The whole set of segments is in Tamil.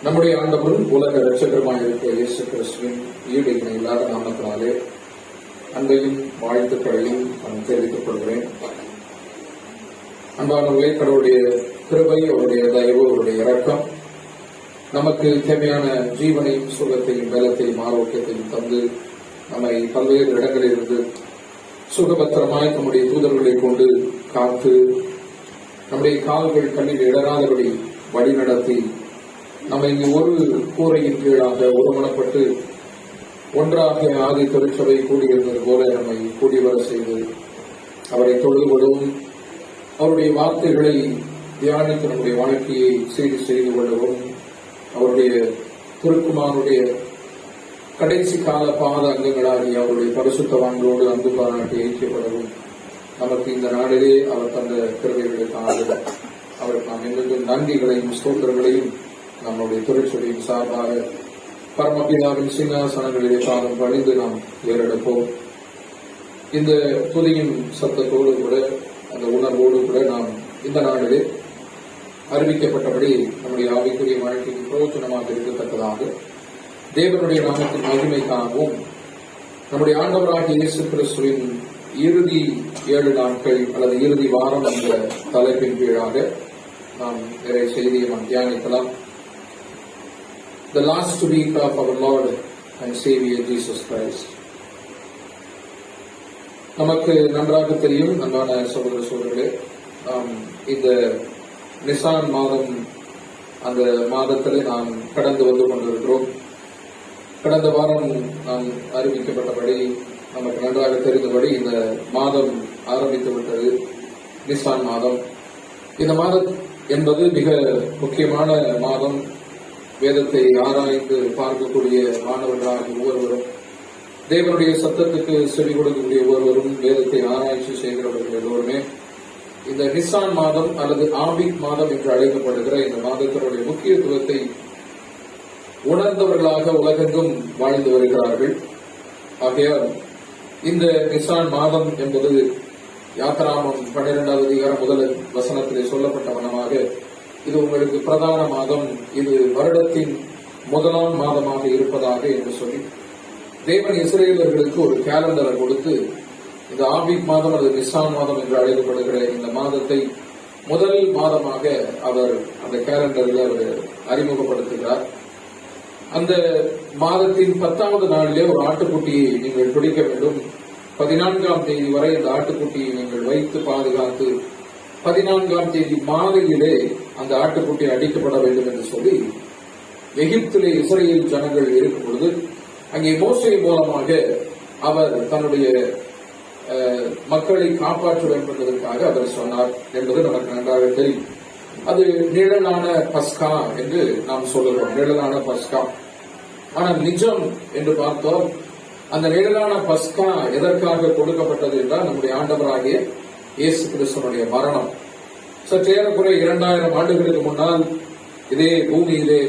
நம்முடைய ஆண்டவரும் உலக இரட்சகருமாயிருக்கிற இயேசு கிறிஸ்துவின் ஈடு இணை இல்லாத நாமத்தினாலே அன்பையும் வாழ்த்துக்களையும் நான் தெரிவித்துக் கொள்கிறேன். அன்பானவர்களே, கடவுளுடைய கிருபை, அவருடைய தயவு, அவருடைய இரக்கம் நமக்கு தேவையான ஜீவனையும் சுகத்தையும் பலத்தையும் ஆரோக்கியத்தையும் தந்து நம்மை பல்வேறு இடங்களிலிருந்து சுகபத்திரமாய் நம்முடைய தூதர்களை கொண்டு காத்து நம்முடைய கால்கள் கண்ணில் இடராதபடி வழி நடத்தி நம்ம இங்கு ஒரு கூரையின் கீழாக ஒருமனப்பட்டு ஒன்றாக ஆதி திருச்சபை கூடியிருந்தது போல நம்மை கூடிவர செய்து அவரை தொழுது கொள்ளவும் அவருடைய வார்த்தைகளை தியானித்து நம்முடைய வாழ்க்கையை சீடு செய்து கொள்ளவும் அவருடைய திருக்குமாரனுடைய கடைசி கால பாத அங்கங்களாகி அவருடைய பரிசுத்தவான்களோடு அன்பு பாராட்டி ஐக்கியப்படவும் நமக்கு இந்த நாளிலே அவர் தந்த கிருபைகளுக்காக அவருக்கு நாம் எங்களுக்கும் நன்றிகளையும் ஸ்தோத்திரங்களையும் நம்முடைய திருச்சபையின் சார்பாக பரமபிதாவின் சிங்காசனங்களிலே காலம் பணிந்து நாம் ஏறெடுப்போம். இந்த துதியின் சத்தத்தோடு கூட அந்த உணர்வோடு கூட நாம் இந்த நாளிலே அறிவிக்கப்பட்டபடி நம்முடைய ஆவிக்குரிய வாழ்க்கைக்கு பிரயோஜனமாக இருக்கத்தக்கதாக தேவனுடைய நாமத்தின் மகிமைக்காகவும் நம்முடைய ஆண்டவராகிய இயேசு கிறிஸ்துவின் இறுதி 7 நாட்கள் அல்லது இறுதி வாரம் என்ற தலைப்பின் கீழாக நாம் நிறைய செய்தியை நாம் தியானிக்கலாம். The last week of our Lord and Savior Jesus Christ. நமக்கு நன்றாக தெரியும் அன்பான சகோதர சகோதரர்களே, நாம் இந்த நிசான் மாதம் அந்த மாதத்திலே நாம் கடந்து வந்து கொண்டிருக்கிறோம். கடந்த வாரம் நாம் அறிவிக்கப்பட்டபடி நமக்கு நன்றாக தெரிந்தபடி இந்த மாதம் ஆரம்பித்து விட்டது, நிசான் மாதம். இந்த மாதம் என்பது மிக முக்கியமான மாதம். வேதத்தை ஆராய்ந்து பார்க்கக்கூடிய மாணவர்களாக ஒவ்வொருவரும், தேவனுடைய சத்தத்துக்கு செவி கொடுக்கக்கூடிய ஒவ்வொருவரும், வேதத்தை ஆராய்ச்சி செய்கிறவர்கள் எல்லோருமே இந்த நிசான் மாதம் அல்லது ஆபிக் மாதம் என்று அழைக்கப்படுகிற இந்த மாதத்தினுடைய முக்கியத்துவத்தை உணர்ந்தவர்களாக உலகெங்கும் வாழ்ந்து வருகிறார்கள். ஆகையால் இந்த நிசான் மாதம் என்பது யாத்திராமம் 12வது அதிகாரம் முதல் வசனத்திலே சொல்லப்பட்ட வண்ணமாக இது உங்களுக்கு பிரதான மாதம், இது வருடத்தின் முதலாம் மாதமாக இருப்பதாக என்று சொல்லி தேவன் இஸ்ரேலர்களுக்கு ஒரு கேலண்டரை கொடுத்து இந்த ஆபிக் மாதம் அல்லது நிசான் மாதம் என்று அழைக்கப்படுகிற இந்த மாதத்தை முதல் மாதமாக அவர் அந்த கேலண்டரில் அவர் அறிமுகப்படுத்துகிறார். அந்த மாதத்தின் 10வது நாளிலே ஒரு ஆட்டுக்குட்டியை நீங்கள் பிடிக்க வேண்டும். 14ஆம் தேதி வரை இந்த ஆட்டுக்குட்டியை நீங்கள் வைத்து பாதுகாத்து 14ஆம் தேதி மாலையிலே அந்த ஆட்டுக்குட்டி அடிக்கப்பட வேண்டும் என்று சொல்லி எகிப்திலே இஸ்ரேல் ஜனங்கள் இருக்கும் பொழுது அங்கே மோசே மூலமாக அவர் தன்னுடைய மக்களை காப்பாற்ற வேண்டும் என்பதற்காக அவர் சொன்னார் என்பது நமக்கு நன்றாக தெரியும். அது நிழலான பஸ்கா என்று நாம் சொல்லுகிறோம், நிழலான பஸ்கா. ஆனால் நிஜம் என்று பார்த்தோம், அந்த நிழலான பஸ்கா எதற்காக கொடுக்கப்பட்டது என்றால் நம்முடைய ஆண்டவராகிய இயேசு கிறிஸ்துவனுடைய மரணம். சற்றேறக்குறைய 2000 ஆண்டுகளுக்கு முன்னால் இதே பூமியிலே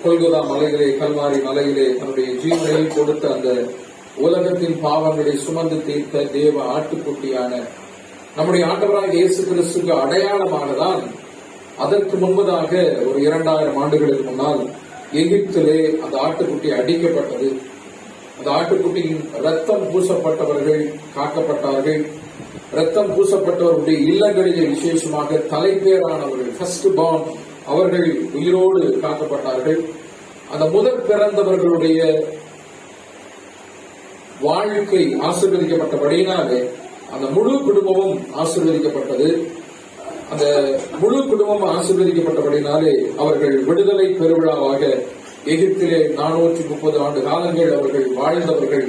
கொல்கொதா மலையிலே, கல்வாரி மலையிலே தன்னுடைய ஜீவனை கொடுத்த அந்த உலகத்தின் பாவங்களை சுமந்து தீர்த்த தேவ ஆட்டுக்குட்டியான நம்முடைய ஆண்டவராகிய இயேசு கிறிஸ்துக்கு அடையாளமாக தான் அதற்கு முன்பதாக ஒரு 2000 ஆண்டுகளுக்கு முன்னால் எகிப்திலே அந்த ஆட்டுக்குட்டி அடிக்கப்பட்டது. அந்த ஆட்டுக்குட்டியின் ரத்தம் பூசப்பட்டவர்கள் காக்கப்பட்டார்கள். ரத்தம் பூசப்பட்டவர்களுடைய இல்லங்களிலே விசேஷமாக தலைப்பேரானவர்கள், ஃபர்ஸ்ட் பார்ன், அவர்கள் உயிரோடு காக்கப்பட்டார்கள். அந்த முதற் பிறந்தவர்களுடைய வாழ்க்கை ஆசீர்வதிக்கப்பட்டபடியினாலே அந்த முழு குடும்பமும் ஆசீர்வதிக்கப்பட்டது. அந்த முழு குடும்பம் ஆசீர்வதிக்கப்பட்டபடினாலே அவர்கள் விடுதலை பெருவிழாவாக எகிப்திலே 430 ஆண்டு காலங்கள் அவர்கள் வாழ்ந்தவர்கள்,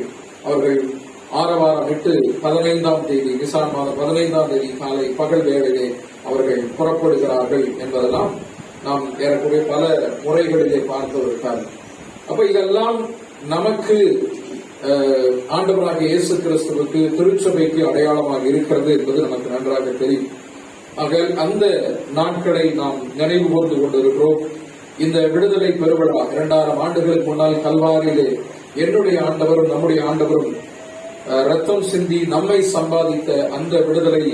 அவர்கள் ஆரவாரமிட்டு 15ஆம் தேதி நிசான் மாதம் 15ஆம் தேதி காலை பகல் வேளையிலே அவர்கள் புறப்படுகிறார்கள் என்பதெல்லாம் நாம் ஏறக்கூடிய பல முறைகளிலே பார்த்தவர்கள். அப்ப இதெல்லாம் நமக்கு ஆண்டவராகிய இயேசு கிறிஸ்துவுக்கு, திருச்சபைக்கு அடையாளமாக இருக்கிறது என்பது நமக்கு நன்றாக தெரியும். ஆக அந்த நாட்களை நாம் நினைவு கூர்ந்து கொண்டிருக்கிறோம். இந்த விடுதலை பெருவிழா 2000 ஆண்டுகளுக்கு முன்னால் கல்வாரியிலே என்னுடைய ஆண்டவரும் நம்முடைய ஆண்டவரும் ரத்தம் சிந்தி நம்மை சம்பாதித்த அந்த விடுதலை,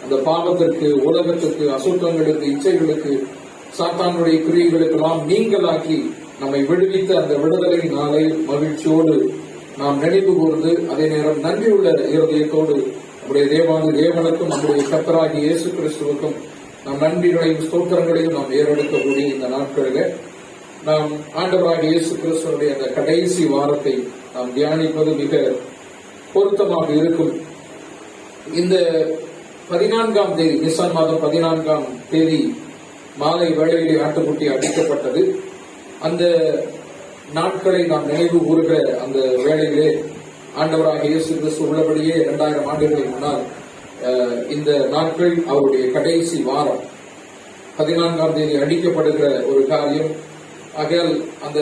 அந்த பாவத்திற்கு, உலகத்திற்கு, அசுத்தங்களுக்கு, இச்சைகளுக்கு, சாத்தானுடைய கிரியைகளுக்கெல்லாம் நீங்களாக்கி நம்மை விடுவித்த அந்த விடுதலை நாளை மகிழ்ச்சியோடு நாம் நினைவு கூர்ந்து அதே நேரம் நன்றியுள்ள இருதயத்தோடு நம்முடைய தேவனுக்கும் நம்முடைய கர்த்தராகிய இயேசு கிறிஸ்துவுக்கும் நாம் நன்றிகளையும் ஸ்தோத்திரங்களையும் நாம் ஏறெடுக்கக்கூடிய இந்த நாட்களில் நாம் ஆண்டவராகிய இயேசு கிறிஸ்துவனுடைய அந்த கடைசி வாரத்தை நாம் தியானிப்பது மிக பொருத்தமாக இருக்கும். இந்த 14ஆம் தேதி, நிசான் மாதம் 14ஆம் தேதி மாலை வேளையிலே ஆட்டுக்குட்டி அடிக்கப்பட்டது. அந்த நாட்களை நாம் நினைவு கூறுகிற அந்த வேளையிலே ஆண்டவராகிய இயேசு கிறிஸ்து உள்ளபடியே 2000 ஆண்டுகளுக்கு முன்னால் இந்த நாட்கள் அவருடைய கடைசி வாரம் 14ஆம் தேதி அடிக்கப்படுகிற ஒரு காரியம். ஆகையால் அந்த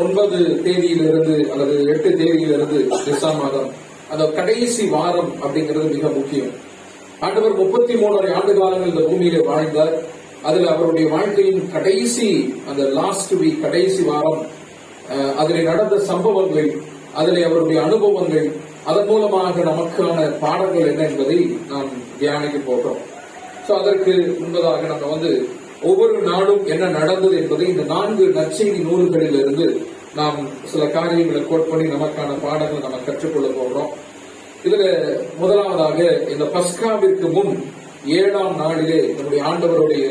9 தேதியிலிருந்து அல்லது 8 தேதியிலிருந்து நிசான் மாதம் அந்த கடைசி வாரம் அப்படிங்கிறது மிக முக்கியம். ஆண்டவர் 33 ஆண்டு காலங்கள் இந்த பூமியில வாழ்ந்தார். அதுல அவருடைய வாழ்க்கையின் கடைசி அந்த லாஸ்ட் வீக், கடைசி வாரம், அதில் நடந்த சம்பவங்கள், அதில் அவருடைய அனுபவங்கள், அதன் மூலமாக நமக்கான பாடங்கள் என்ன என்பதை நாம் தியானிக்க போகிறோம். சோ அதற்கு முன்பதாக நம்ம ஒவ்வொரு நாளும் என்ன நடந்தது என்பதை இந்த 4 நற்செய்தி நூல்களில் இருந்து நாம் சில காரியங்களை கோட் பண்ணி நமக்கான பாடங்களை நம்ம கற்றுக்கொள்ள போகிறோம். இதுல முதலாவதாக இந்த பஸ்காவிற்கு முன் 7ஆம் நாளிலே நம்முடைய ஆண்டவருடைய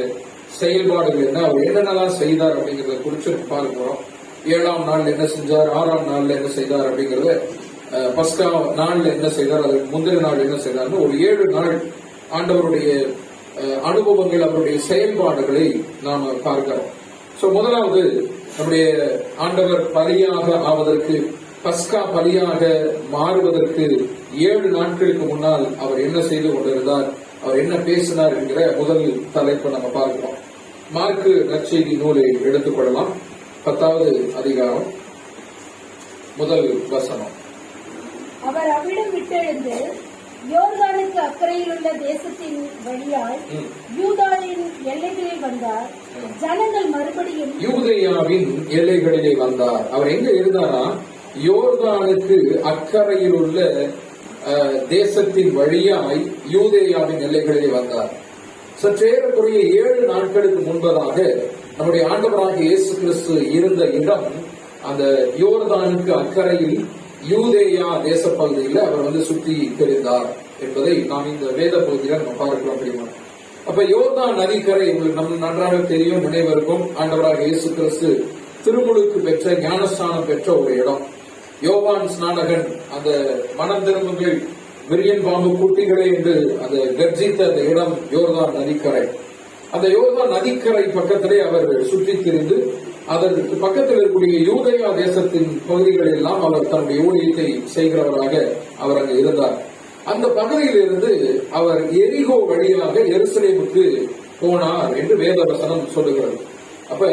செயல்பாடுகள் என்ன, அவர் என்னென்னலாம் செய்தார் அப்படிங்கறத குறிச்சு பார்க்க போறோம். 7ஆம் நாள்ல என்ன செஞ்சார், 6ஆம் நாள்ல என்ன செய்தார் அப்படிங்கறத, பஸ்கா நாள்ல என்ன செய்தார், அதுக்கு முந்தின நாள் என்ன செய்தார்னு ஒரு 7 நாள் ஆண்டவருடைய அனுபவங்கள், அவருடைய செயல்பாடுகளை நாம பார்க்கிறோம். சோ முதலாவது நம்முடைய ஆண்டவர் பலியாக ஆவதற்கு, பஸ்கா பலியாக மாறுவதற்கு 7 நாட்களுக்கு முன்னால் அவர் என்ன செய்து கொண்டிருந்தார், அவர் என்ன பேசினார் என்கிற முதல் தலைப்பை நம்ம பார்க்கிறோம். மார்க்கு நற்செய்தி நூலை எடுத்துக்கொள்ளலாம். 10வது அதிகாரம் முதல் வசனம். அவர் அவ்விடம் விட்டெழுந்து யோர்தானுக்கு அக்கறையில் உள்ள தேசத்தின் வழியாய் யூதாவின் எல்லைகளில் வந்தார். ஜனங்கள் மறுபடியும் யூதேயாவின் எல்லைகளிலே வந்தார். அவர் எங்க இருந்தாரா? யோர்தானுக்கு அக்கறையில் உள்ள தேசத்தின் வழியாய் யூதேயாவின் எல்லைகளிலே வந்தார். சற்றேறக்குறைய 7 நாட்களுக்கு முன்பதாக நம்முடைய ஆண்டவராகிய இயேசு கிறிஸ்து இருந்த இடம் அந்த யோர்தானுக்கு அக்கறையில் யூதேயா தேச பகுதியில் அவர் சுற்றி தெரிந்தார் என்பதை நாம் இந்த வேத பகுதியில் நம்ம பார்க்கிறோம். அப்படிமா அப்ப யோர்தான் நதிக்கரை உங்களுக்கு நம்ம நன்றாக தெரியும், நினைவிருக்கும். ஆண்டவராக இயேசு கிறிஸ்து திருமுழுக்கு பெற்ற, ஞானஸ்தானம் பெற்ற ஒரு இடம். யோவான் ஸ்நானகன் அந்த மனம் திரும்புங்கள் விரியன் பாம்பு குட்டிகளே என்று அந்த கர்ஜித்த அந்த இடம் யோர்தான் நதிக்கரை. அந்த யோர்தான் நதிக்கரை பக்கத்திலே அவர் சுற்றி திரிந்து அதற்கு பக்கத்தில் இருக்கக்கூடிய யூதேயா தேசத்தின் பகுதிகளில் எல்லாம் அவர் தன்னுடைய ஊழியத்தை செய்கிறவராக அவர் அங்கு இருந்தார். அந்த பகுதியில் இருந்து அவர் எரிகோ வழியாக எருசலேமுக்கு போனார் என்று வேதவசனம் சொல்லுகிறது. அப்ப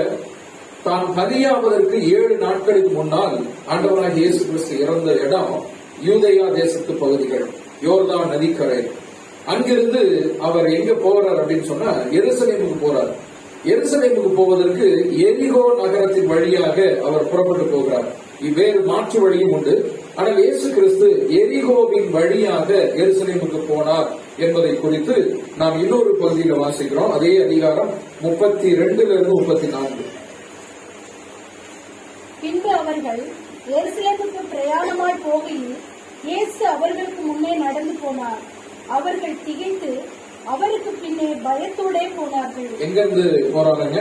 தான் பலியாவதற்கு 7 நாட்களுக்கு முன்னால் ஆண்டவராகிய இயேசு கிறிஸ்து இறந்த இடம் யூதேயா தேசத்து பகுதிகள், யோர்தான் நதிக்கரை. அங்கிருந்து அவர் எங்க போறார் அப்படின்னு சொன்னா எருசலேமுக்கு போறார். எருசலேமுக்கு போவதற்கு எரிகோ நகரத்தின் வழியாக அவர் புறப்பட்டு போகிறார். வேறு மாற்று வழியும் உண்டு. ஆனால் இயேசு கிறிஸ்து எரிகோவின் வழியாக எருசலேமுக்கு போனார் என்பதை குறித்து நாம் இன்னொரு பகுதியில் வாசிக்கிறோம். அதே அதிகாரம் 32 34. பின்பு அவர்கள் எருசலேமுக்கு பிரயாணமாய் போகையில் இயேசு அவர்களுக்கு முன்னே நடந்து போனார். அவர்கள் திகைத்து அவருக்கு பின்னே பயத்தோட போனார்கள். எங்கிருந்து போறாங்க?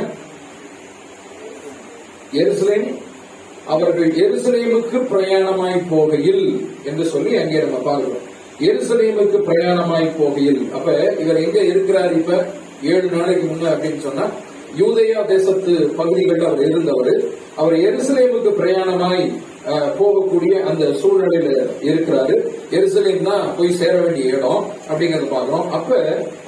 எருசலேம். அவர்கள் எருசலேமுக்கு பிரயாணமாய் போகையில் என்று சொல்லி அங்கே நம்ம பார்க்கிறோம். எருசலேமுக்கு பிரயாணமாய் போகையில். அப்ப இவர் எங்க இருக்கிறார்? இப்ப 7 நாளைக்கு முன்ன அப்படின்னு சொன்னா யூதேயா தேசத்து பகுதிகளில் அவர் இருந்தவர். அவர் எருசலேமுக்கு பிரயாணமாய் போகக்கூடிய அந்த சூழ்நிலையில இருக்கிறாரு. எருசலேம் தான் போய் சேர வேண்டிய இடம் அப்படிங்கறத பாக்குறோம். அப்ப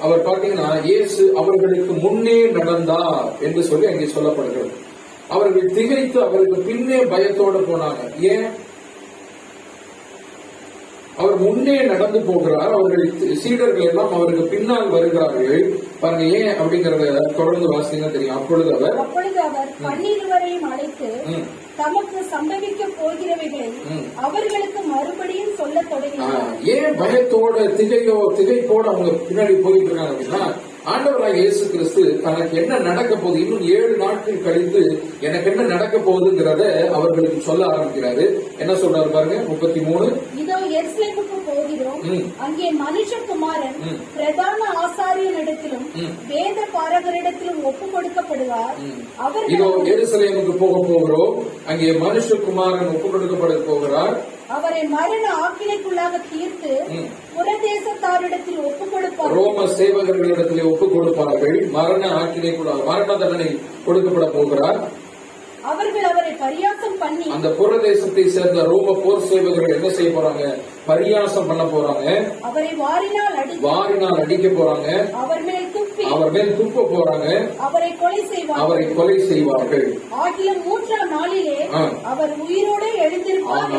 அவர் பாத்தீங்கன்னா இயேசு அவர்களுக்கு முன்னே நடந்தார் என்று சொல்லி அங்கே சொல்லப்படுகிறது. அவர்கள் திகைத்து அவருக்கு பின்னே பயத்தோடு போனாங்க. ஏன்? அவர் முன்னே நடந்து போகிறார், அவர்கள் சீடர்கள் எல்லாம் அவருக்கு பின்னால் வருகிறார்கள். பாருங்க ஏன் அப்படிங்கறத தொடர்ந்து வாசிங்க தெரியும். அப்பொழுது அவர் பன்னிருவரையும் அழைத்து தமக்கு சம்பவிக்க போகிறவைகளை அவர்களுக்கு மறுபடியும் சொல்ல தொடங்கினார். ஏன் பயத்தோட திகைப்போட அவங்க பின்னாடி போயிட்டு இருக்காங்க அப்படின்னா ஆண்டவராகிய இயேசு கிறிஸ்து தனக்கு என்ன நடக்க போகுது, இன்னும் 7 நாட்கள் கழித்து எனக்கு என்ன நடக்க போகுதுங்கிறத அவர்களுக்கு சொல்ல ஆரம்பிக்கிறாரு. என்ன சொல்றாரு பாருங்க, 33. இதோ எருசலேமுக்கு போகிறோம், அங்கே மனுஷகுமாரன் பிரதான ஆசாரியனிடத்திலும் வேத பாரகரிடத்திலும் ஒப்பு கொடுக்கப்படுவார். இதோ எருசலேமுக்கு போகிறோம், அங்கே மனுஷகுமாரன் ஒப்பு கொடுக்கப்பட போகிறார். அவரை மரண ஆக்கினைக்குள்ளாக தீர்த்து புறதேசத்தாரிடத்தில் ஒப்பு கொடுப்பார். ரோம சேவகர்களிடத்திலே ஒப்பு கொடுப்பார்கள். மரண ஆக்கினைக்குள்ளாக, மரண தண்டனை கொடுக்கப்பட போகிறார். அவர்கள் அவரை பரியாசம் பண்ணி, அந்த புறதேசத்தை சேர்ந்த ரோம போர் சேவகர்கள் என்ன செய்ய போறாங்க, பரியாசம் பண்ண போறாங்க. அவரை வாரினால் அடிக்க போறாங்க. அவர் மேல் துப்ப போறாங்க. அவரை கொலை செய்வார்கள். ஆகிலும் 3ஆம் நாளிலே அவர் உயிரோடு எழுந்திருப்பார்.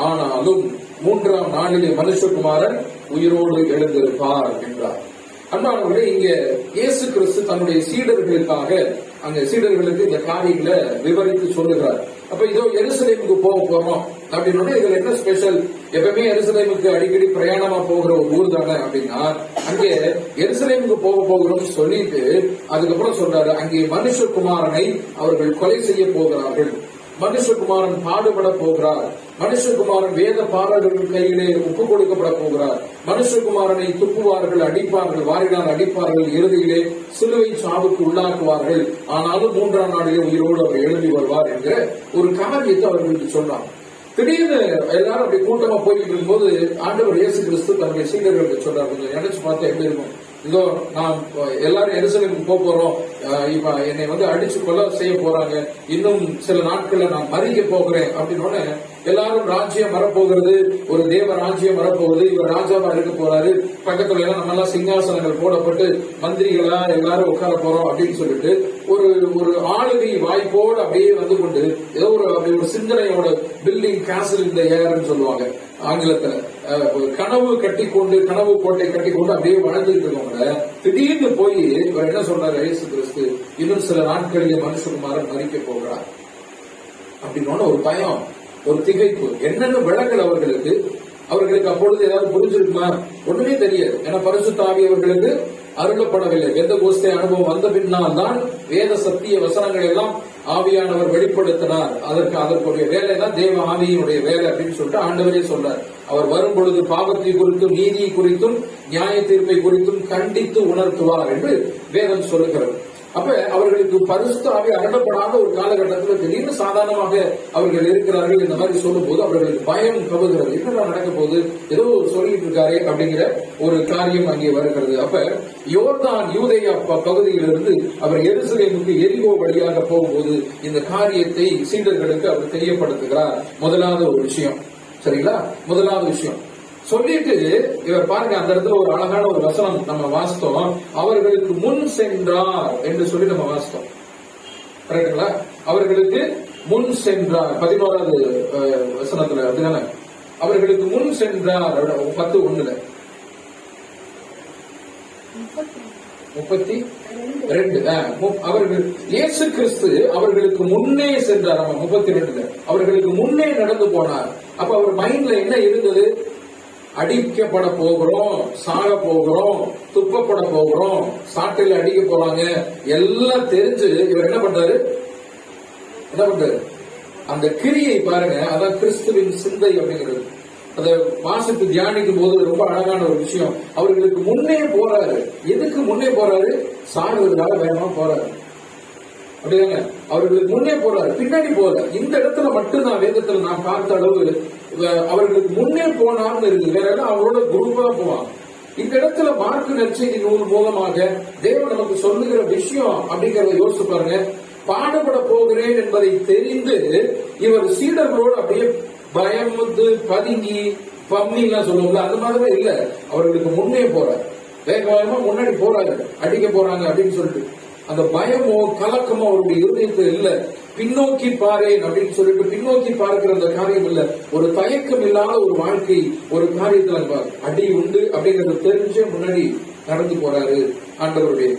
ஆனாலும் 3ஆம் நாளிலே மனுஷகுமாரன் உயிரோடு எழுந்திருப்பார் என்றார். அன்பானவர்களே, இங்க இயேசு கிறிஸ்து தன்னுடைய சீடர்களுக்காக அங்க சீடர்களுக்கு இந்த காரியங்களை விவரித்து சொல்லுகிறார். அப்ப இதோ எருசலேமுக்கு போறோம் அப்படின்னா இதுல என்ன ஸ்பெஷல்? எப்பவுமே எருசலேமுக்கு அடிக்கடி பிரயாணமா போகிற ஒரு ஊர் தானே அப்படின்னா, அங்கே எருசலேமுக்கு போகிறோம் சொல்லிட்டு அதுக்கப்புறம் சொல்றாரு, அங்கே மனுஷகுமாரனை அவர்கள் கொலை செய்ய போகிறார்கள், மனுஷகுமாரன் பாடுபட போகிறார், மனுஷகுமாரன் வேத பாரகர்கள் கையிலே ஒப்பு கொடுக்கப்பட போகிறார், மனுஷகுமாரனை துப்புவார்கள், அடிப்பார்கள், வாரினால் அடிப்பார்கள், இறுதியிலே சிலுவை சாவுக்கு உள்ளாக்குவார்கள், ஆனாலும் 3ஆம் நாளிலே உயிரோடு அவர் எழுதி வருவார் என்கிற ஒரு காரியத்தை அவர்களுக்கு சொன்னார். திடீர்னு எல்லாரும் அப்படி கூட்டமா போயிட்டு இருக்கும்போது ஆண்டவர் இயேசு கிறிஸ்து தன்னுடைய சீடர்களுக்கு சொல்றார், கொஞ்சம் நினைச்சு பார்த்தா எப்படி இருக்கும், இதோ நான் எல்லாரும் எருசலேமுக்கு போறோம், இப்ப என்னை அடிச்சு கொலை செய்ய போறாங்க, இன்னும் சில நாட்கள்ல நான் மறிக்க போகிறேன் அப்படின்னு எல்லாரும் ராஜ்யம் வரப்போகிறது, ஒரு தேவ ராஜ்யம் வரப்போகுது, இவர் ராஜாவா இருக்க போறாரு, பக்கத்துல எல்லாம் நம்ம எல்லாம் சிங்காசனங்கள் போடப்பட்டு மந்திரிகளா எல்லாரும் உட்கார போறோம் அப்படின்னு சொல்லிட்டு ஒரு ஆளுகை வாய்ப்போடு அப்படியே வந்து கொண்டு ஏதோ ஒரு சிந்தனையோட பில்டிங் கேசல் இந்த ஏர்ன்னு சொல்லுவாங்க ஆங்கிலத்துல, கனவு கோட்டை கட்டி கொண்டு அப்படியே வாழ்ந்துட்டு இருக்கவங்க திடீர்னு போய் இவர் என்ன சொல்றாரு, இயேசு கிறிஸ்து இன்னும் சில நாட்களிலே மனுஷகுமாரன் மறிக்க போகிறார் அப்படின்னு ஒரு பயம், ஒரு திகைப்பு, என்னென்ன விளக்கல் அவர்களுக்கு அப்பொழுது ஏதாவது புரிஞ்சிருக்குமா? ஒண்ணுமே தெரியாது. ஏன்னா பரிசுத்த ஆவி அவர்களுக்கு அருளப்படவில்லை. பெந்தெகோஸ்தே அனுபவம் வந்த பின்னால் தான் வேத சத்திய வசனங்கள் எல்லாம் ஆவியானவர் வெளிப்படுத்தினார். அதற்குரிய வேலை தான் தேவ ஆவியினுடைய வேலை அப்படின்னு சொல்லிட்டு ஆண்டவரே சொல்றார். அவர் வரும் பொழுது பாவத்தை குறித்தும் நீதியை குறித்தும் நியாய தீர்ப்பை குறித்தும் கண்டித்து உணர்த்துவார் என்று வேதம் சொல்லுகிறது. அப்ப அவர்களுக்கு பரிசுத்த ஆவி அருளப்படாத ஒரு காலகட்டத்தில் திடீர்னு சாதாரணமாக அவர்கள் இருக்கிறார்கள். இந்த மாதிரி சொல்லும் போது அவர்களுக்கு பயம் கவுகிறது. என்னடா நடக்க போகுது, ஏதோ சொல்லிட்டு இருக்காரு அப்படிங்கிற ஒரு காரியம் அங்கே வருகிறது. அப்ப யோர்தான் யூதேயா பகுதியிலிருந்து அவர் எருசலேமுக்கு எரிகோ வழியாக போகும்போது இந்த காரியத்தை சீடர்களுக்கு அவர் தெரியப்படுத்துகிறார். முதலாவது ஒரு விஷயம், சரிங்களா? முதலாவது விஷயம் சொல்லிட்டு இவர் பாருங்க, அந்த இடத்துல ஒரு அழகான ஒரு வசனம் நம்ம வாசித்தோம், அவர்களுக்கு முன் சென்றார் என்று சொல்லி நம்ம வாசித்தோம். கரெக்டுங்களா? அவர்களுக்கு முன் சென்றார் 11வது வசனத்துல அப்படிதானே, அவர்களுக்கு முன் சென்றார் 10:1 32 அவர்கள் இயேசு கிறிஸ்து அவர்களுக்கு முன்னே சென்றார். 32 அவர்களுக்கு முன்னே நடந்து போனார். அப்ப அவர் மைண்ட்ல என்ன இருந்தது? அடிக்கப்பட போகிறோம், சாக போகிறோம், துப்பப்பட போகிறோம், சாட்டில் அடிக்க போறாங்க, எல்லாம் தெரிஞ்சு இவர் என்ன பண்றாரு? அந்த கிரியை பாருங்க, அதான் கிறிஸ்துவின் சிந்தை அப்படிங்கிறது. அதை வாசித்து தியானிக்கும் போது ரொம்ப அழகான ஒரு விஷயம். அவர்களுக்கு முன்னே போறாரு. எதுக்கு முன்னே போறாரு? சாகிறதுக்காக வேகமா போறாரு. அப்படிதாங்க, அவர்களுக்கு முன்னே போறாரு, பின்னாடி போற. இந்த இடத்துல மட்டும் நான் வேதத்துல நான் பார்த்த அளவு அவர்களுக்கு முன்னே போனார்னு இருக்கு. வேற எல்லாம் அவரோட குரூப்பா போவாங்க. இந்த இடத்துல மார்க்கு நற்செய்தி நூல் மூலமாக தேவன் நமக்கு சொல்லுகிற விஷயம் அப்படிங்கறத யோசிச்சு பாருங்க. பாடுபட போகிறேன் என்பதை தெரிந்து இவர் சீடர்களோடு அப்படியே பயந்து பதுங்கி பம்மி எல்லாம் சொல்லுவாங்க, அந்த மாதிரி இல்ல. அவர்களுக்கு முன்னே போறாரு, வேகமா முன்னாடி போறாரு, அடிக்க போறாங்க அப்படின்னு சொல்லிட்டு அந்த பயமோ கலக்கமோ அவருடைய இருதயத்தில் இல்ல. பின்னோக்கி பாரேன் அப்படின்னு சொல்லிட்டு பின்னோக்கி பார்க்கிற அந்த காரியம் இல்ல. ஒரு தயக்கம் இல்லாத ஒரு வாழ்க்கை, ஒரு காரியத்துல அடி உண்டு அப்படிங்கறது தெரிஞ்சே முன்னாடி நடந்து போறாரு ஆண்டவருடைய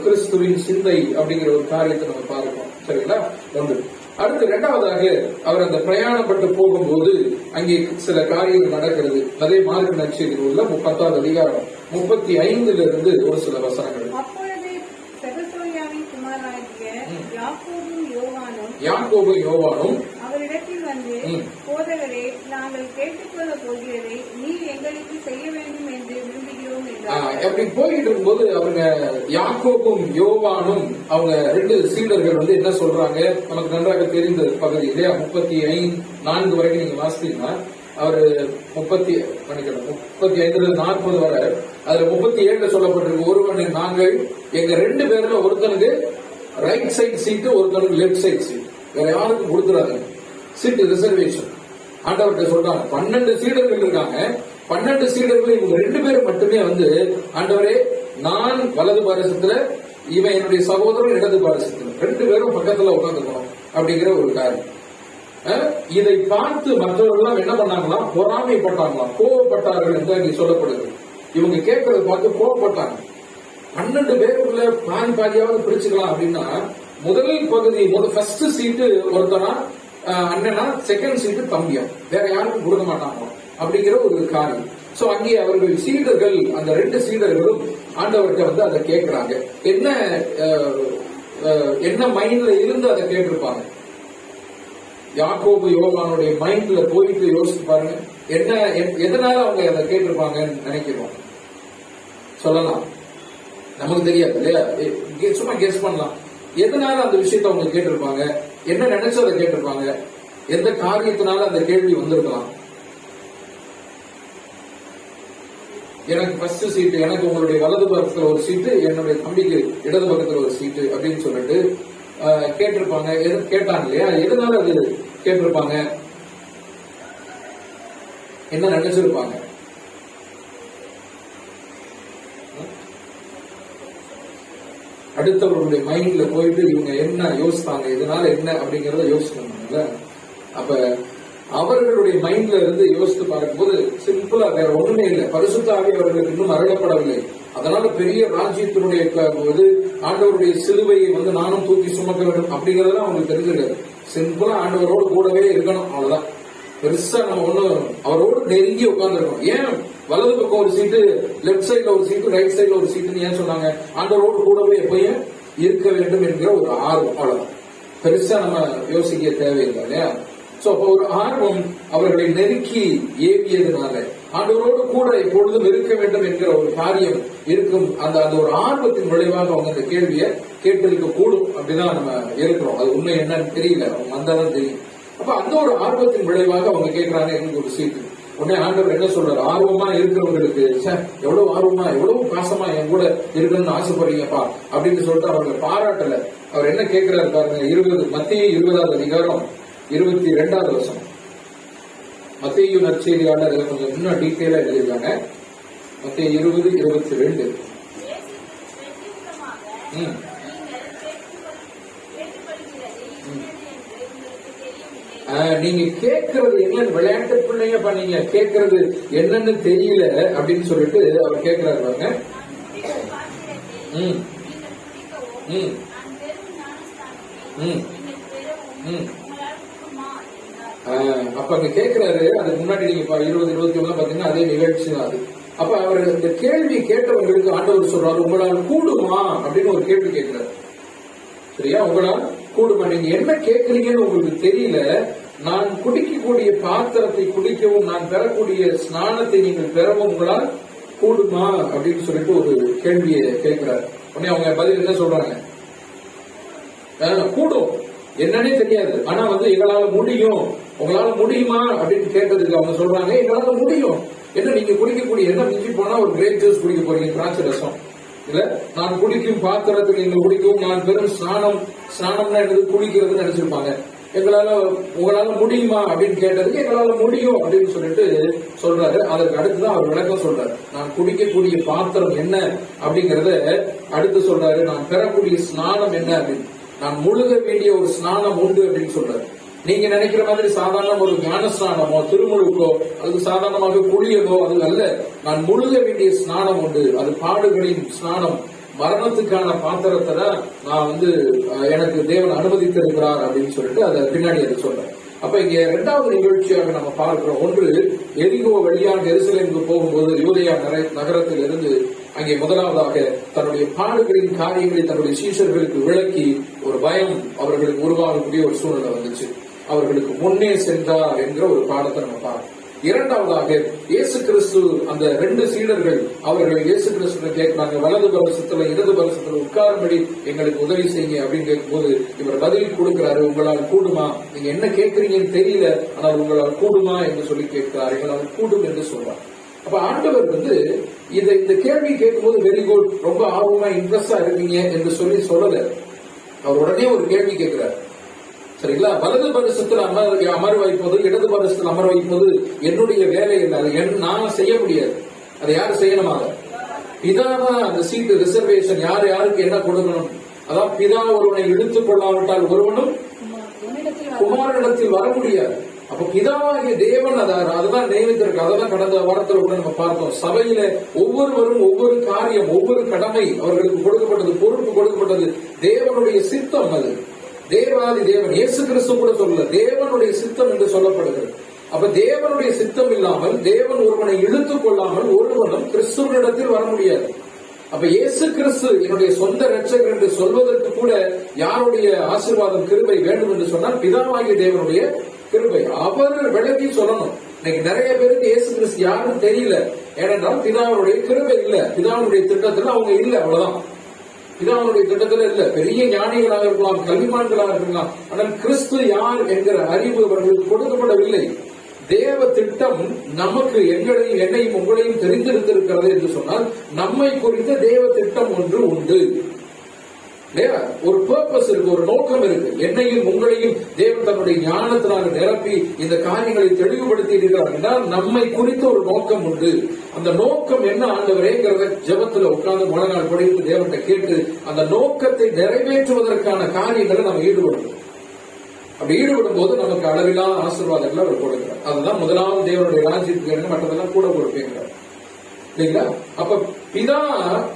கிறிஸ்துவின் சிந்தை அப்படிங்கிற ஒரு காரியத்தை நம்ம பார்க்கிறோம். சரிங்களா? அடுத்து இரண்டாவதாக அவர் அந்த பிரயாணப்பட்டு போகும்போது அங்கே சில காரியங்கள் நடக்கிறது. அதே மார்க்கு நற்செய்தி நூல்ல 10வது அதிகாரம் 35 ஒரு சில வசனங்கள். யாக்கோபும் யோவானும் அவரிடத்தில் வந்து, போதகரே, நாங்கள் கேட்டுக்கொள்ள போகிறதை நீ எங்களுக்கு செய்ய வேண்டும் என்று விரும்புகிறோம் என்றார். அப்படி போயிட்டு இருக்கும்போது அவங்க யாக்கோபும் யோவானும் அவங்க 2 சீடர்கள் வந்து என்ன சொல்றாங்க, நமக்கு நன்றாக தெரிந்த பகுதி இல்லையா, 34 வரைக்கும் நீங்க வாசித்தீங்கன்னா அவரு 35-40 வரை, அதுல 37 சொல்லப்பட்டிருக்கு, ஒருவன் நாங்கள் எங்க 2 பேர்ல ஒருத்தனுக்கு ரைட் சைடு சீட்டு, ஒருத்தனுக்கு லெப்ட் சைடு சீட், வேற யாருக்கும் கொடுத்துறாங்க சீட்டு ரிசர்வேஷன். ஆண்டவர்கிட்ட சொல்றாங்க 12 சீடர்கள் இருக்காங்க, 12 சீடர்கள் இவங்க 2 பேரும் மட்டுமே வந்து, ஆண்டவரே நான் வலது பாரசத்துல, இவன் என்னுடைய சகோதரன் இடது பாரசத்துல, 2 பேரும் பக்கத்துல உட்காந்துக்கணும் அப்படிங்கிற ஒரு காரியம். இதை பார்த்து மற்றவர்கள் என்ன பண்ணாங்களாம், பொறாமைப்பட்டாங்களாம், கோவப்பட்டார்கள் என்று அங்கே சொல்லப்படுது. இவங்க கேட்கறத பார்த்து கோவப்பட்டாங்க. 12 பேருக்குள்ள பாதியாவது பிரிச்சுக்கலாம் அப்படின்னா, முதல் பகுதி ஃபர்ஸ்ட் சீட்டு ஒருத்தனா அண்ணனா, செகண்ட் சீட்டு தம்பியா, வேற யாருக்கும் கொடுக்க மாட்டாங்க அப்படிங்கிற ஒரு காரியம். சோ அங்கே அவர்கள் சீடர்கள், அந்த 2 சீடர்களும் ஆண்டவர்கிட்ட வந்து அதை கேட்கிறாங்க. என்ன மைண்ட்ல இருந்து அதை கேட்டிருப்பாங்க, யாக்கோபு யோவானுடைய மைண்ட்ல போயிட்டு யோசிச்சு பாருங்க, எதனால அவங்க அதை கேட்டிருப்பாங்கன்னு நினைக்கிறோம். சொல்லலாம், நமக்கு தெரியாது இல்லையா, சும்மா கெஸ் பண்ணலாம். எதனால அந்த விஷயத்த அவங்க கேட்டிருப்பாங்க, என்ன நினைச்சு அதை கேட்டிருப்பாங்க, எந்த காரியத்தினால அந்த கேள்வி வந்திருக்கலாம். எனக்கு ஃபர்ஸ்ட் சீட்டு, எனக்கு உங்களுடைய வலது பக்கத்துல ஒரு சீட்டு, என்னுடைய தம்பிக்கு இடது பக்கத்துல ஒரு சீட்டு அப்படின்னு சொல்லிட்டு கேட்டிருப்பாங்க. கேட்டாங்க இல்லையா, எதனால அது கேட்டிருப்பாங்க, என்ன நினைச்சிருப்பாங்க. அடுத்தவர்களுடைய மைண்ட்ல போயிட்டு இவங்க என்ன யோசித்தாங்க, இதனால என்ன அப்படிங்கறத யோசிக்கணும்ல. அப்ப அவர்களுடைய மைண்ட்ல இருந்து யோசித்து பார்க்கும்போது சிம்பிளா வேற ஒண்ணுமே இல்லை, பரிசுத்த ஆவி அவர்களுக்கு இன்னும் அருளப்படவில்லை. அதனால பெரிய ராஜ்யத்தினுடைய ஆண்டவருடைய சிலுவையை வந்து நானும் தூக்கி சுமக்க வேண்டும் அப்படிங்கறதெல்லாம் அவங்களுக்கு தெரிஞ்சிருக்காது. சிம்பிளா ஆண்டவரோடு கூடவே இருக்கணும், அவ்வளவுதான். பெருசா நம்ம ஒண்ணு அவரோடு நெருங்கி உட்கார்ந்துருக்கோம். ஏன் வலது பக்கம் ஒரு சீட்டு, லெப்ட் சைட்ல ஒரு சீட்டு, ரைட் சைட்ல ஒரு சீட்டுன்னு ஏன் சொன்னாங்க, ஆண்டவரோடு கூடவே எப்பயும் இருக்க வேண்டும் என்கிற ஒரு ஆர்வம், அவ்வளவுதான். பெருசா நம்ம யோசிக்க தேவையில்லை இல்லையா. சோ அப்ப ஒரு ஆர்வம் அவர்களை நெருக்கி ஏவியதுனால, ஆண்டவரோடு கூட எப்பொழுதும் இருக்க வேண்டும் என்கிற ஒரு காரியம் இருக்கும். அந்த ஒரு ஆர்வத்தின் விளைவாக அவங்க அந்த கேள்வியை கேட்டிருக்க கூடும் அப்படிதான் நம்ம இருக்கிறோம். அது உண்மை என்னன்னு தெரியல, அவங்க வந்தாதான் தெரியும். அப்ப அந்த ஒரு ஆர்வத்தின் விளைவாக அவங்க கேட்கிறாங்க எங்களுக்கு ஒரு சீட்டு. உடனே ஆண்டவர் என்ன சொல்றாரு, ஆர்வமா இருக்கிறவங்களுக்கு, எவ்வளவு ஆர்வமா எவ்வளவு பாசமா என் கூட இருக்கணும்னு ஆசைப்படுறீங்கப்பா அப்படின்னு சொல்லிட்டு அவர்களை பாராட்டல. அவர் என்ன கேட்கிறாரு பாருங்க, மத்திய 20வது அதிகாரம் 22வது வசனம். மத்தேயு நற்செய்தியாளர் கொஞ்சம் இன்னும் டீட்டெயிலா எழுதியிருக்காங்க. மத்திய 20:22. நீங்க கேட்கறது என்னன்னு, விளையாட்டு பிள்ளைங்கப்பா, நீங்க கேட்கறது என்னன்னு தெரியல அப்படின்னு சொல்லிட்டு அவர் கேட்கிறாரு பாருங்க. அப்ப அங்க கேட்கிறாரு. அதுக்கு முன்னாடி நீங்க 20-21 பாத்தீங்கன்னா அதே நிகழ்ச்சி தான் அது. அப்ப அவர் இந்த கேள்வி கேட்டவர்களுக்கு ஆண்டவர் சொல்றாரு, உங்களால் கூடுமா அப்படின்னு ஒரு கேள்வி கேட்கிறாரு. சரியா, உங்களால் கூடுமா, நீங்க என்ன கேட்கறீங்கன்னு உங்களுக்கு தெரியல, நான் குடிக்கக்கூடிய பாத்திரத்தை குடிக்கவும் நான் பெறக்கூடிய ஸ்நானத்தை நீங்கள் பெறவும் உங்களால் கூடுமா அப்படின்னு சொல்லிட்டு ஒரு கேள்வியை கேட்கிறார். உடனே அவங்க பதில் என்ன சொல்றாங்க, கூடும், என்னன்னே தெரியாது, ஆனா வந்து எங்களால முடியும், உங்களால முடியுமா அப்படின்னு கேட்டதுக்கு அவங்க சொல்றாங்க, எங்களால முடியும். என்ன நீங்க குடிக்கக்கூடிய, என்ன மிஞ்சி போனா ஒரு கிரேப் ஜூஸ் குடிக்க போறீங்க, திராட்சை ரசம் இல்ல, நான் குடிக்கும் பாத்திரத்தில் நீங்கள் குடிக்கவும் நான் பெரும் ஸ்நானம்னா என்னது குடிக்கிறதுன்னு நினைச்சிருப்பாங்க. உங்களால முடியுமா அப்படின்னு கேட்டதுக்கு எங்களால முடியும் அப்படின்னு சொல்லிட்டு சொல்றாரு. அதற்கு அடுத்துதான் அவர் விளக்கம் சொல்றாரு, நான் குடிக்கக்கூடிய பாத்திரம் என்ன அப்படிங்கறத அடுத்து சொல்றாரு, நான் பெறக்கூடிய ஸ்நானம் என்ன அப்படின்னு, நான் முழுக வேண்டிய ஒரு ஸ்நானம் உண்டு அப்படின்னு சொல்றாரு. நீங்க நினைக்கிற மாதிரி சாதாரண ஒரு ஞான ஸ்நானமோ திருமுழுக்கோ அதுக்கு சாதாரணமாக குளியதோ அது அல்ல. நான் முழுக வேண்டிய ஸ்நானம் உண்டு, அது பாடுகளின் ஸ்நானம், மரணத்துக்கான பாத்திரத்தை தான் நான் வந்து எனக்கு தேவன் அனுமதித்திருக்கிறார் அப்படின்னு சொல்லிட்டு அதை பின்னாடி அதை சொல்றேன். அப்ப இங்க 2வது நிகழ்ச்சியாக நம்ம பார்க்கிறோம். ஒன்று, எரிகோ வழியாக எருசலேமுக்கு போகும்போது யூதேயா நகரத்தில் இருந்து அங்கே முதலாவதாக தன்னுடைய பாடுகளின் காரியங்களை தன்னுடைய சீஷர்களுக்கு விளக்கி ஒரு பயம் அவர்களுக்கு உருவாகக்கூடிய ஒரு சூழ்நிலை வந்துச்சு. அவர்களுக்கு முன்னே சென்றார் என்கிற ஒரு பாடத்தை நம்ம பார்க்கணும். இரண்டாவதாக இயேசு கிறிஸ்து அந்த 2 சீடர்கள் அவர்கள் இயேசு கிறிஸ்து கேட்கிறாங்க, வலது பரிசத்துல இடது பரிசத்துல உட்காரும்படி எங்களுக்கு உதவி செய்யுங்க அப்படின்னு கேட்கும்போது இவர் பதில் கொடுக்கிறாரு, உங்களால் கூடுமா, நீங்க என்ன கேட்கறீங்கன்னு தெரியல, ஆனால் உங்களால் கூடுமா என்று சொல்லி கேட்கிறார். எங்களால் கூடும் என்று சொல்றார். அப்ப ஆண்டவர் இந்த கேள்வி கேட்கும்போது வெரி குட், ரொம்ப ஆர்வமா இன்ட்ரெஸ்டா இருக்கீங்க என்று சொல்லல. அவர் உடனே ஒரு கேள்வி கேட்கிறார். சரிங்களா? வலது பரிசத்தில் அமர வைப்பது இடது பரிசத்தில் அமர வைப்பது என்னுடைய வேலை இல்லை, நான் செய்ய முடியாது. அதை யாரு செய்யணுமா? பிதாதான் அந்த சீட்டு ரிசர்வேஷன் யார் யாருக்கு என்ன கொடுக்கணும். அதான் பிதா ஒருவனை இழுத்துக் கொள்ளாவிட்டால் ஒருவனும் குமாரனிடத்தில் வர முடியாது. அப்ப பிதாவாகிய தேவன் அதுதான் நியமித்திருக்கு. அதான் கடந்த வாரத்தில் கூட நம்ம பார்த்தோம். சபையில ஒவ்வொருவரும் ஒவ்வொரு காரியம், ஒவ்வொரு கடமை அவர்களுக்கு கொடுக்கப்பட்டது, பொறுப்பு கொடுக்கப்பட்டது. தேவனுடைய சித்தம் அது. தேவாதி தேவன் இயேசு கிறிஸ்து கூட சொல்லல, தேவனுடைய சித்தம் என்று சொல்லப்படுகிறது. அப்ப தேவனுடைய சித்தம் இல்லாமல் தேவன் ஒருவனை இழுத்துக் கொள்ளாமல் ஒருவனும் கிறிஸ்துவனிடத்தில் வர முடியாது. அப்ப இயேசு கிறிஸ்து என்னுடைய சொந்த இரட்சகர் என்று சொல்வதற்கு கூட யாருடைய ஆசீர்வாதம் கிருபை வேண்டும் என்று சொன்னால் பிதாவாகிய தேவனுடைய கிருபை. அவர் விளக்கி சொல்லணும். இன்னைக்கு நிறைய பேருக்கு இயேசு கிறிஸ்து யாருன்னு தெரியல. ஏனென்றால் பிதாவுடைய கிருபை இல்ல, பிதாவுடைய திட்டத்தில் அவங்க இல்ல, அவ்வளவுதான். பிதாவுடைய திட்டத்தில் இல்ல. பெரிய ஞானிகளாக இருக்கலாம், கல்விமான்களாக இருக்கலாம், ஆனால் கிறிஸ்து யார் என்கிற அறிவு அவர்களுக்கு கொடுக்கப்படவில்லை. தேவ திட்டம் நமக்கு என்னையும் உங்களையும் தெரிந்திருக்கிறது என்று சொன்னால் நம்மை குறித்த தேவ திட்டம் ஒன்று உண்டு. ஒரு பர்பஸ் இருக்கு, ஒரு நோக்கம் இருக்கு. என்னையும் உங்களையும் தேவன் தன்னுடைய ஞானத்தினால நிரப்பி இந்த காரியங்களை தெளிவுபடுத்தி இருக்கிறார் என்றால் நம்மை குறித்த ஒரு நோக்கம் உண்டு. அந்த நோக்கம் என்ன ஆண்டவரேங்கிறத ஜெபத்துல உட்கார்ந்து முழங்கால் படித்து தேவன்கிட்ட கேட்டு அந்த நோக்கத்தை நிறைவேற்றுவதற்கான காரியங்களை நம்ம ஈடுபடுவோம். அப்படி ஈடுபடும் போது நமக்கு அளவில்லாத ஆசீர்வாதங்களை அவர் கொடுக்கிறார். அதுதான் முதலாவது தேவனுடைய ராஜ்யத்துக்கு மற்றதெல்லாம் கூட கொடுப்பீங்கிறார் இல்லைங்களா? அப்ப பிதா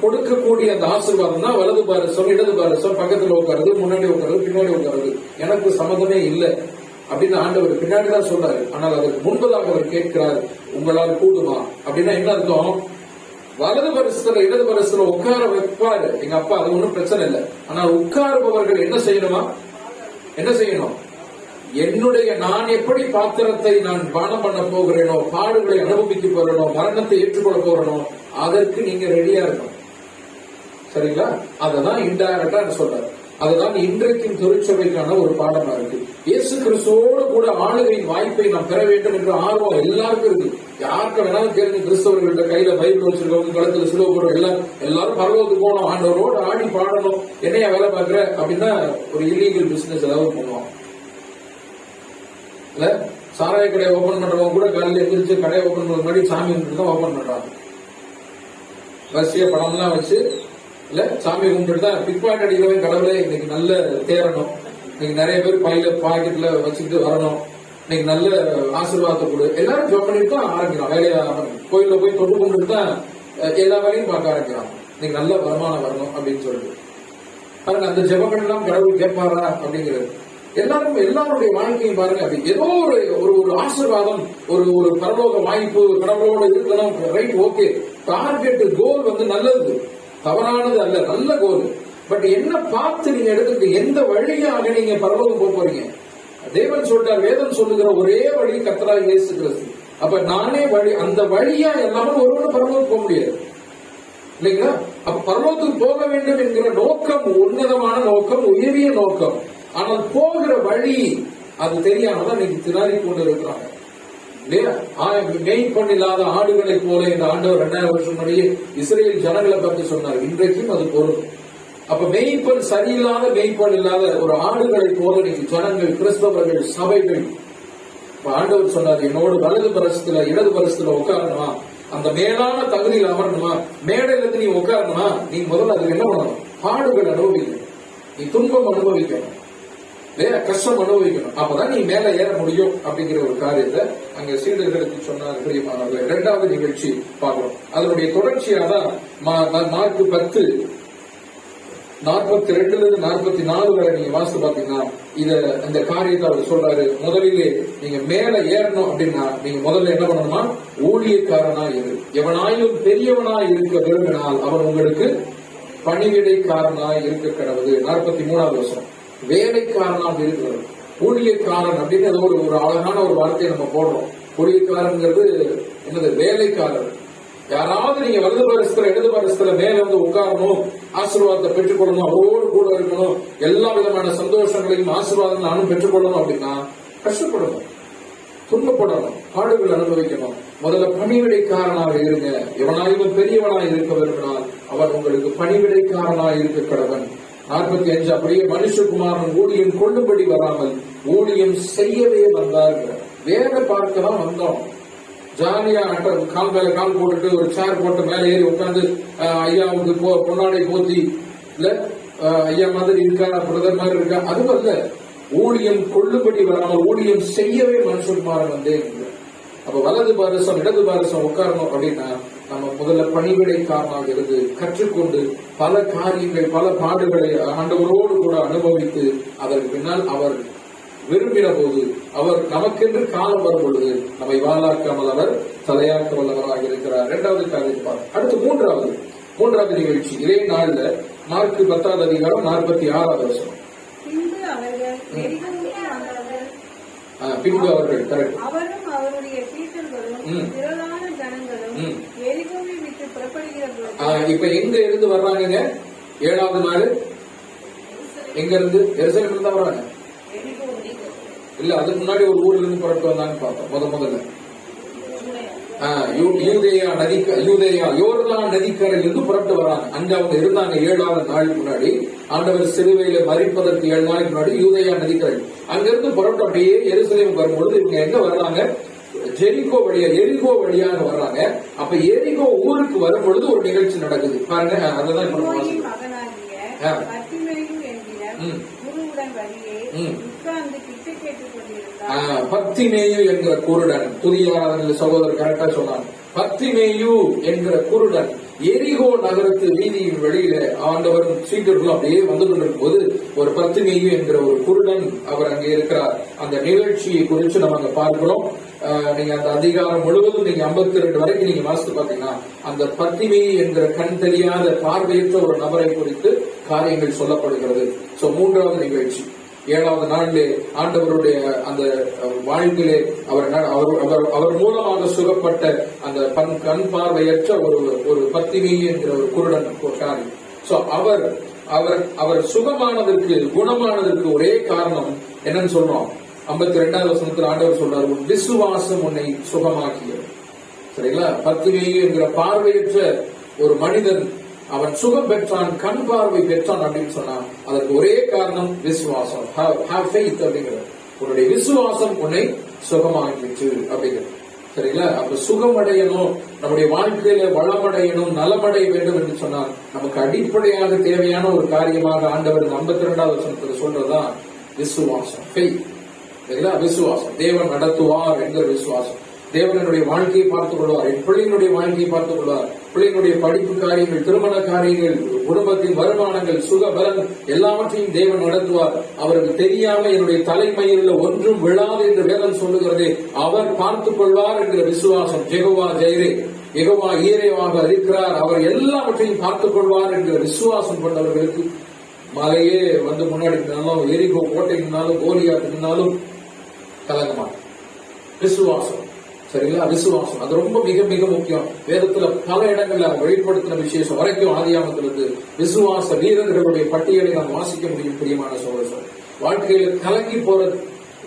கொடுக்கக்கூடிய அந்த ஆசீர்வாதம் தான் வலது பாரசம் இடது பாரசம், பக்கத்துல உட்காருது, முன்னாடி உட்காருது, பின்னாடி உட்காருது, எனக்கு சம்மந்தமே இல்லை அப்படின்னு ஆண்டவர் பின்னாடிதான் சொல்றாரு. ஆனால் அதற்கு முன்பதாக அவர் கேட்கிறார், உங்களால் கூடுமா? அப்படின்னா என்ன அர்த்தம்? வலது பரிசத்துல இடது பரிசத்துல உட்கார வைப்பாரு எங்க அப்பா, அது ஒன்றும் பிரச்சனை இல்லை. ஆனால் உட்காருபவர்கள் என்ன செய்யணுமா? என்ன செய்யணும்? நான் எப்படி பாத்திரத்தை நான் பானம் பண்ண போகிறேனோ, பாடுகளை அனுபவிக்க போறேனோ, மரணத்தை ஏற்றுக்கொள்ள போறேனோ, அதற்கு நீங்க ரெடியா இருக்கணும். சரிங்களா? அததான் இன்டைரக்டா சொல்றாரு. அதுதான் இன்றைக்கும் திருச்சபைக்கான ஒரு பாடமா இருக்கு. இயேசு கிறிஸ்துவோடு கூட ஆளுகையின் வாய்ப்பை நாம் பெற வேண்டும் என்ற ஆர்வம் எல்லாருக்கும் இருக்கு. யாருக்கு வேணாலும் தெரிஞ்சு கிறிஸ்தவர்கள்ட்ட கையில பைபிள் வச்சிருக்கவங்க, கழுத்துல சிலுவை போடுற எல்லாரும் பரலோகத்துக்கு போகணும், ஆண்டவரோடு ஆடி பாடணும், என்னையா வேலை பாக்குற அப்படின்னா ஒரு இல்லீகல் பிசினஸ் ஏதாவது பண்ணுவோம். இல்ல சாராய கடையை ஓபன் பண்றவங்க கூட காலையில் எந்திரிச்சு கடையை ஓபன் பண்ற முன்னாடி சாமி கும்பிட்டு தான் ஓபன் பண்றாங்க. வரிசையா படம் எல்லாம் வச்சு இல்ல சாமி கும்பிட்டு தான் பிக் பாயிண்ட் அடிக்கிறவங்க கடவுளே இன்னைக்கு நல்ல தேரணும், இன்னைக்கு நிறைய பேர் பையில பாக்கெட்ல வச்சுக்கிட்டு வரணும், இன்னைக்கு நல்ல ஆசீர்வாதத்தை கொடு, எல்லாரும் ஜோப் பண்ணிட்டு தான் ஆரம்பிக்கிறான். வேலையை கோயில போய் தொண்டு கும்பிட்டு தான் எல்லா வேலையும் பார்க்க ஆரம்பிக்கிறான். இன்னைக்கு நல்ல வருமானம் வரணும் அப்படின்னு சொல்லிட்டு பாருங்க. அந்த ஜெபங்கள் எல்லாம் கடவுள் கேட்பாரா அப்படிங்கிறது எல்லாருடைய வாழ்க்கையும் பாருங்க. அப்படி ஏதோ ஒரு ஆசீர்வாதம், ஒரு பரலோக வாய்ப்பு கடவுளோட இருக்கணும். ரைட், ஓகே, டார்கெட் கோல் நல்லது, தவறானது அல்ல, நல்ல கோல். பட் என்ன பார்த்து நீங்க எடுத்துட்டு எந்த வழியாக நீங்க பரலோகம் போக போறீங்க? தேவன் சொல்றார், வேதம் சொல்லுகிற ஒரே வழி கர்த்தராகிய இயேசு கிறிஸ்து. அப்ப நானே வழி, அந்த வழியா எல்லாமே ஒருவரும் பரலோகம் போக முடியாது இல்லைங்களா? அப்ப பரலோகத்துக்கு போக வேண்டும் என்கிற நோக்கம் உன்னதமான நோக்கம், உயரிய நோக்கம். ஆனால் போகிற வழி அது தெரியாமதான் இன்னைக்கு திணறி கொண்டு இருக்கிறாங்க இல்லையா? மேய்ப்பன் இல்லாத ஆடுகளை போல இந்த ஆண்டவர் 2000 வருஷம் முன்னாடியே இஸ்ரேல் ஜனங்களை பற்றி சொன்னார். இன்றைக்கும் அது பொருள். அப்ப மேய்ப்பன் சரியில்லாத, மேய்ப்பன் இல்லாத ஒரு ஆடுகளை போல இன்னைக்கு ஜனங்கள், கிறிஸ்தவர்கள், சபைகள். ஆண்டவர் சொன்னார், என்னோடு வலது பரிசத்துல இடது பரிசத்துல உட்காரணுமா, அந்த மேலான தகுதியில் அமரணுமா, மேடையில நீ உட்காரணுமா, நீ முதல்ல அதுக்கு என்ன பண்ணணும்? பாடுகள் அனுபவிக்கணும், நீ துன்பம் அனுபவிக்கணும், வேற கஷ்டம் அனுபவிக்கணும். அப்பதான் நீ மேல ஏற முடியும் அப்படிங்கிற ஒரு காரியத்தை அங்க சீடர்களுக்கு சொன்னார். பிரியமானவர்களே, 2வது நிகழ்ச்சி பார்க்கிறோம். அதனுடைய தொடர்ச்சியா தான் மார்க் 10 42 44 வரை நீங்க வாசித்து பாத்தீங்கன்னா இந்த காரியத்தை அவர் சொல்றாரு. முதலிலே நீங்க மேல ஏறணும் அப்படின்னா நீங்க முதல்ல என்ன பண்ணணுமா, ஊழியக்காரனா இரு. எவனாயிலும் பெரியவனா இருக்க விரும்பினால் அவன் உங்களுக்கு பணிவிடைக்காரனாய் இருக்க கடவுது. 43வது வசனம், வேலைக்காரனாக இருக்கிறது. ஊழியக்காரன் அப்படின்னு ஒரு அழகான ஒரு வார்த்தையை நம்ம போடுறோம். ஊழியக்காரங்கிறது என்னது, வேலைக்காரர். யாராவது நீங்க வலது பாரசத்துல இடது பாரசத்துல மேல வந்து உட்காரணும், ஆசீர்வாதத்தை பெற்றுக்கொள்ளணும், அவரோடு கூட இருக்கணும், எல்லா விதமான சந்தோஷங்களையும் ஆசீர்வாதங்கள் நானும் பெற்றுக்கொள்ளணும் அப்படின்னா கஷ்டப்படணும், துன்பப்படணும், பாடுகள் அனுபவிக்கணும். முதல்ல பணிவிடைக்காரனாக இருங்க. எவனாயும் பெரியவனாய் இருக்க விரும்பினால் அவன் உங்களுக்கு பணிவிடைக்காரனாய் இருக்க கடவன். 45 அப்படியே மனுஷகுமாரன் ஊழியம் கொள்ளும்படி வராமல் ஊழியம் செய்யவே வந்தார். வேலை பார்க்க தான் வந்தோம். ஜாலியா கால் மேல கால் போட்டுட்டு ஒரு சேர் போட்டு மேல ஏறி உட்காந்து ஐயாவுக்கு பொன்னாடை போத்தி இல்ல ஐயா மாதிரி இருக்கா, பிரதர் மாதிரி இருக்கா, அதுவும் அல்ல. ஊழியம் கொள்ளும்படி வராமல் ஊழியம் செய்யவே மனுஷகுமாரன் வந்தே. அப்ப வலது பாரசம் இடது பாரசம் உட்காரணும் அப்படின்னா நம்ம முதல்ல பணிவிடைக்காரனாக இருந்து கற்றுக்கொண்டு பல காரியங்கள் பல பாடுகளை ஆண்டவரோடு கூட அனுபவித்து அதற்கு பின்னால் அவர் விரும்பின போது அவர் நமக்கென்று காலம் வரும் பொழுது நம்மை வாழாக்காமல் அவர் தலையாக்க வல்லவராக இருக்கிறார். 2வது காரியத்தை பார்ப்போம். அடுத்து மூன்றாவது நிகழ்ச்சி இதே நாள்ல மார்க் 10வது அதிகாரம் 46வது வசனம். பின்பு அவர்கள் கரெக்ட், அவரும் அவருடைய சீடர்களும் திரளான ஜனங்களும் எரிகோவை விட்டு புறப்படுகிற போது. இப்ப எங்க இருந்து வர்றாங்க? 7வது நாள் எங்க இருந்து? எருசலேம்ல இருந்து வர்றாங்க. இல்ல அதுக்கு முன்னாடி ஒரு ஊர்ல இருந்து புறப்பட்டு வந்தாங்கன்னு பார்த்தோம். முதல்ல யோர்தான் நதிக்கரையில் இருந்து புறப்பட்டு வராங்க. அங்க அவங்க இருந்தாங்க 7வது நாளுக்கு முன்னாடி. ஆண்டவர் சிலுவையில மரிப்பதற்கு 7 நாளைக்கு முன்னாடி யூதேயா நதிக்கரை அங்கிருந்து புறப்பட்டு அப்படியே எருசலேம் வரும்பொழுது இவங்க எங்க வர்றாங்க? எரிகோ வழியாக வர்றாங்க. அப்ப எரிகோ ஊருக்கு வரும் பொழுது ஒரு நிகழ்ச்சி நடக்குது பாருங்க. அதுதான் பத்திமேயு என்கிற குருடன், புதிய சகோதரர் கரெக்டா சொன்னாங்க. பத்திமேயு என்கிற குருடன் எரிகோ நகரத்து வீதியின் வெளியில ஆண்டவரும் சீடர்களும் அப்படியே வந்து கொண்டிருக்கும் போது ஒரு பத்திமேயு என்கிற ஒரு குருடன் அவர் அங்கே இருக்கிறார். அந்த நிகழ்ச்சியை குறித்து நம்ம அங்க பார்க்கிறோம். நீங்க அந்த அதிகாரம் முழுவதும் நீங்க 52 வரைக்கும் நீங்க வாசித்து பாத்தீங்கன்னா அந்த பத்திமேயு என்கிற கண் தெரியாத பார்வையற்ற ஒரு நபரை குறித்து காரியங்கள் சொல்லப்படுகிறது. சோ 3வது நிகழ்ச்சி 7வது நாளிலே ஆண்டவருடைய அந்த வாழ்க்கையிலே அவர் மூலமாக சுகப்பட்ட அந்த கண் பார்வையற்ற ஒரு பத்திமேயு என்கிற ஒரு குருடன் காரி. சோ அவர் சுகமானதற்கு குணமானதற்கு ஒரே காரணம் என்னன்னு சொல்றோம். 52வது வசனத்தில் ஆண்டவர் சொல்றார், விசுவாசம் உன்னை சுகமாக்கியது. சரிங்களா? பத்திமேயு என்கிற பார்வையற்ற ஒரு மனிதன் அவன் சுகம் பெற்றான், கண் பார்வை பெற்றான் அப்படின்னு சொன்னா அதற்கு ஒரே காரணம் விசுவாசம். அப்படிங்கிறது உன்னுடைய விசுவாசம் உன்னை சுகமாக்கிச்சு அப்படிங்கிறது. சரிங்களா? அப்ப சுகமடையணும், நம்முடைய வாழ்க்கையில வளமடையணும், நலமடைய வேண்டும் என்று சொன்னால் நமக்கு அடிப்படையாக தேவையான ஒரு காரியமாக ஆண்டவர் 52வது வசனத்தில் சொல்றதுதான் விசுவாசம். விசுவாசம் தேவன் நடத்துவார் என்கிற விசுவாசம். தேவன் என்னுடைய வாழ்க்கையை பார்த்துக் கொள்வார், என் பிள்ளைகளுடைய வாழ்க்கையை பார்த்துக் கொள்வார், பிள்ளைகளுடைய படிப்பு காரியங்கள், திருமண காரியங்கள், குடும்பத்தின் வருமானங்கள், சுக பலன் எல்லாவற்றையும் தேவன் நடத்துவார். அவருக்கு தெரியாம என்னுடைய தலைமையில் ஒன்றும் விழாது என்று வேதம் சொல்லுகிறது. அவர் பார்த்துக் கொள்வார் என்கிற விசுவாசம். ஜெகோவா ஜெயரே, யெகோவா ஈரேவாக இருக்கிறார், அவர் எல்லாவற்றையும் பார்த்துக் கொள்வார் என்கிற விசுவாசம் கொண்டவர்களுக்கு மலையே வந்து முன்னாடி நின்னாலும், எரிகோ கோட்டை நின்னாலும், கோலியாத் நின்னாலும் கலங்கமா விசுவாசம். சரிங்களா? விசுவாசம் அது ரொம்ப மிக மிக முக்கியம். வேதத்துல பல இடங்கள்ல வெளிப்படுத்தின விசேஷம் வரைக்கும் ஆதியாமத்திலிருந்து விசுவாச வீரர்களுடைய பட்டியலை நாம் வாசிக்க முடியும். பிரியமான சோழர், வாழ்க்கையில கலங்கி போற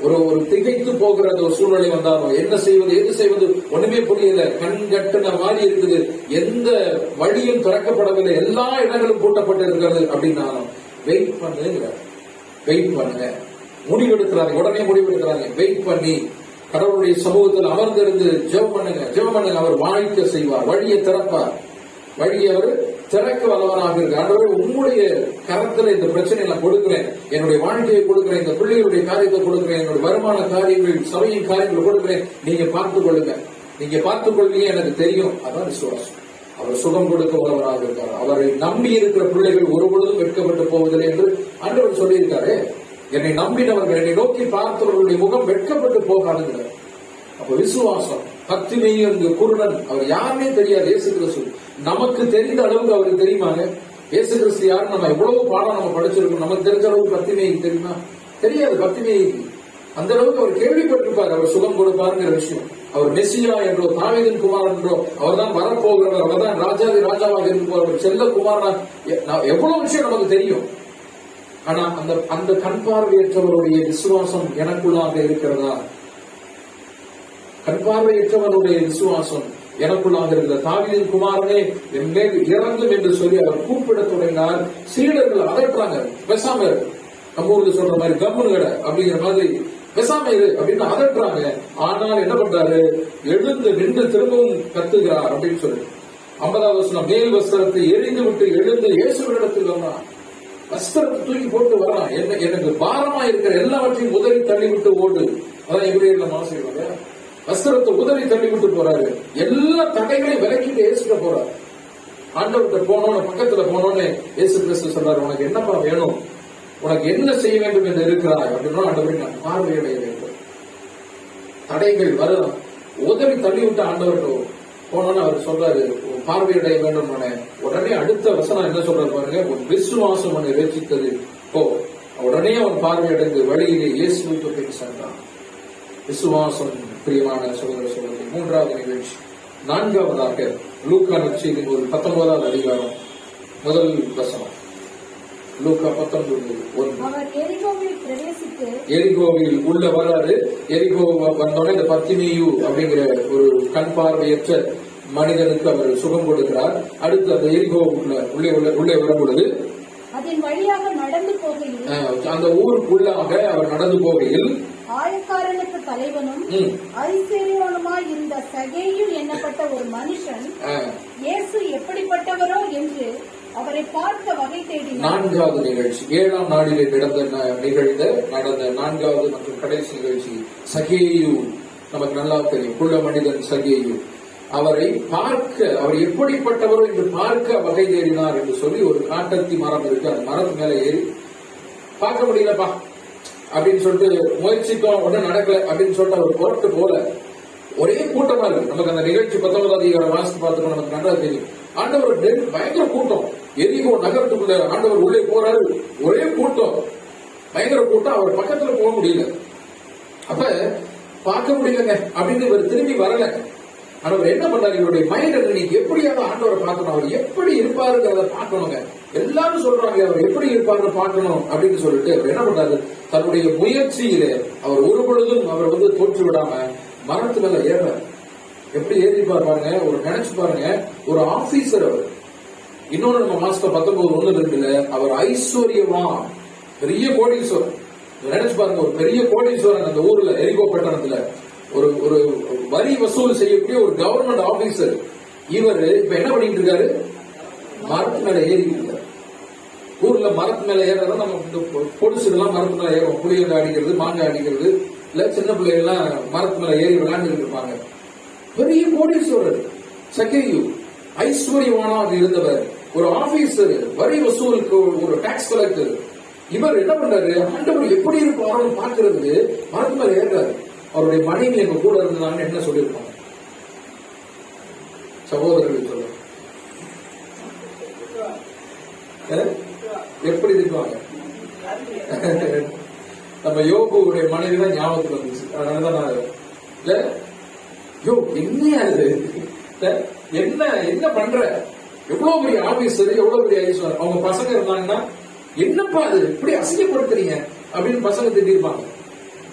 ஒரு திகைத்து போகிற ஒரு சூழ்நிலை வந்தாலும் என்ன செய்வது எது செய்வது ஒண்ணுமே புரியல, கண் கட்டுன மாதிரி இருக்குது, எந்த வழியும் திறக்கப்படவில்லை, எல்லா இடங்களும் பூட்டப்பட்டு இருக்கிறது அப்படின்னாலும் வெயிட் பண்ணுங்க, முடிவெடுக்கிறாங்க, உடனே முடிவெடுக்கிறாங்க. வெயிட் பண்ணி கடவுளுடைய சமூகத்தில் அமர்ந்திருந்து ஜெபம் பண்ணுங்க. அவர் வாழ்க்கை செய்வார், வழியை திறப்பார், வழியை அவர் திறக்க வல்லவராக இருக்கு. ஆண்டவரே உங்களுடைய கரத்துல இந்த பிரச்சனையை நான் கொடுக்கிறேன், என்னுடைய வாழ்க்கையை கொடுக்கிறேன், இந்த பிள்ளைகளுடைய காரியத்தை கொடுக்கிறேன், என்னுடைய வருமான காரியங்கள், சபையின் காரியங்களை கொடுக்கிறேன், நீங்க பார்த்துக் கொள்ளுங்க, நீங்க பார்த்துக் கொள்வீங்க, எனக்கு தெரியும். அதான் விசுவாசம். அவர் சுகம் கொடுக்க வல்லவராக இருக்கார். அவரை நம்பி இருக்கிற பிள்ளைகள் ஒருபொழுதும் வெட்கப்பட்டு போவதில்லை என்று ஆண்டவர் சொல்லியிருக்காரு. என்னை நம்பினவர்கள், என்னை நோக்கி பார்த்தவர்களுடைய முகம் வெட்கப்பட்டு போகாதுங்கிறார். அப்ப விசுவாசம், பத்திமையும் குருடன், அவர் யாருமே தெரியாது. இயேசு கிறிஸ்து நமக்கு தெரிந்த அளவுக்கு அவருக்கு தெரியுமாங்க? இயேசு கிறிஸ்து யாரு? நம்ம எவ்வளவு பாடம் நம்ம படிச்சிருக்கோம். நமக்கு தெரிஞ்ச அளவுக்கு பத்திமை தெரியுமா? தெரியாது. பத்திமை அந்த அளவுக்கு அவர் கேள்விப்பட்டிருப்பார். அவர் சுகம் கொடுப்பாருங்கிற விஷயம். அவர் மெஸ்ஸியா என்றோ, தாவீதின் குமாரன் என்றோ, அவர் தான் வரப்போகிறவர், அவர் தான் ராஜாதி ராஜாவாக இருப்பவர், செல்ல குமாரனா, எவ்வளவு விஷயம் நமக்கு தெரியும். ஆனா அந்த கண் பார்வையற்றவருடைய விசுவாசம் எனக்குள்ளாக இருக்கிறதா? கண் பார்வையற்றவருடைய விசுவாசம் எனக்குள்ளாக இருக்கிற தாவீதின் குமாரனே என் மேல் இறங்கும் என்று சொல்லி அவர் கூப்பிட தொடங்கினார். சீடர்கள் அதட்டுறாங்க, பேசாம இரு, நம்ம ஊர்ல சொல்ற மாதிரி கம்முனு கடை அப்படிங்கிற மாதிரி பேசாம இரு அப்படின்னு அதட்டுறாங்க. ஆனால் என்ன பண்றாரு? எழுந்து நின்று திரும்பவும் கத்துகிறார் அப்படின்னு சொல்லி 50வது வசனம், மேல் வஸ்திரத்தை எரிந்து விட்டு எழுந்து இயேசுவினிடத்தில் வந்தான். வஸ்திரத்தை தூக்கி போட்டு வரான். எனக்கு பாரமா இருக்கிற எல்லாவற்றையும் உதறி தள்ளி விட்டு ஓடு. அதான் எபிரேயர்ல மாசிடுவாங்க. வஸ்திரத்தை உதறி தள்ளி விட்டு போறாரு. எல்லா தடைகளையும் விலக்கிட்டு இயேசுட்ட போறாரு. ஆண்டவர்கிட்ட போனோன்னு, பக்கத்துல போனோன்னு இயேசு கிறிஸ்து சொல்றாரு, உனக்கு என்னப்பா வேணும், உனக்கு என்ன செய்ய வேண்டும் என்று இருக்கிறாய் அப்படின்னா, ஆண்டவரை நான் பார்வையடைய வேண்டும். தடைகள் வரலாம், உதவி தள்ளி விட்டு ஆண்டவர்கிட்ட போனோன்னு அவர் சொல்றாரு, பார்வையடைய வேண்டும். உடனே அடுத்த வசனம் என்ன சொல்றாரு பாருங்க, உன் விசுவாசம் உன்னை ரட்சித்தது போ. உடனே அவன் பார்வையடைந்து வழியிலே இயேசுவுக்கு பின் சென்றான். விசுவாசம். பிரியமான சகோதர சகோதரி, 3வது நிகழ்ச்சி. 4வதாக லூக்கா நற்செய்தியின் 19வது அதிகாரம் 1 வசனம். லூக்கா 19:1. அவர் எரிகோவில் பிரவேசித்து, எரிகோவில் உள்ள வராரு. எரிகோ வந்தோடனே இந்த பத்திமியு அப்படிங்கிற ஒரு கண் பார்வையற்ற மனிதனுக்கு அவர் சுகம் கொடுக்கிறார். அடுத்து அந்த எரிகோ உள்ளே வரும் பொழுது அதன் வழியாக நடந்து போகையில், அந்த ஊருக்குள்ளாக அவர் நடந்து போகையில், ஆயக்காரனுக்கு தலைவனும் ஐஸ்வர்யவானுமாய் இருந்த சகேயு எண்ணப்பட்ட ஒரு மனுஷன் இயேசு எப்படிப்பட்டவரோ என்று அவரை பார்க்க வகை தேடினார். 4வது நிகழ்ச்சி. 7ஆம் நாளிலே நிகழ்ந்த 4வது மற்றும் கடைசி நிகழ்ச்சி. சகேயு நமக்கு நல்லா தெரியும், குள்ள மனிதன் சகேயு. அவரை பார்க்க, அவர் எப்படிப்பட்டவரோ என்று பார்க்க வகை தேடினார் என்று சொல்லி ஒரு காட்டத்தி மரம் இருக்கு. அந்த மரத்து மேல ஏறி பார்க்க முடியலப்பா அப்படின்னு சொல்லிட்டு முயற்சிக்கும், ஒன்னும் நடக்கல அப்படின்னு சொல்லிட்டு அவர் புறட்டு போல ஒரே கூட்டமா இருக்கு. நமக்கு அந்த நிகழ்ச்சி 19வது அதிகாரம் வாசித்து பார்த்துக்கோ, நமக்கு நல்லா தெரியும். ஆண்டவர் பயங்கர கூட்டம். எரிகோ நகரத்துக்குள்ள ஆண்டவர் உள்ளே போறாரு, ஒரே கூட்டம், பயங்கர கூட்டம். அவர் பக்கத்துல போக முடியல. அப்ப பார்க்க முடியலங்க அப்படின்னு இவர் திரும்பி வரல. ஆண்டவர் என்ன பண்றாரு? இவருடைய மைண்ட் நீங்க எப்படியாவது ஆண்டவரை பார்க்கணும், அவர் எப்படி இருப்பாருங்கிறத பார்க்கணுங்க. எல்லாரும் சொல்றாங்க அவர் எப்படி இருப்பாருன்னு பார்க்கணும் அப்படின்னு சொல்லிட்டு அவர் என்ன பண்றாரு? தன்னுடைய முயற்சியிலே அவர் ஒரு பொழுதும் அவர் தோற்று விடாம மரத்து மேல ஏறாரு. எப்படி ஏறிப்பார் பாருங்க, ஒரு நினைச்சு பாருங்க. ஒரு ஆபீசர் அவர். இன்னொன்னு நம்ம மாஸ்டர் 19:1-2 அவர் ஐஸ்வர்யவான், பெரிய கோடீஸ்வரன். நினைச்சு பாருங்க, ஒரு பெரிய கோடீஸ்வரன் அந்த ஊர்ல, எரிகோ பட்டணத்துல ஒரு வரி வசூல் செய்யக்கூடிய ஒரு கவர்மெண்ட் ஆபீசர். இவர் இப்ப என்ன பண்ணிட்டு இருக்காரு? மரத்து மேல ஏறி இருக்காரு. ஊர்ல மரத்து மேல ஏறதான் நம்ம பொடிசுலாம் மரத்து மேல ஏறும். புளியங்காய் அடிக்கிறது, மாங்காய் அடிக்கிறது, இல்ல சின்ன பிள்ளைகள் எல்லாம் மரத்து மேல ஏறி விளையாண்டு இருப்பாங்க. பெரிய கோடீஸ்வரர் சகேயு, ஐஸ்வர்யவானாக இருந்தவர், ஒரு ஆபீசர், வரி வசூலுக்கு ஒரு டாக்ஸ் கலெக்டர். இவர் என்ன பண்றாரு? ஆண்டவர் எப்படி இருப்பாரு பார்க்கறதுக்கு மரத்து மேல ஏறாரு. அவருடைய மனைவி எங்க கூட இருந்தாங்கன்னு என்ன சொல்லியிருப்பாங்க? சகோதரர்கள் சொல்ல எப்படி இருப்பாங்க? நம்ம யோகுடைய மனைவி தான் ஞாபகத்துக்கு வந்துச்சு. அதனாலதான் இல்ல யோ என்ன என்ன பண்ற, எவ்வளவு பெரிய ஆபீசர், எவ்வளவு பெரிய ஐஸ்வர். அவங்க பசங்க இருந்தாங்கன்னா என்னப்பா அது இப்படி அசிங்கப்படுத்துறீங்க அப்படின்னு பசங்க திட்டிருப்பாங்க.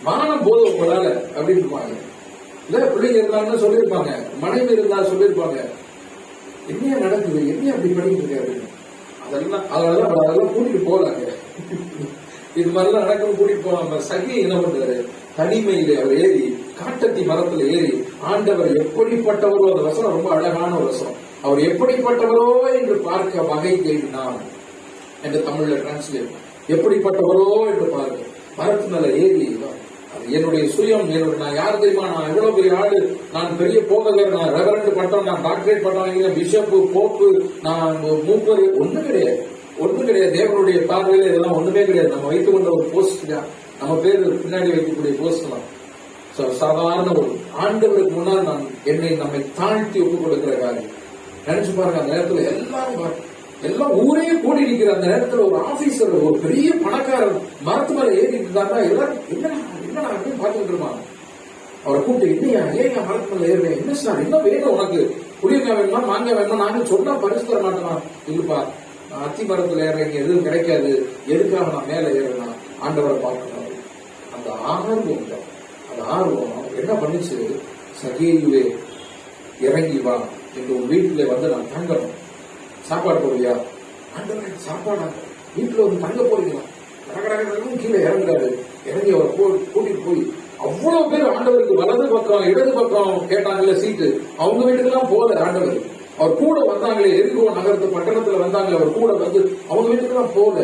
மானம் போதும் உங்களால அப்படின்னு இருப்பாங்க. இல்ல பிள்ளைங்க இருந்தாங்கன்னு சொல்லியிருப்பாங்க, மனைவி இருந்தா சொல்லியிருப்பாங்க, என்ன நடக்குது, என்ன அப்படி பண்ணிட்டு இருக்கு அப்படின்னு. அதெல்லாம் கூட்டிட்டு போலாங்க. இது மாதிரிலாம் நடக்கணும், கூட்டிட்டு போலாங்க. சகி என்ன பண்றாரு? தனிமையில அவர் ஏறி, காட்டத்தி மரத்துல ஏறி, ஆண்டவர் எப்படிப்பட்டவரோ, அந்த வசனம் ரொம்ப அழகான ஒரு வசனம், அவர் எப்படிப்பட்டவரோ என்று பார்க்க வகை தேடினார் என்று தமிழ்ல டிரான்ஸ்லேட். எப்படிப்பட்டவரோ என்று பார்க்க மரத்து மேல ஏறி என்னுடைய சுயம், நான் யார் தெரியுமா, நான் எவ்வளவு பெரிய ஆளு, நான் பெரிய போதகர், நான் ரெவரண்ட் பட்டம், நான் டாக்டரேட் பட்டம், பிஷப்பு, போப்பு, நான் மூப்பர், ஒண்ணும் கிடையாது. தேவனுடைய பார்வையில இதெல்லாம் ஒண்ணுமே கிடையாது. நம்ம வைத்துக் கொண்ட ஒரு போஸ்ட் தான், நம்ம பேர் பின்னாடி வைக்கக்கூடிய போஸ்ட் தான். சாதாரண ஒரு ஆண்டவருக்கு முன்னால் நம்மை தாழ்த்தி ஒப்புக் கொடுக்கிற காரியம். நினைச்சு பாருங்க, அந்த நேரத்துல எல்லாம் ஊரே கூடி நிற்கிற அந்த நேரத்துல ஒரு ஆபீசர், ஒரு பெரிய பணக்காரர் மரத்து மேல ஏறி இருந்தாருன்னா எல்லாரும் என்ன அப்படின்னு பார்த்துட்டு இருப்பாங்க. அவரை கூப்பிட்டு, ஏன் மரத்து மேல ஏறுறேன், என்ன சார், என்ன வேணும் உனக்கு, புளியங்காய் வேணுமா, மாங்காய் வேணுமா, நாங்க சொன்னா பரிசு தர மாட்டோமா, இல்லப்பா அத்தி மரத்துல ஏறுறீங்க, எதுவும் கிடைக்காது, எதுக்காக நான் மேல ஏறுனா ஆண்டவரை பார்க்கணும். அந்த ஆர்வம் என்ன பண்ணிச்சு, சகேயுவே இறங்கி வா, எங்க வீட்டுல வந்து நான் தங்கணும், சாப்பாடு போடுவியா, ஆண்டவரே சாப்பாடா, வீட்டுல வந்து தங்க போறீங்களா, கடற்கரை கீழே இறங்குறாரு. இறங்கி அவர் கூட்டிட்டு போய் அவ்வளவு பேர் ஆண்டவருக்கு வலது பக்கம் இடது பக்கம் கேட்டாங்கல்ல சீட்டு, அவங்க வீட்டுக்கெல்லாம் போல ஆண்டவர். அவர் கூட வந்தாங்களே, எரிகோ நகரத்து பட்டணத்துல வந்தாங்களே, அவர் கூட வந்து அவங்க வீட்டுக்கெல்லாம் போல.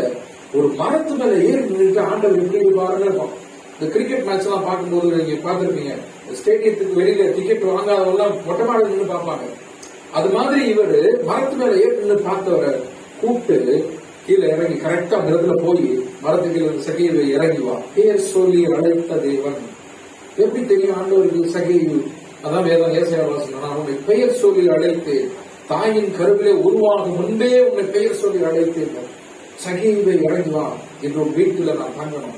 ஒரு மரத்து மேல ஏறி நின்று ஆண்டவர் எப்படி இருப்பாருன்னு இருக்கும். இந்த கிரிக்கெட் மேட்ச் எல்லாம் பார்க்கும்போது நீங்க பாத்துருப்பீங்க, ஸ்டேடியத்துக்கு வெளியில டிக்கெட் வாங்காதவெல்லாம் மொட்டை மாடி நின்று பார்ப்பாங்க. அது மாதிரி இவரு மரத்து மேல ஏறி நின்று பார்த்தவரை கூப்பிட்டு கீழே இறங்கி கரெக்டா அந்த இடத்துல போய் மரத்துக்கு சகையை இறங்கி வா, பேர் சொல்லி அழைத்த தேவன். எப்படி தெரியும் ஆண்டவருக்கு சகையு? அதான் வேதம் ஏசாயா வாசனம், உன்னை பெயர் சொல்லி அழைத்து தாயின் கருவிலே உருவாகும் முன்பே உன்னை பெயர் சொல்லி அழைத்தேன், சகையை இறங்கி வா, என்று வீட்டுல நான் தங்கணும்.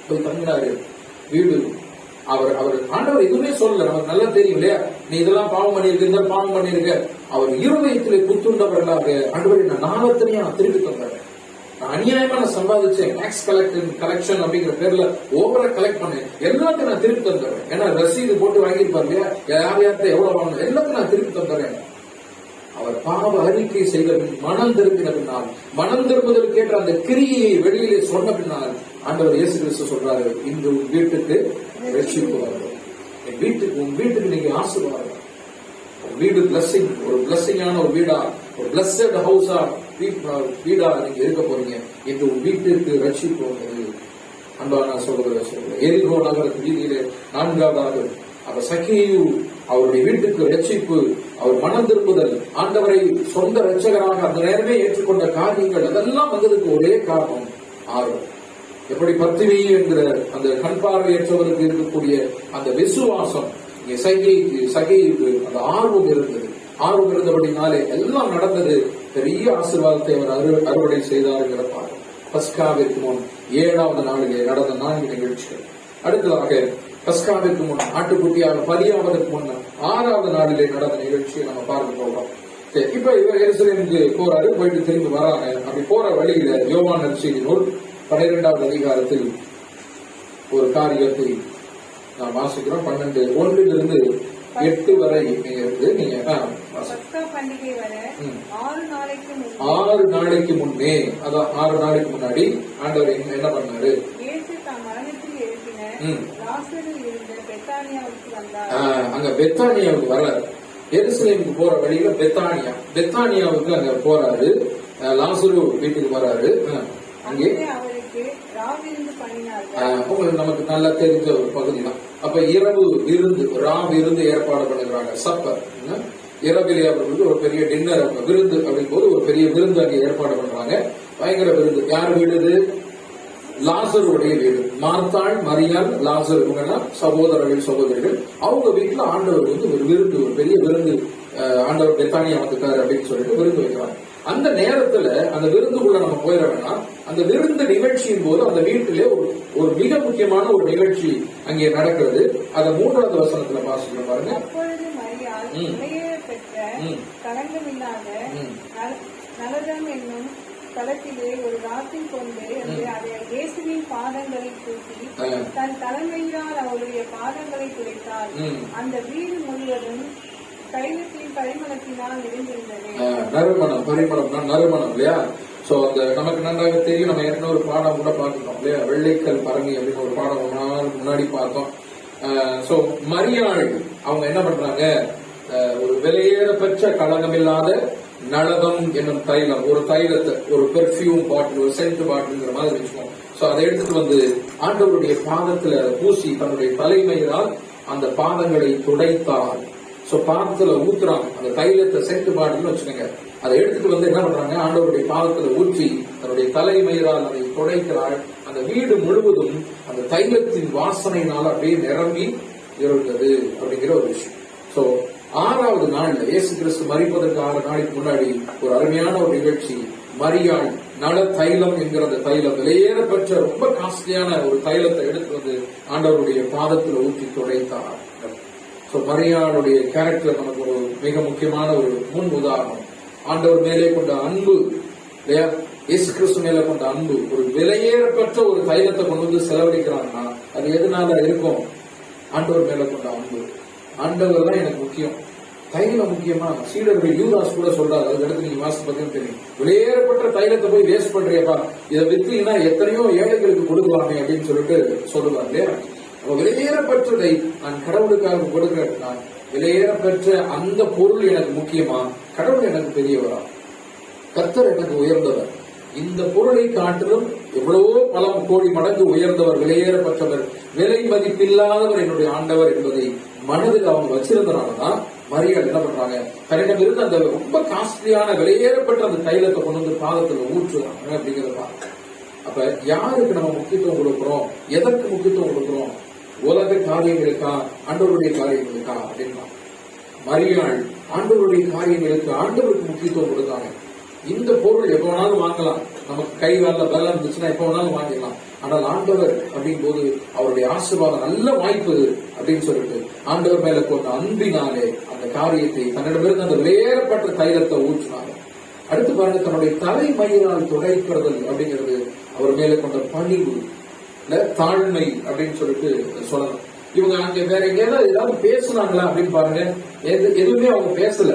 போய் தங்கினாரு. வீடு அவர் ஆண்டவர் எதுவுமே சொல்லல, நமக்கு நல்லா தெரியும் இல்லையா, நீ இதெல்லாம் பாவம் பண்ணிருக்க, இந்த பாவம் பண்ணிருக்க. அவர் இருதயத்திலே குத்துண்டவர்களாக, ஆண்டவரை நான் நாளத்தனையா திருப்பி தந்தாரு, நான் அநியாயமா நான் சம்பாதிச்சேன், டாக்ஸ் கலெக்ஷன் அப்படிங்கிற பேர்ல ஓவரா கலெக்ட் பண்ணேன், எல்லாத்தையும் நான் திருப்பி தந்துறேன். ஏன்னா ரசீது போட்டு வாங்கியிருப்பாரு இல்லையா, யார்கிட்ட எவ்வளவு வாங்கணும், எல்லாத்தையும் நான் திருப்பி தந்துறேன். அவர் பாவ அறிக்கை செய்த மனம் திரும்பின பின்னால், மனம் திரும்புதலுக்கேற்ற அந்த கிரியை வெளியிலே சொன்ன பின்னால் ஆண்டவர் இயேசு கிறிஸ்து சொல்றாரு, இன்று உன் வீட்டுக்கு ரட்சிப்பு வரும், உன் வீட்டுக்கு நீங்க ஆசீர்வாதம், வீடு பிளஸிங், ஒரு பிளஸிங்கான ஒரு வீடா, ஒரு பிளஸட் ஹவுஸா வீடா நீங்க இருக்க போறீங்க. இன்று உன் வீட்டுக்கு ரட்சிப்பு வந்தது. அன்பான சகோதர எரிகோ நகரத்து வீதியிலே 4வது அவர் சகேயு அவருடைய வீட்டுக்கு ரட்சிப்பு, அவர் மனம் திரும்புதல், ஆண்டவரை சொந்த ரட்சகராக அந்த நேரமே ஏற்றுக்கொண்ட காரியங்கள், அதெல்லாம் வந்ததுக்கு ஒரே காரணம் ஆர்வம். எப்படி பத்தினி என்கிற அந்த கண் பார்வையற்றவருக்கு இருக்கக்கூடிய அந்த விசுவாசம், சகைக்கு அந்த ஆர்வம் இருந்தது. ஆர்வம் இருந்தபடினாலே எல்லாம் நடந்தது. பெரிய ஆசீர்வாதத்தை அவர் அறுவடை செய்தார். பஸ்காவிற்கு முன் 7வது நாளிலே நடந்த 4 நிகழ்ச்சிகள். அடுத்ததாக பஸ்காவிற்கு முன் ஆட்டுக்குட்டியாக பலியாவதற்கு முன் 6வது நாளிலே நடந்த நிகழ்ச்சியை நம்ம பார்க்க போகிறோம். இப்ப இவர் எருசலேமுக்கு போறாரு, போயிட்டு திரும்பி வராங்க. அப்படி போற வழியில யோவான் நற்செய்தி நூல் 12வது அதிகாரத்தில் ஒரு காரியத்தை நாம் வாசிக்கிறோம். 12:1 to 8 வரை இருக்கு. நீங்க பண்டிகை வர 6 நாளைக்கு முன்னே, அதான் 6 நாளைக்கு முன்னாடி ஆண்டவர் என்ன பண்ணாரு, அங்க பெத்தானியாவுக்கு வர்றாரு. எருசலேமுக்கு போற வழியில பெத்தானியாவுக்கு அங்க போறாரு. லாசரு வீட்டுக்கு வராரு. அங்கே உங்களுக்கு நமக்கு நல்லா தெரிஞ்ச ஒரு பகுதி தான். அப்ப இரவு விருந்து, விருந்து ஏற்பாடு பண்ணுறாங்க. சப்பர், இரவிலே அவர்களுக்கு ஒரு பெரிய டின்னர், விருந்து அப்படின் போது ஒரு பெரிய விருந்து அங்கே ஏற்பாடு பண்றாங்க. பயங்கர விருந்து. யார் வீடு? லாசருடைய வீடு. மார்த்தாள், மரியாள், லாசர் இவங்கெல்லாம் சகோதரர்கள் சகோதரிகள். அவங்க வீட்டுல ஆண்டவர் வந்து ஒரு விருந்து, ஒரு பெரிய விருந்து, ஆண்டவர் பெத்தானியா வந்துட்டாரு அப்படின்னு சொல்லிட்டு விருந்து வைக்கிறாங்க. அந்த நேரத்துல அந்த விருந்துக்குள்ள நம்ம போயிட வேணாம். அந்த விருந்து நிகழ்ச்சியின் போது அந்த வீட்டிலே ஒரு மிக முக்கியமான ஒரு நிகழ்ச்சி அங்கே நடக்கிறது. அதை 3வது வசனத்துல வாசிக்கிற பாருங்க. தளத்திலே ஒரு ராத்திரி கொண்டு அதை இயேசுவின் பாதங்களை தூக்கி தன் தலைமையினால் அவருடைய பாதங்களை துடைத்தார். அந்த வீடு முழுவதும் தைலத்தின் பரிமளத்தினால் நிறைந்திருந்தது. நறுமணம், பரிமளம்னா நறுமணம் இல்லையா? சோ அந்த நமக்கு நன்றாக தெரியும். நம்ம ஏற்கனவே ஒரு பாடம் கூட பார்த்துட்டோம் இல்லையா, வெள்ளைக்கல் பரணி அப்படின்னு ஒரு பாடம் முன்னாடி பார்த்தோம். சோ மரியாள் அவங்க என்ன பண்றாங்க, ஒரு வெளியேறப்பெற்ற கலங்கமில்லாத நளதம் என்னும் தைலம், ஒரு தைலத்தை, ஒரு பெர்ஃபியூம் பாட்டில், ஒரு சென்ட் பாட்டில்ங்கிற மாதிரி வச்சுக்கோம். சோ அதை எடுத்துட்டு வந்து ஆண்டவருடைய பாதத்துல பூசி தன்னுடைய தலைமையினால் அந்த பாதங்களை துடைத்தார். சோ பாதத்துல ஊத்துறாங்க அந்த தைலத்தை, சென்ட் பாட்டில்னு வச்சுக்கோங்க. அதை எடுத்துட்டு வந்து என்ன பண்றாங்க, ஆண்டவருடைய பாதத்துல ஊற்றி தன்னுடைய தலைமையினால் அதை துடைக்கிறார். அந்த வீடு முழுவதும் அந்த தைலத்தின் வாசனையினால் அப்படியே நிரம்பி இருந்தது அப்படிங்கிற ஒரு விஷயம். சோ 6வது நாள்ல இயேசு கிறிஸ்து மரிப்பதற்கு 6 நாளைக்கு முன்னாடி ஒரு அருமையான ஒரு நிகழ்ச்சி. மரியாள் நல தைலம் என்கிற அந்த தைலம், விலையேற பெற்ற ரொம்ப காஸ்ட்லியான ஒரு தைலத்தை எடுத்து வந்து ஆண்டவருடைய பாதத்தில் ஊற்றி துடைத்தார். சோ மரியாளுடைய கேரக்டர் நமக்கு ஒரு மிக முக்கியமான ஒரு முன் உதாரணம். ஆண்டவர் மேலே கொண்ட அன்பு, இயேசு கிறிஸ்து மேல கொண்ட அன்பு, ஒரு விலையேற பெற்ற ஒரு தைலத்தை கொண்டு வந்து செலவழிக்கிறாங்கன்னா அது எதனால இருக்கும்? ஆண்டவர் மேல கொண்ட அன்பு. ஆண்டவர் தான் எனக்கு முக்கியம், தைலம் முக்கியமா? சீடர்கள் யூதாஸ் கூட சொல்றாரு, அதுக்கு அடுத்து நீங்க வாசி பார்த்தீங்கன்னு தெரியும். விலையேறப்பட்ட தைலத்தை போய் வேஸ்ட் பண்றியப்பா, இதை வித்தீங்கன்னா எத்தனையோ ஏழைகளுக்கு கொடுக்கலாமே அப்படின்னு சொல்லிட்டு சொல்லுவாங்க இல்லையா? விலையேறப்பட்டதை நான் கடவுளுக்காக கொடுக்கிறேன். நான் விலையேறப்பெற்ற அந்த பொருள் எனக்கு முக்கியமா? கடவுள் எனக்கு பெரியவரா? கர்த்தர் எனக்கு உயர்ந்தவர். இந்த பொருளை காட்டிலும் எவ்வளவோ பல கோடி மடங்கு உயர்ந்தவர், விலையேறப்பட்டவர், விலை மதிப்பில்லாதவர் என்னுடைய ஆண்டவர் என்பதை மனதில் அவங்க வச்சிருந்தனாலதான் மரியாள் என்ன பண்றாங்க, தன்னிடம் இருந்து அந்த ரொம்ப காஸ்ட்லியான விலையேறப்பட்ட அந்த தைலத்தை கொண்டு வந்து பாதத்துல ஊற்றுறாங்க அப்படிங்கிறத. அப்ப யாருக்கு நம்ம முக்கியத்துவம் கொடுக்கிறோம், எதற்கு முக்கியத்துவம் கொடுக்கிறோம்? உலக காரியங்களுக்கா, ஆண்டவருடைய காரியங்களுக்கா அப்படின்னா மரியாள் ஆண்டவருடைய காரியங்களுக்கு, ஆண்டவருக்கு முக்கியத்துவம் கொடுத்தாங்க. இந்த பொருள் எப்ப வேணாலும் வாங்கலாம், நமக்கு கை வேலை பலம் இருந்துச்சுன்னா எப்ப வேணாலும் வாங்கிடலாம். ஆனால் ஆண்டவர் அப்படின் போது அவருடைய ஆசீர்வாதம், நல்ல வாய்ப்பு அப்படின்னு சொல்லிட்டு ஆண்டவர் மேல கொண்ட அன்பினாலே அந்த காரியத்தை தன்னிடமிருந்து அந்த விலையேறப்பட்ட தைலத்தை ஊற்றினாங்க. அடுத்து பாருங்க, தன்னுடைய தலைமயிரால் துடைக்கிறது அப்படிங்கிறது அவர் மேல கொண்ட பணிவு, தாழ்மை அப்படின்னு சொல்லிட்டு சொல்லணும். இவங்க அங்க வேற எங்கேயாவது ஏதாவது பேசுனாங்களா அப்படின்னு பாருங்க, எதுவுமே அவங்க பேசல.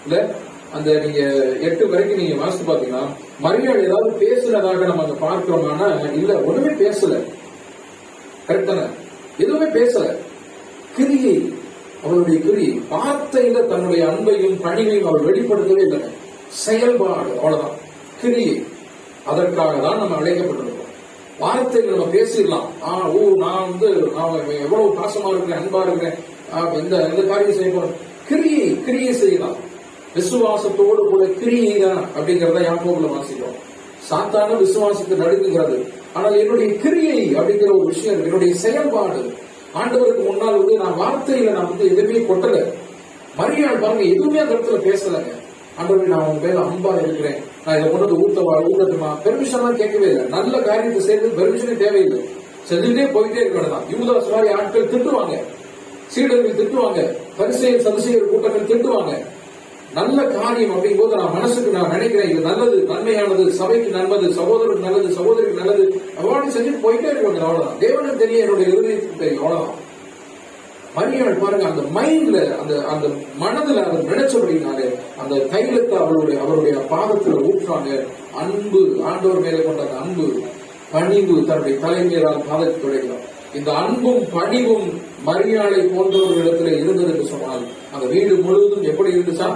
இல்ல அந்த நீங்க 8 வரைக்கும் நீங்க வாசித்து பாத்தீங்கன்னா மரியாள் ஏதாவது பேசுனதாக நம்ம அங்க பார்க்கிறோம்னா இல்ல, ஒண்ணுமே பேசல. கரெக்டான, எதுவுமே பேசல. கிரியை, அவருடைய கிரியை, வார்த்தையில தன்னுடைய அன்பையும் பணிவையும் அவர் வெளிப்படுத்தவே இல்லை. செயல்பாடு, அவ்வளவுதான் கிரியை. அதற்காக தான் நம்ம அழைக்கப்பட்டிருக்கோம். வார்த்தைகள் நம்ம பேசிடலாம், நான் எவ்வளவு பாசமா இருக்கிறேன், அன்பா இருக்கிறேன், எந்த காரியம் செய்ய போறேன். கிரியை செய்யலாம். விசுவாசத்தோடு கூட கிரியை தான் அப்படிங்கறத யாக்கோபுல வாசிக்கிறோம். சாத்தான விசுவாசத்தை நடுங்குகிறது, ஆனால் என்னுடைய கிரியை அப்படிங்கிற ஒரு விஷயம், என்னுடைய செயல்பாடு ஆண்டவருக்கு முன்னால் வந்து நான் வார்த்தையில நான் வந்து எதுவுமே கொட்டல. மரியாள் பாருங்க, எதுவுமே அந்த இடத்துல பேசலங்க. ஆண்டவரை நான் உங்க மேல அன்பா இருக்கிறேன், நான் இதை கொண்டு ஊட்டட்டுமா, பெர்மிஷன் எல்லாம் கேட்கவே இல்லை. நல்ல காரியத்தை செய்யறது பெர்மிஷனே தேவையில்லை, செஞ்சுட்டே போயிட்டே இருக்க வேண்டாம். யூதாஸ் மாதிரி ஆட்கள் திட்டுவாங்க, சீடர்கள் திட்டுவாங்க, பரிசேயர் சதுசேயர் கூட்டங்கள் திட்டுவாங்க. நல்ல காரியம் அப்படிங்கும் போது நான் மனசுக்கு நான் நினைக்கிறேன், இது நல்லது, நன்மையானது, சபைக்கு நல்லது, சகோதரருக்கு நல்லது, சகோதரிக்கு நல்லது, அவ்வளவு செஞ்சுட்டு போயிட்டே இருக்க. அவ்வளவுதான். தேவனுக்கு தெரியும், என்னுடைய இருதயத்துக்கு தெரியும், அவ்வளவுதான். மரியாள் பாருங்க, அந்த மைண்ட்ல, அந்த மனதுல அதை நினைச்சபடினாலே அந்த தைலத்தை அவருடைய பாதத்துல ஊற்றாங்க. அன்பு, ஆண்டவர் மேலே கொண்ட அந்த அன்பு, பணிவு, தன்னுடைய தலைமையிலால் பாதத்தை துடைக்கிறார். இந்த அன்பும் பணிவும் மரியாளை போன்றவர்களிடத்துல இருந்தது என்று சொன்னால் அந்த வீடு முழுவதும் எப்படி இருந்துச்சா?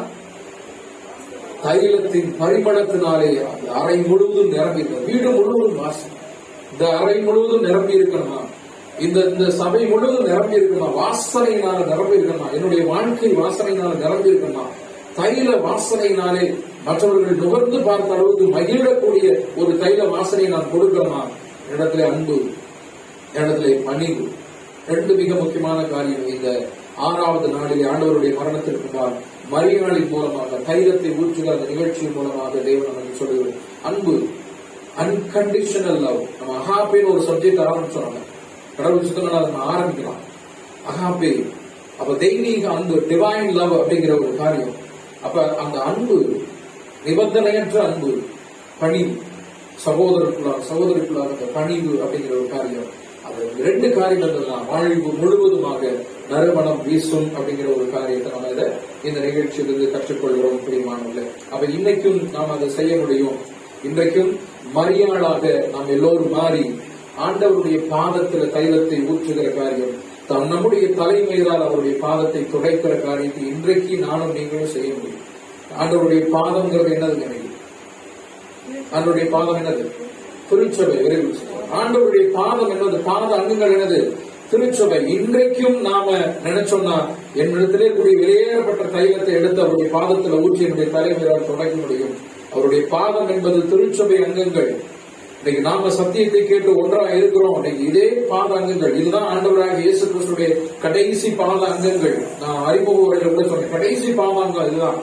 தைலத்தின் பரிமளத்தினாலே அந்த அறை முழுவதும் நிரம்பி, வீடு முழுவதும் வாசம். இந்த அறை முழுவதும் நிரம்பி இருக்கணுமா? இந்த சபை முழுவதும் நிரம்பி இருக்கணுமா? வாசனையினால நிரம்பி இருக்கணுமா? என்னுடைய வாழ்க்கை வாசனையினால நிரம்பி இருக்கணுமா? தைல வாசனையினாலே மற்றவர்கள் நுகர்ந்து பார்த்த அளவுக்கு மகிழக்கூடிய ஒரு தைல வாசனையை நான் கொடுக்கணுமா? இடத்துல அன்பு, இடத்துல பணிவு, 2 மிக முக்கியமான காரியம். இந்த 6வது நாளிலே ஆண்டவருடைய மரணத்திற்கு முன்னால் மரியாளின் மூலமாக தைலத்தை ஊற்றுகிற அந்த நிகழ்ச்சியின் மூலமாக தேவன் நமக்கு சொல்லுகிறது. அன்பு, அன்கண்டிஷனல் லவ். நம்ம அகாப்பேன்னு ஒரு சப்ஜெக்ட் ஆரம்பிச்சோம், கடவுள் சுத்தங்களை நம்ம ஆரம்பிக்கலாம். அகாப்பே, அப்ப தெய்வீக அன்பு, டிவைன் லவ் அப்படிங்கிற ஒரு காரியம். அப்ப அந்த அன்பு, நிபந்தனையற்ற அன்பு, பணிவு, சகோதரருக்குள்ளாக அந்த பணிவு அப்படிங்கிற ஒரு காரியம். அது 2 காரியங்கள் தான் வாழ்வு முழுவதுமாக நறுமணம் வீசும் அப்படிங்கிற ஒரு காரியத்தை நம்ம இந்த நிகழ்ச்சியிலிருந்து கற்றுக்கொள்கிறோம் பிரியமானவர்களே. அப்ப இன்னைக்கும் நாம் அதை செய்ய முடியும். இன்றைக்கும் மரியாளாக நாம் எல்லோரும் மாறி ஆண்டவருடைய பாதத்துல தைலத்தை ஊற்றுகிற காரியம், நம்முடைய தலைமையிலால் அவருடைய பாதத்தை துடைக்கிற காரியத்தை இன்றைக்கு நானும் நீங்களும் செய்ய முடியும். ஆண்டவருடைய பாதம்ங்கிறது என்னது? ஆண்டவருடைய பாதம் என்னது? திருச்சபை. ஆண்டவருடைய பாதம் என்பது, பாத அங்கங்கள் என்னது? திருச்சபை. இன்றைக்கும் நாம நினைச்சோம்னா என்னிடத்திலே கூடிய வெளியேறப்பட்ட தைலத்தை எடுத்து அவருடைய பாதத்தில் ஊற்றி என்னுடைய தலைமையால் தொடக்க முடியும். அவருடைய பாதம் என்பது திருச்சபை அங்கங்கள். இன்னைக்கு நாம சத்தியத்தை கேட்டு ஒன்றாக இருக்கிறோம். இன்னைக்கு இதே பாத அங்கங்கள், இதுதான் ஆண்டவராக இயேசு கிறிஸ்துடைய கடைசி பாத அங்கங்கள். நான் அறிமுக உரையில கூட சொன்னேன், கடைசி பாதாங்கம் இதுதான்.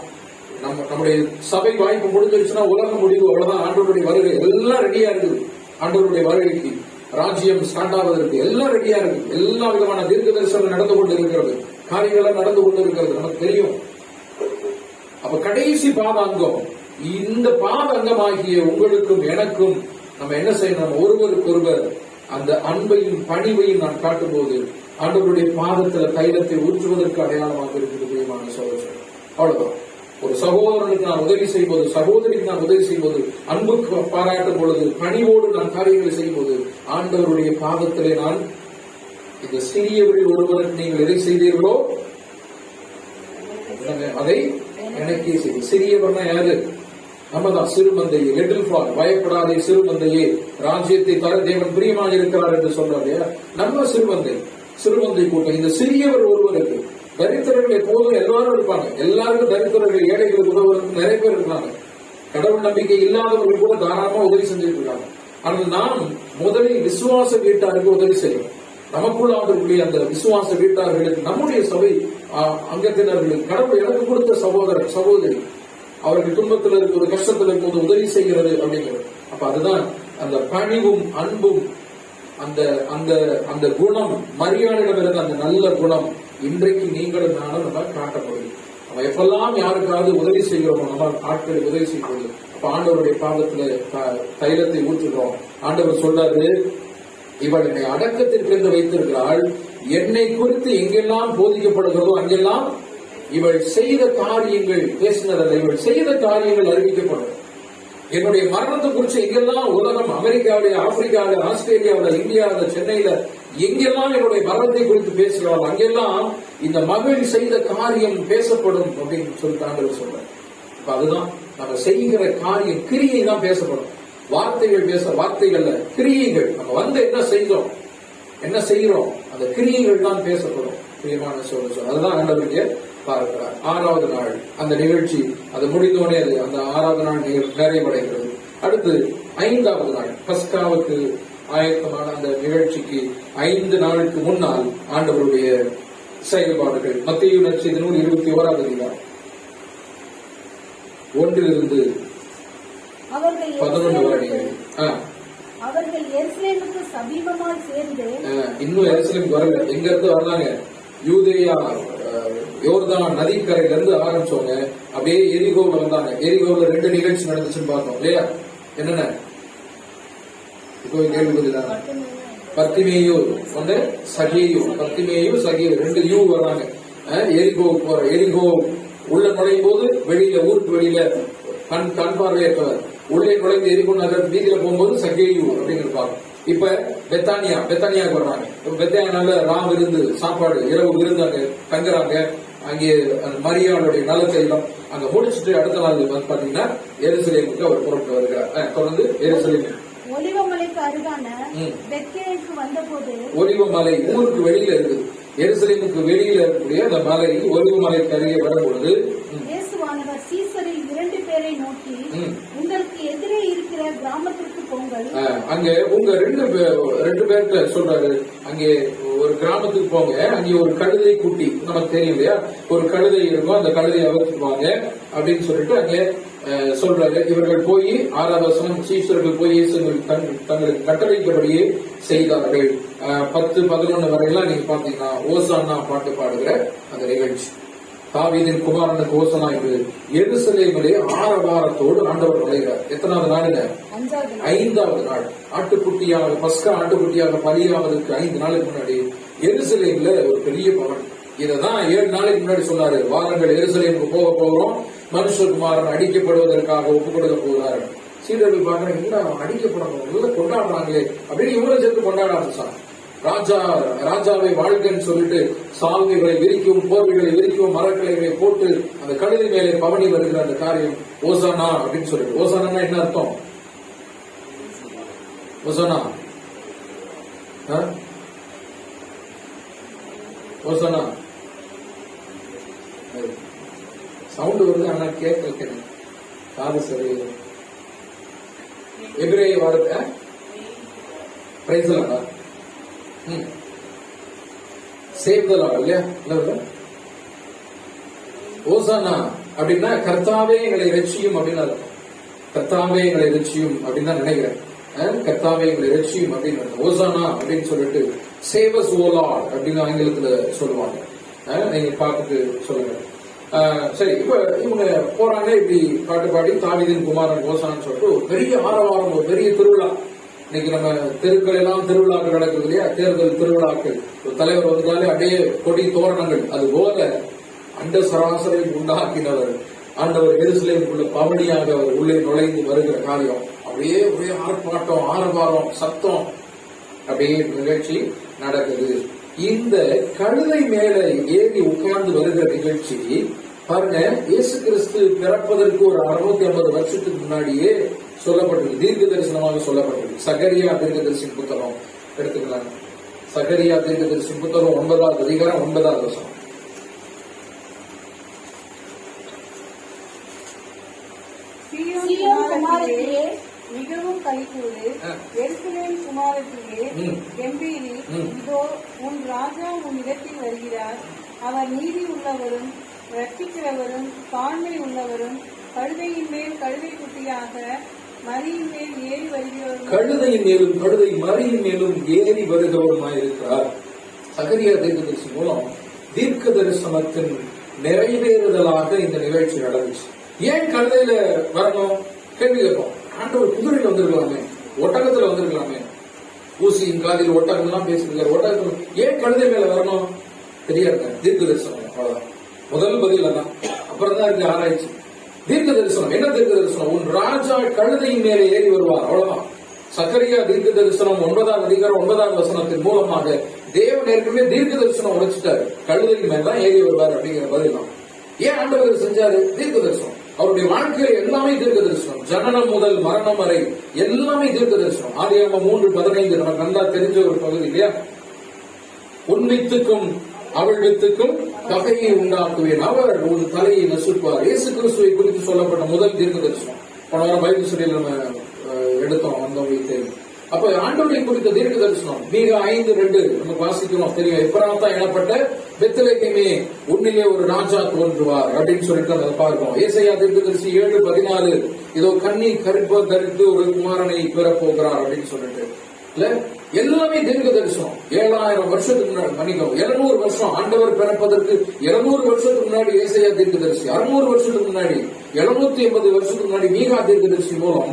நம்முடைய சபை வாய்ப்பு முடிஞ்சிருச்சுன்னா உலகம் முடிவு, அவ்வளவுதான். ஆண்டவருடைய வருகை எல்லாம் ரெடியா இருக்குது. ஆண்டவருடைய வருகைக்கு, ராஜ்யம் ஸ்டார்ட் ஆவதற்கு எல்லாம் ரெடியா இருக்கு. எல்லா விதமான தீர்க்க தரிசனம் நடந்து கொண்டு இருக்கிறது, காரியங்கள் நடந்து கொண்டு இருக்கிறது, நமக்கு தெரியும். அப்ப கடைசி பாதாங்கம், இந்த பாதாங்கமாகிய உங்களுக்கும் எனக்கும் நம்ம என்ன செய்யணும்? ஒருவருக்கு ஒருவர் அந்த அன்பையும் பணிவையும் நான் காட்டும் போது ஆண்டவருடைய பாதத்துல தைலத்தை ஊற்றுவதற்கு அடையாளமாக இருக்குது பிரியமான சகோதரர். அவ்வளவுதான். ஒரு சகோதரனுக்கு நான் உதவி செய்வது, சகோதரிக்கு நான் உதவி செய்வது, அன்புக்கு பாராட்டும் பொழுது, பணிவோடு நான் காரியங்களை செய்யும்போது ஆண்டவருடைய பாதத்திலே நான் இந்த சிறியவரில் ஒருவருக்கு நீங்கள் எதை செய்தீர்களோ அதை எனக்கே செய்து. சிறியவர்னா யாரு? நம்மதான். சிறுமந்தையே, லிட்டில் ஃபார், பயப்படாதே சிறுமந்தையே, ராஜ்யத்தை தர தேவன் பிரியமாக இருக்கிறார் என்று சொல்றாரு. நம்ம சிறுமந்தை கூட்டம். இந்த சிறியவர் ஒருவருக்கு, தரித்திரர்கள் எப்போதும் எல்லாரும் இருப்பாங்க. எல்லாருக்கும் தரித்திரர்கள், ஏழைகளுக்கு உதவுறதுக்கு நிறைய பேர் இருக்காங்க. கடவுள் நம்பிக்கை இல்லாதவர்கள் கூட தாராளமா உதவி செஞ்சுட்டு இருக்காங்க. ஆனால் நாம் முதலில் விசுவாச வீட்டாருக்கு உதவி செய்யணும். நமக்குள்ள அவர்களுடைய அந்த விசுவாச வீட்டார்களுக்கு, நம்முடைய சபை அங்கத்தினர்களுக்கு, கடவுள் எனக்கு கொடுத்த சகோதரர் சகோதரி அவர்கள் துன்பத்தில் இருக்கிற, கஷ்டத்தில் இருக்கும்போது உதவி செய்கிறது அப்படிங்கிறது. அப்ப அதுதான் அந்த பணிவும் அன்பும், அந்த அந்த அந்த குணம், மரியாதையிடம் இருந்த அந்த நல்ல குணம் இன்றைக்கு நீங்களும் நானும் நம்ம காட்டப்படுது. நம்ம எப்பெல்லாம் யாருக்காவது உதவி செய்கிறோமோ, நம்ம ஆட்களுக்கு உதவி செய்வது, அப்ப ஆண்டவருடைய பாதத்துல தைலத்தை ஊற்றுகிறோம். ஆண்டவர் சொல்றாரு, இவள் என்னை அடக்கத்திற்கு வைத்திருக்கிறாள், என்னை குறித்து எங்கெல்லாம் போதிக்கப்படுகிறதோ அங்கெல்லாம் இவள் செய்த காரியங்கள் பேசினதில்லை, இவள் செய்த காரியங்கள் அறிவிக்கப்படும். என்னுடைய மரணத்தை குறித்து எங்கெல்லாம் உலகம், அமெரிக்காவில, ஆப்பிரிக்காவில, ஆஸ்திரேலியாவில, இந்தியாவில, சென்னையில எங்கெல்லாம் என்னுடைய மரணத்தை குறித்து பேசுகிறாள் அங்கெல்லாம் இந்த மகள் செய்த காரியம் பேசப்படும் அப்படின்னு சொல்லிட்டு சொல்றேன். இப்ப அதுதான் நம்ம செய்கிற காரியம், கிரியை தான் பேசப்படும். வார்த்தைகள் வார்த்தைகள்ல கிரியைகள், நம்ம வந்து என்ன செய்கிறோம் அந்த கிரியைகள் தான் பேசப்படும். பிரியமான சொல்ல அதுதான் ஆண்டவருடைய பார்க்கிறார். 6வது நாள் அந்த நிகழ்ச்சி அது முடிந்தோடனே அந்த 6வது நாள் நிறைவடைகிறது. அடுத்து 5வது நாள் பஸ்காவுக்கு ஆயத்தமான அந்த நிகழ்ச்சிக்கு 5 நாளுக்கு முன்னால் ஆண்டவருடைய செயல்பாடுகள். மத்தேயு நற்செய்தி நூல் 21வது அதிகாரம் 1 11 வரை. அவர்கள் எருசலேமுக்கு சமீபமாய் சேர்ந்து, இன்னும் எருசலேமுக்கு வரல, எங்க இருந்து வர்றாங்க? யூதேயா யோர்தான் நதிக்கரையில இருந்து ஆரம்பிச்சவங்க அப்படியே எரிகோவில் வந்தாங்க. எரிகோவில் 2 நிகழ்ச்சி நடந்துச்சுன்னு பார்த்தோம் இல்லையா? என்னென்ன இப்போ கேள்விதான். பர்த்திமேயு ஒன்று, சகேயு. பர்த்திமேயு சகேயு 2 யூ வர்றாங்க. எரிகோவுக்கு போற, எரிகோ உள்ள நுழையும் போது வெளியில, ஊருக்கு வெளியில கண் பார்வையற்றவர், உள்ளே நுழைந்து எரிகோ நகர் வீதியில போகும்போது சகேயு அப்படின்னு இருப்பாங்க. இப்ப பெத்தானியாவுக்கு வர்றாங்க. பெத்தானியால ராம் விருந்து, சாப்பாடு, இரவு விருந்து அங்க தங்குறாங்க. அங்கே மரியாளுடைய நலத்தையும் அங்க முடிச்சுட்டு அடுத்த நாள் பாத்தீங்கன்னா எருசலேமுக்கு அவர் புறப்பட்டு வருகிறார். தொடர்ந்து எருசலேம் ஒலிவமலைக்கு அருகான பெத்லேஹேமுக்கு வந்தபோது, ஒலிவமலை ஊருக்கு வெளியில இருக்குது. எருசலேமுக்கு வெளியில இருக்கக்கூடிய அந்த மலை ஒலிவமலைக்கு அருகே வரும்பொழுது இயேசுவானவர் சீசரில் 2 பேரை நோக்கி, உங்களுக்கு எதிரே இருக்கிற கிராமத்திற்கு போங்கள். அங்க உங்க 2 பேர்கிட்ட சொல்றாரு, அங்கே ஒரு கிராமத்துக்கு போங்க, அங்கே ஒரு கழுதை குட்டி, நமக்கு தெரியும் இல்லையா, ஒரு கழுதை இருக்கும், அந்த கழுதையை அவிழ்த்துவாங்க அப்படின்னு சொல்லிட்டு அங்கே சொல்றாரு. இவர்கள் போய் 6வது வசனம், சீஷர்கள் போய் தங்களுக்கு கட்டளைப்படியே செய்தார்கள். 10-11 வரையெல்லாம் நீங்க பாத்தீங்கன்னா ஓசானா பாட்டு பாடுகிற அந்த நிகழ்ச்சி. தாவீதின் குமாரனுக்கு ஓசனா என்று எருசலேமிலே ஆரவாரத்தோடு ஆண்டவர் நுழைகிறார். எத்தனாவது நாளுங்க? 5வது நாள். ஆட்டுக்குட்டியாக, பஸ்கா ஆட்டுக்குட்டியாக பலியாவதற்கு 5 நாளுக்கு முன்னாடி எருசலேம்ல ஒரு பெரிய பவன். இததான் 7 நாளைக்கு முன்னாடி சொன்னாரு, வாரங்கள் எருசலேமுக்கு போகிறோம், மனுஷகுமாரன் அடிக்கப்படுவதற்காக ஒப்புக் கொடுக்க போகிறார். சீடர்கள் பாக்குறாங்க, என்ன அடிக்கப்படணும், கொண்டாடுறாங்களே அப்படின்னு இவரை சேர்த்து கொண்டாட ஆரம்பிச்சாங்க. ராஜாவை வாழ்க்கைன்னு சொல்லிட்டு சால்வைகளை விரிக்கவும், போர்வைகளை விரிக்கவும், மரக்கிளைகளை போட்டு அந்த கழுதை மேலே பவனி வருகிற அந்த காரியம் ஓசானா அப்படின்னு சொல்லிட்டு. ஓசானா என்ன அர்த்தம்? ஓசனா ஓசனா சவுண்ட் வருது, ஆனா கேட்க காது சரியில்லை. எபிரேய வார்த்தை praise the Lord. Save the Lord இல்லையா? ஓசானா அப்படின்னா கர்த்தாவே எங்களை ரட்சியும் அப்படின்னு அர்த்தம். கர்த்தாவே எங்களை ரட்சியும் அப்படின்னு தான் நினைக்கிறேன். கர்த்தாவே எங்களை ரட்சியும் அப்படின்னு ஓசானா அப்படின்னு சொல்லிட்டு சேவஸ் ஓ லார்ட் அப்படின்னு ஆங்கிலத்துல சொல்லுவாங்க. நீங்க பார்த்துட்டு சொல்லுங்க. சரி, இப்ப இவங்க போறாங்க, இப்படி பாட்டு பாடி தாவீதின் குமாரன் ஓசான்னு சொல்லிட்டு ஒரு பெரிய ஆரவாரம், ஒரு பெரிய திருவிழா. இன்னைக்கு நம்ம தெருக்கள் எல்லாம் திருவிழாக்கள் நடக்குது இல்லையா? தேர்தல் திருவிழாக்கள். ஒரு தலைவர் வந்தாலே அப்படியே கொடி தோரணங்கள். அது போல அண்ட சராசரை உண்டாக்கினவர் ஆண்டவர் எருசலேமுக்குள்ள பவனியாக அவர் உள்ளே நுழைந்து வருகிற காரியம். அப்படியே ஒரே ஆர்ப்பாட்டம், ஆரவாரம், சத்தம், அப்படியே நிகழ்ச்சி நடக்குது. இந்த கழுதை மேல ஏறி உட்கார்ந்து வருகிற நிகழ்ச்சி பாருங்க, இயேசு கிறிஸ்து பிறப்பதற்கு ஒரு 650 வருஷத்துக்கு முன்னாடியே சொல்லப்பட்டது, தீர்க்க தரிசனமாக சொல்லப்பட்டது. சகரியா தீர்க்கதரிசியின் புத்தகம் எடுத்துக்கலாம். சகரியா தீர்க்கதரிசியின் புத்தகம் 9வது அதிகாரம் 9வது வசனம். மிகவும் கைகூடு, எருசலேம் குமாரத்திலே கெம்பீரி, இதோ உன் ராஜா உன் இடத்தில் வருகிறார். அவர் நீதி உள்ளவரும் ரட்சிக்கிறவரும் தாழ்மை உள்ளவரும் கழுதையின் மேல் கழுதை குட்டியாக மரியின் மேல் ஏறி வருகிறவரும், கழுதையின் மேலும் கழுதை மரியின் மேலும் ஏறி வருகிறவருமாயிருக்கிறார். சகரியா தீர்க்கதரிசி மூலம் தீர்க்க தரிசனத்தின் நிறைவேறுதலாக இந்த நிகழ்ச்சி நடந்துச்சு. ஏன் கழுதையில வரணும் கேள்வி கேட்போம். ஆண்டவர் குதிரையில வந்திருக்கலாமே, ஒட்டகத்துல வந்திருக்கலாமே. ஊசியின் காதில் ஒட்டகம் எல்லாம் பேசிருக்காரு. ஒட்டகத்துல ஏன் கழுதை மேல வரணும் தெரியாது. தீர்க்க தரிசனம் அவ்வளவுதான் முதல் பதில். அதான் அப்புறம் தான் இருக்கு ஆராய்ச்சி. தீர்க்க தரிசனம் என்ன? தீர்க்க தரிசனம் உன் ராஜா கழுதையின் மேலே ஏறி வருவார், அவ்வளவுதான். சகரியா தீர்க்க தரிசனம் 9வது அதிகாரம் 9வது வசனத்தின் மூலமாக தேவன் ஏற்கனவே தீர்க்க தரிசனம் உடைச்சிட்டாரு. கழுதையின் மேலதான் ஏறி வருவார் அப்படிங்கிற பதில் தான். ஏன் ஆண்டவர் செஞ்சாரு? தீர்க்க தரிசனம். அவருடைய வாழ்க்கையில எல்லாமே தீர்க்க தரிசனம். ஜனனம் முதல் மரணம் வரை எல்லாமே தீர்க்க தரிசனம். ஆதியாகமம் 3:15 நமக்கு நல்லா தெரிஞ்ச ஒரு பகுதி இல்லையா? உன் வித்துக்கும் அவள் வித்துக்கும் பகையை உண்டாக்குவேன், அவர் ஒரு தலையை நசுக்குவார். இயேசு கிறிஸ்துவை குறித்து சொல்லப்பட்ட முதல் தீர்க்க தரிசனம். போன வாரம் பைபிள் ஸ்டடியில் நம்ம எடுத்தோம், வந்தவங்களுக்கு தெரியும். அப்ப ஆண்டவரை குறித்த தீர்க்க தரிசனம் மீக 5:2 நமக்கு வாசிக்கிறோம், தெரியும். எப்ராத்தா எனப்பட்ட பெத்லகேமே உன்னிலே ஒரு ராஜா தோன்றுவார் அப்படின்னு சொல்லிட்டு அதை பார்க்கிறோம். ஏசாயா தீர்க்கதரிசி 7:14 இதோ கன்னி கருப்ப தரித்து ஒரு குமாரனை பெறப்போகிறார் அப்படின்னு சொல்லிட்டு இல்ல, எல்லாமே தீர்க்க தரிசனம். 7000 வருஷத்துக்கு முன்னாடி, மன்னிக்கும் 700 வருஷம் ஆண்டவர் பிறப்பதற்கு 700 வருஷத்துக்கு முன்னாடி ஏசாயா தீர்க்கதரிசி, 600 வருஷத்துக்கு முன்னாடி 780 வருஷத்துக்கு முன்னாடி மீகா தீர்க்கதரிசி மூலம்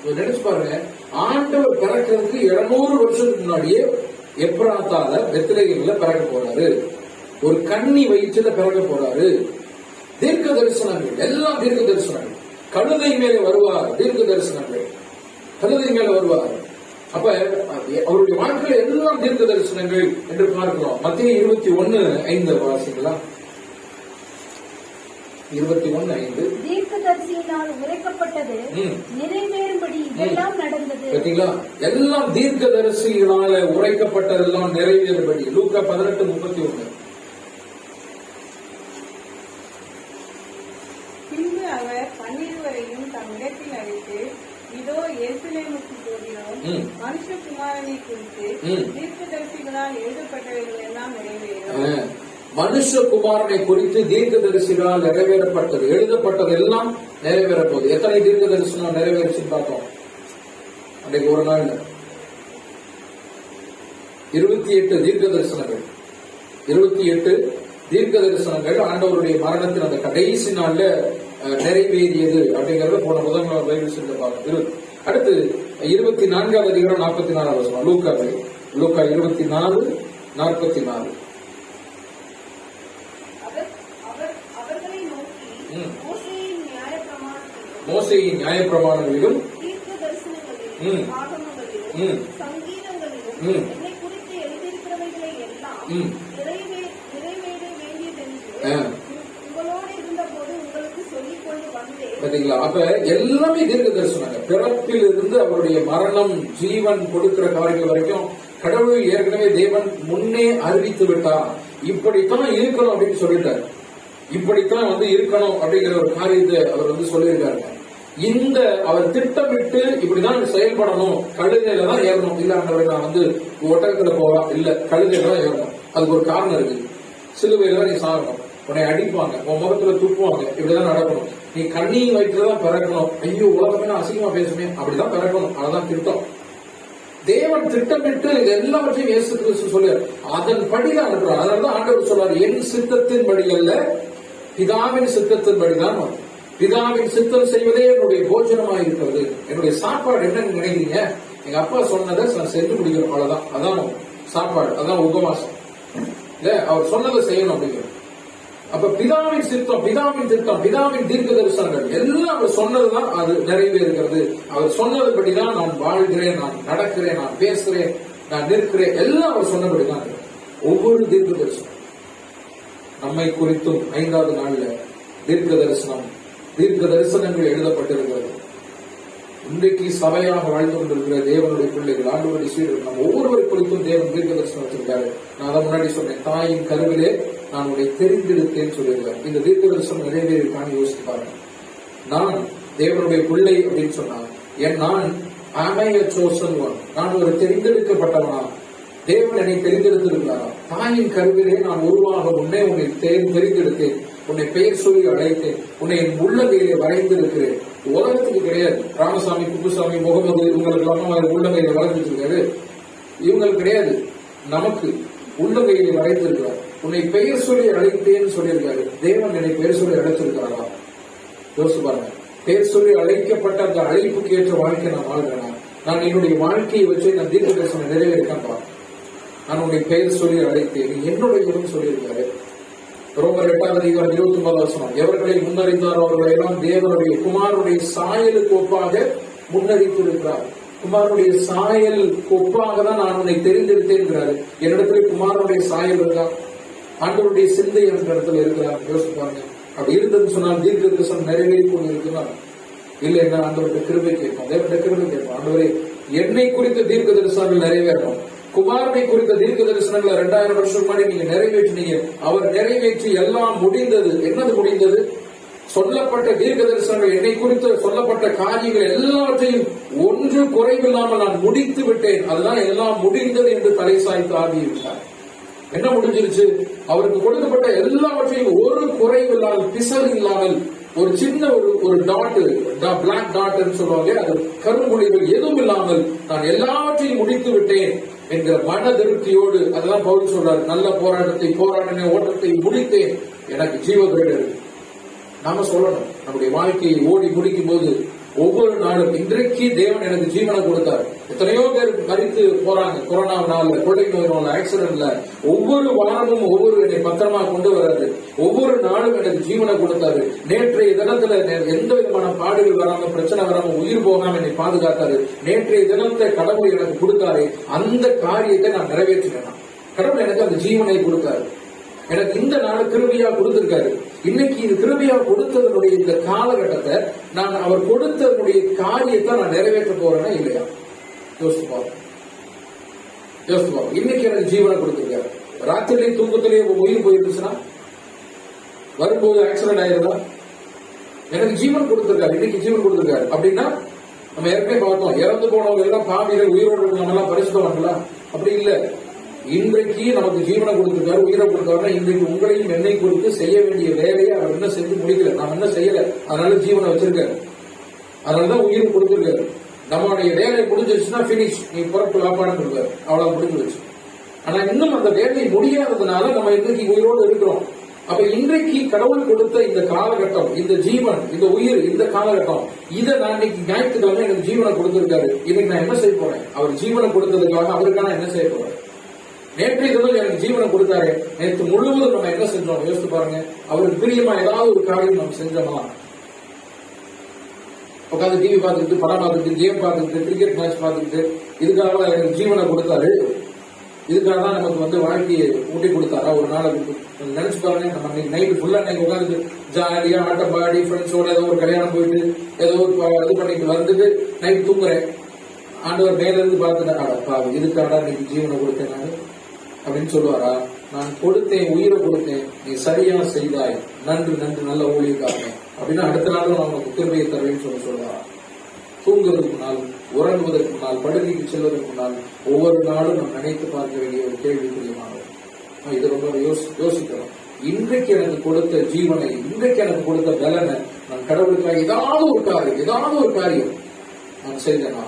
நினைச்சு பாருங்க. ஆண்டவர் பிறக்கிறதுக்கு 700 வருஷத்துக்கு முன்னாடியே எப்ராத்தால பெத்லகேம்ல பிறக்க போறாரு. ஒரு கன்னி வயிற்றுல பிறக்க போறாரு. தீர்க்க தரிசனங்கள் எல்லாம் தீர்க்க தரிசனங்கள். கழுதை மேலே வருவார், தீர்க்க தரிசனங்கள். கழுதை மேல வருவார். அப்ப அவருடைய வாழ்க்கையில எல்லாம் தீர்க்க தரிசனங்கள் என்று பார்க்கிறோம். மத்திய 21:5 வாசிக்கலாம். 21:5 தீர்க்கதரிசியினால் உரைக்கப்பட்டது நிறைவேறும்படி இதெல்லாம் நடந்தது. பாத்தீங்களா? எல்லாம் தீர்க்கதரிசியினால உரைக்கப்பட்டதெல்லாம் நிறைவேறும்படி. லூக்கா 18:31. பின்பு அவர் 12 தம் இடத்தில் அழைத்து, இதோ எருசலேமுக்கு போகிறோம், மனுஷகுமாரனை குறித்து தீர்க்கதரிசிகளால் எழுதப்பட்டவைகள் எல்லாம் நிறைவேறும். மனுஷகுமாரனை குறித்து தீர்க்கதரிசிகளால் நிறைவேறப்பட்டது, எழுதப்பட்டது எல்லாம் நிறைவேற போகுது. எத்தனை தீர்க்க தரிசனம் நிறைவேறுச்சுன்னு பார்த்தோம் அன்றைக்கு ஒரு நாள். 28 தீர்க்க தரிசனங்கள், 28 தீர்க்க தரிசனங்கள் ஆண்டவருடைய மரணத்தின் அந்த கடைசி நாள்ல நிறைவேறியது அப்படிங்கறத போன முதல் நாள் பைபிள் சென்று பார்த்தோம். அடுத்து 24வது அதிகாரம் 44வது வசனம். லூக்கா 24:44. மோசேயின் நியாயப்பிரமாணங்களிலும் பாத்தீங்களா? அப்ப எல்லாமே தீர்க்க தரிசனங்க. பிறப்பில் இருந்து அவருடைய மரணம், ஜீவன் கொடுக்கிற காரியங்கள் வரைக்கும் கடவுள் ஏற்கனவே தேவன் முன்னே அறிவித்து விட்டார். இப்படித்தான் இருக்கணும் அப்படின்னு சொல்லிட்டார். இப்படித்தான் இருக்கணும் அப்படிங்கிற ஒரு காரியத்தை அவர் சொல்லியிருக்காரு. இந்த அவர் திட்டமிட்டு இப்படிதான் செயல்படணும். கழுதையில தான் ஏறணும். இல்ல நான் ஒட்டகத்துல போவா, இல்ல கழுதையில தான் ஏறணும். அதுக்கு ஒரு காரணம் இருக்கு. சிலுவையில தான் நீ சாகணும், உன்னை அடிப்பாங்க, உன் முகத்துல துப்புவாங்க, இப்படிதான் நடக்கணும். நீ கண்ணீர் வயிற்றுலதான் பிறக்கணும். ஐயோ உலகமே அசிங்கமா பேசுமே, அப்படிதான் பிறக்கணும். அதுதான் திட்டம். தேவன் திட்டமிட்டு இது எல்லாவற்றையும் இயேசு கிறிஸ்து சொல்றார். அதன் படிதான் அனுப்புறார். அதனாலதான் ஆண்டவர் சொல்றாரு, என் சித்தத்தின் படி அல்ல, பிதாவின் சித்தத்தின் படிதான். பிதாவின் சித்தம் செய்வதே என்னுடைய போஜனமாக இருக்கிறது. என்னுடைய சாப்பாடு என்னன்னு நினைக்கிறீங்க? எங்க அப்பா சொன்னதை நான் செஞ்சு முடிக்கணும், அவ்வளவுதான். அதான் சாப்பாடு, அதான் உபவாசம். இல்ல, அவர் சொன்னதை செய்யணும் அப்படிங்கிறது. அப்ப பிதாவின் சித்தம், பிதாவின் திட்டம், பிதாவின் தீர்க்க தரிசனங்கள் எல்லாம் அவர் சொன்னதுதான் அது நிறைவேறுகிறது. அவர் சொன்னதுபடிதான் நான் வாழ்கிறேன், நான் நடக்கிறேன், நான் பேசுறேன், நான் நிற்கிறேன், எல்லாம் அவர் சொன்னபடிதான். ஒவ்வொரு தீர்க்க தரிசனம் நம்மை குறித்தும் 5வது நாள்ல தீர்க்க தரிசனங்கள் எழுதப்பட்டிருக்கிறது. இன்றைக்கு சபையாக வாழ்ந்து கொண்டிருக்கிற தேவனுடைய பிள்ளைகள், ஆண்டவருடைய சீடர்கள், நம்ம ஒவ்வொருவரை குறித்தும் தேவன் தீர்க்க தரிசனம் வச்சிருக்காரு. நான் அதை முன்னாடி சொன்னேன், தாயின் கருவிலே நான் உன்னை தெரிந்தெடுத்தேன்னு சொல்லியிருக்காரு. இந்த தீர்க்க தரிசனம் நிறைவேறிக்கான யோசித்து பாருங்க. நான் தேவனுடைய பிள்ளை அப்படின்னு சொன்னான். நான் ஒரு தெரிந்தெடுக்கப்பட்டவனா? தேவன் என்னை தெரிந்தெடுத்திருக்கிறாரா? தாயின் கருவிலே நான் உருவாக முன்னே உன்னை தெரிந்தெடுத்தேன், உன்னை பெயர் சொல்லி அழைத்தேன், உன்னை என் உள்ளங்கையிலே வரைந்திருக்கிறேன். உலகத்துக்கு கிடையாது. ராமசாமி, குப்புசாமி, முகமது இவங்களுக்கு எல்லாம் உள்ளங்கையில வரைஞ்சிருக்காரு. இவங்களுக்கு கிடையாது. நமக்கு உள்ளங்கையிலே வரைந்திருக்கிறார். உன்னை பெயர் சொல்லி அழைத்தேன்னு சொல்லியிருக்காரு. தேவன் என்னை பெயர் சொல்லி அழைச்சிருக்கிறாரா? யோசிச்சு பாருங்க. பெயர் சொல்லி அழைக்கப்பட்ட அந்த அழைப்புக்கு ஏற்ற வாழ்க்கை நான் வாழ்கிறேன். நான் என்னுடைய வாழ்க்கையை வச்சு நான் தீர்க்க தரிசனம் நிறைவேற்கான். நான் உன்னை பெயர் சொல்லி அழைத்தேன், நீ என்னுடைய சொல்லியிருக்காரு. ரோமர் 8:29 எவர்களை முன்னறிந்தாரோ அவர்களை எல்லாம் தேவனுடைய குமாரனுடைய சாயலுக்கு ஒப்பாக முன்னறித்திருக்கிறார். குமாரனுடைய சாயலுக்கு ஒப்பாக தான் நான் உன்னை தெரிந்தெடுத்தேன். என்னிடத்துல குமாரனுடைய சாயல் இருக்கா? ஆண்டவருடைய சிந்தை என்ற இடத்துல இருக்கிறார். யோசிப்பாங்க. அப்படி இருந்ததுன்னு சொன்னால் தீர்க்க தரிசனம் நிறைவேறி கொண்டு இருக்கிறார். இல்ல என்ன, ஆண்டவருடைய கிருபை கேட்போம், தேவனுடைய கிருபை கேட்போம். ஆண்டவரே, என்னை குறித்த தீர்க்க தரிசனங்கள் நிறைவேறணும். குமாரனை குறித்த தீர்க்க தரிசனங்களை 2000 வருஷம் முன்னாடி நீங்க நிறைவேற்றினீங்க. அவர் நிறைவேற்றி எல்லாம் முடிந்தது. என்னது முடிந்தது? சொல்லப்பட்ட தீர்க்க தரிசனங்கள், என்னை குறித்து சொல்லப்பட்ட காரியங்கள் எல்லாவற்றையும் ஒன்று குறைவில்லாமல் நான் முடித்து விட்டேன். அதுதான் எல்லாம் முடிந்தது என்று தலை சாய்த்து ஆகிவிட்டார். என்ன முடிஞ்சிருச்சு? அவருக்கு கொடுக்கப்பட்ட எல்லாவற்றையும் ஒரு குறைவில்லாமல், பிசல் இல்லாமல், ஒரு சின்ன ஒரு டாட், பிளாக் டாட் சொல்லுவாங்க, அது கரும்புள்ளிகள் எதுவும் இல்லாமல் நான் எல்லாவற்றையும் முடித்து விட்டேன் என்கிற மன திருப்தியோடு, அதெல்லாம் பவுல் சொல்றாரு, நல்ல போராட்டத்தை போராடின, ஓட்டத்தை முடித்தேன், எனக்கு ஜீவகிரீடம் இருக்கு. நாம சொல்லணும், நம்முடைய வாழ்க்கையை ஓடி முடிக்கும் போது ஒவ்வொரு நாளும் இன்றைக்கு தேவன் எனக்கு ஜீவனை கொடுத்தார். எத்தனையோ பேர் மறித்து போறாங்க கொரோனாவினால, கொள்ளை நோயினால, ஆக்சிடென்ட்ல. ஒவ்வொரு வாரமும் ஒவ்வொரு என்னை பத்திரமா கொண்டு வர்றாரு. ஒவ்வொரு நாளும் எனக்கு ஜீவனை கொடுத்தாரு. நேற்றைய தினத்துல எந்த விதமான பாடுகள் வராம, பிரச்சனை வராம, உயிர் போகாம என்னை பாதுகாத்தாரு. நேற்றைய தினத்தை கடவுள் எனக்கு கொடுத்தாரு. அந்த காரியத்தை நான் நிறைவேற்றினேன். கடவுள் எனக்கு அந்த ஜீவனை கொடுத்தாரு. எனக்கு இந்த நாள் கிருபையா கொடுத்திருக்காரு. இன்னைக்கு இது கிருபையா கொடுத்ததனுடைய இந்த காலகட்டத்தை நான் அவர் கொடுத்ததனுடைய காரியத்தை நான் நிறைவேற்ற போறேன்னா இல்லையா? யோசிப்பாங்க. இன்னைக்கு எனக்கு ஜீவனை கொடுத்திருக்காரு. ராத்திரிலேயே தூக்கத்திலேயே உயிர் போயிருந்துச்சுன்னா, வரும்போது ஆக்சிடென்ட் ஆயிருந்தா, எனக்கு ஜீவன் கொடுத்திருக்காரு. இன்னைக்கு ஜீவன் கொடுத்திருக்காரு அப்படின்னா நம்ம ஏற்கனவே பார்த்தோம், இறந்து போனவங்க எல்லாம் பாவிகள், உயிரோடு இருக்கவங்க எல்லாம் பரிசுத்தவான்களா? அப்படி இல்ல. இன்றைக்கு நமக்கு ஜீவனை கொடுத்திருக்காரு, உயிரை கொடுத்தாருன்னா இன்றைக்கு உங்களையும் என்னை குறித்து செய்ய வேண்டிய வேலையை அவர் என்ன செஞ்சு முடிக்கல, நாம் என்ன செய்யல, அதனால ஜீவனை வச்சிருக்காரு. அதனாலதான் உயிர் கொடுத்திருக்காரு. நம்மளுடைய வேலை முடிஞ்சிருச்சுன்னா பினிஷ், நீ புறப்பு வாப்பாடுன்னு இருக்காரு, அவ்வளவு முடிஞ்சிருச்சு. ஆனா இன்னும் அந்த வேலை முடியாததுனால நம்ம இன்னைக்கு உயிரோடு இருக்கிறோம். அப்ப இன்றைக்கு கடவுள் கொடுத்த இந்த காலகட்டம், இந்த ஜீவன், இந்த உயிர், இந்த காலகட்டம், இதை நான் இன்னைக்கு ஞாயிற்றுக்கிழமை எனக்கு ஜீவனை கொடுத்திருக்காரு. இன்னைக்கு நான் என்ன செய்ய போறேன்? அவர் ஜீவனை கொடுத்ததுக்காக அவருக்கான என்ன செய்ய போறேன்? நேற்றைய தினம் எனக்கு ஜீவனை கொடுத்தாரு. நேற்று முழுவதும் நம்ம என்ன செஞ்சோம்? யோசித்து பாருங்க. அவருக்கு பிரியமா ஏதாவது ஒரு காரியம் நம்ம செஞ்சோமா? உட்காந்து டிவி பார்த்துக்கிட்டு, படம் பார்த்துக்கிட்டு, கேம் பார்த்துக்கிட்டு, கிரிக்கெட் மேட்ச் பார்த்துக்கிட்டு, இதுக்காக எனக்கு ஜீவனை கொடுத்தாரு. இதுக்காக தான் நமக்கு வந்து வாழ்க்கையை ஊட்டி கொடுத்தாரா? ஒரு நாள் நினைச்சு பாருங்க, நம்ம இன்னைக்கு நைட்டு ஃபுல்லா இன்னைக்கு உட்காந்து ஜாலியா ஆட்டம் பாடி ஃப்ரெண்ட்ஸோட ஏதோ ஒரு கல்யாணம் போயிட்டு ஏதோ ஒரு இது பண்ணிட்டு வந்துட்டு நைட் தூங்குறேன். ஆண்டவர் மேல இருந்து பார்த்துட்டா இதுக்காக இன்னைக்கு ஜீவனை கொடுத்தேன் நான் அப்படின்னு சொல்லுவாரா? நான் கொடுத்தேன், உயிரை கொடுத்தேன், நீ சரியா செய்தாய், நன்று நன்று, நல்ல ஊழியக்காரனே அப்படின்னு அடுத்த நாளும் நான் உனக்கு கிருபையை தருவேன்னு சொல்லுவாரா? தூங்குறதுக்கு முன்னால், உறங்குவதற்கு முன்னால், படுகைக்கு செல்வதற்கு முன்னால் ஒவ்வொரு நாளும் நாம் நினைத்து பார்க்க வேண்டிய ஒரு கேள்விக்குரியமானது. இது ரொம்ப யோசிக்கிறோம். இன்றைக்கு எனக்கு கொடுத்த ஜீவனை, இன்றைக்கு எனக்கு கொடுத்த பலனை நான் கடவுளுக்காக ஏதாவது ஒரு காரியம் நான் செய்தேனா?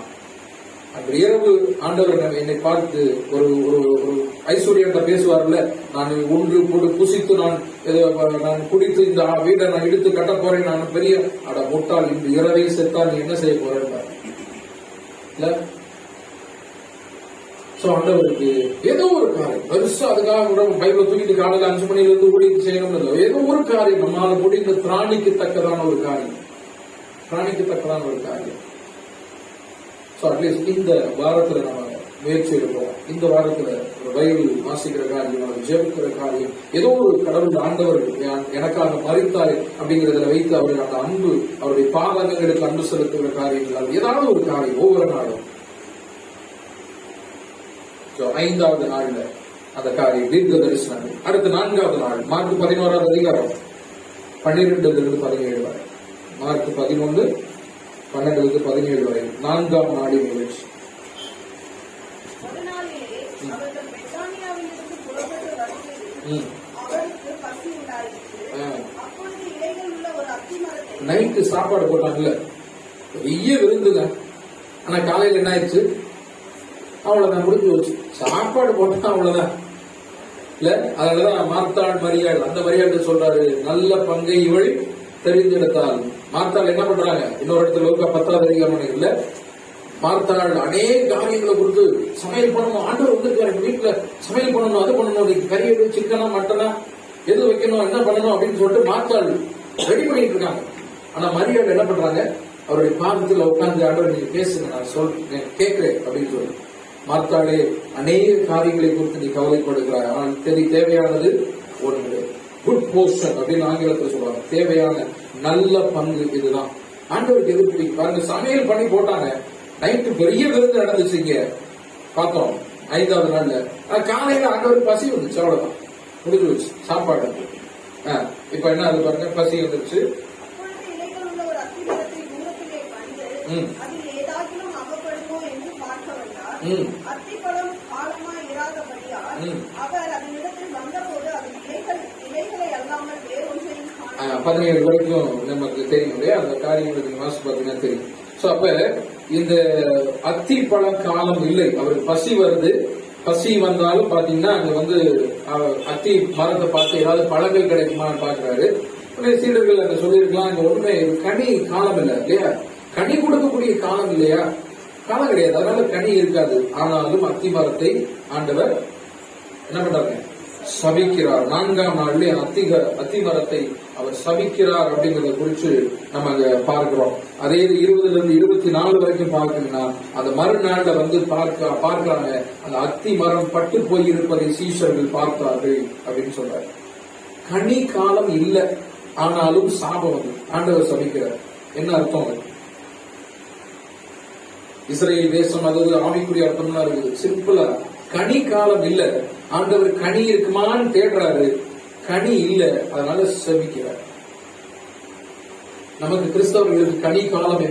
அந்த இரவு ஆண்டவர் என்னை பார்த்து ஒரு ஐஸ்வர்யத்தை பேசுவார்ல, நான் ஒன்று போட்டு புசித்து நான் குடித்து இந்த வீட்டை நான் இழுத்து கட்ட போறேன், நான் பெரிய முட்டாள், இந்த இரவை செத்தா நீ என்ன செய்ய போறேன் இல்ல. சோ ஆண்டவருக்கு ஏதோ ஒரு காரியம் பெருசா, அதுக்காக பைபிளை தூக்கிட்டு காலையில 5 மணில இருந்து ஊழியர் செய்யணும் இல்லை, ஏதோ ஒரு காரியம் நம்மளால முடிந்த திராணிக்கு தக்கதான ஒரு காரியம். சோ அட்லீஸ்ட் இந்த வாரத்துல நம்ம முயற்சி எடுப்போம். இந்த வாரத்துல ஒரு பைபிள் வாசிக்கிற காரியம், ஜெபிக்கிற காரியம், ஏதோ ஒரு கடவுள் ஆண்டவர் எனக்காக மரித்தார் அப்படிங்கறதுல வைத்து அவருக்கு அந்த அன்பு, அவருடைய பாதங்களுக்கு அன்பு செலுத்துகிற காரியங்கள், ஏதாவது ஒரு காரியம் ஒவ்வொரு நாளும். 5வது நாள்ல அந்த காரியம் தீர்க்க தரிசனம். அடுத்த 4வது நாள் மார்க் 11வது அதிகாரம் 12-17 வரை. மார்க் 11:12-17 வரை 4ஆம் நாளின் நிகழ்ச்சி. நைட்டு சாப்பாடு போட்டாங்கல்ல, பெரிய விருந்துங்க. ஆனா காலையில என்ன ஆயிடுச்சு? அவ்வளவுதான், முடிஞ்சு வச்சு. சாப்பாடு போட்டா அவ்வளவுதான் இல்ல. அதனாலதான் மார்த்தாள் மரியாள், அந்த மரியாதை சொல்றாரு, நல்ல பங்கை இவள் தெரிந்தெடுத்தாள். மார்த்தாள் என்ன பண்றாங்க? இன்னொரு இடத்துல லூக்கா 10வது அதிகாரம் இல்ல, மார்த்தாள் அநேக காரியங்களை கொடுத்து சமையல் பண்ணணும். ஆண்டவர் வந்து வீட்டுல சமையல் பண்ணணும், அது பண்ணணும், கறி எடு, சிக்கனா மட்டனா எது வைக்கணும், என்ன பண்ணணும் அப்படின்னு சொல்லிட்டு மார்த்தாள் ரெடி பண்ணிட்டு இருக்காங்க. ஆனா மரியாதை என்ன பண்றாங்க? அவருடைய பாதத்துல உட்கார்ந்து, ஆண்டவர் நீங்க பேசுங்க, நான் கேட்கிறேன் அப்படின்னு சொல்லி. மார்த்தாளே அநேக காரியங்களை குறித்து நீ கவலைப்படுகிறாய், ஆனால் தேவையானது ஒன்று, குட் போர்ஷன் அப்படின்னு ஆங்கிலத்தில் சொல்லுவாங்க. தேவையான நல்ல பங்கு இதுதான். ஆண்டவருக்கு எதிர்ப்பு பாருங்க, சமையல் பண்ணி போட்டாங்க. நைட்டு பெரிய விருந்து நடந்துச்சுங்க, பார்த்தோம் 5வது நாள்ல. காலையில ஆண்டவருக்கு பசி வந்துச்சு, அவ்வளவுதான், முடிஞ்சு வச்சு சாப்பாடு. இப்ப என்ன அது பாருங்க, பசி வந்துருச்சு. அத்திப்பழம் ஆழமாய் இராதபடியால் அவர் அதனிடத்தில் வந்தபோது அதன் இலைகளை அல்லாமல் வேறொன்றையும் காணவில்லை. 17 வரைக்கும் நமக்கு தெரியும் இல்லையா, அந்த காரியங்களுக்கு வாசி பார்த்தீங்கன்னா தெரியும். சோ அப்ப இந்த அத்திப்பழ காலம் இல்லை, அவருக்கு பசி வருது. பசி வந்தாலும் பாத்தீங்கன்னா அங்க வந்து அத்தி மரத்தை பார்த்து ஏதாவது பழங்கள் கிடைக்குமான்னு பாக்குறாரு. சீடர்கள் அங்க சொல்லியிருக்கலாம், அங்க ஒண்ணுமே கனி காலம் இல்லை இல்லையா, கனி கொடுக்கக்கூடிய காலம் இல்லையா, காலம் கிடையாது, அதனால கனி இருக்காது. ஆனாலும் அத்தி மரத்தை ஆண்டவர் என்ன பண்றாங்க? சபிக்கிறார். 4ஆம் நாள்ல அத்தி மரத்தை அவர் சபிக்கிறார் அப்படிங்கறத குறிச்சு நம்ம அங்க பார்க்கிறோம். அதே 20-24 வரைக்கும் பார்க்கணும்னா அந்த மறுநாள்ல வந்து பார்க்கிறாங்க, அந்த அத்தி மரம் பட்டு போயிருப்பதை சீஷர்கள் பார்த்தார்கள் அப்படின்னு சொல்றாரு. கனி காலம் இல்லை, ஆனாலும் சாபம் வந்து ஆண்டவர் சபிக்கிறார். என்ன அர்த்தம்? இஸ்ரேல் தேசம், அதாவது ஆவிக்குரிய அர்த்தம்லாம் இருக்குது. சிம்பிளா கனி காலம் இல்ல, ஆண்டவர் கனி இருக்குமான்னு தேடுறாரு, கனி இல்ல, அதனால சபிக்கிறார். நமக்கு கிறிஸ்தவர்களுக்கு கனி காலம்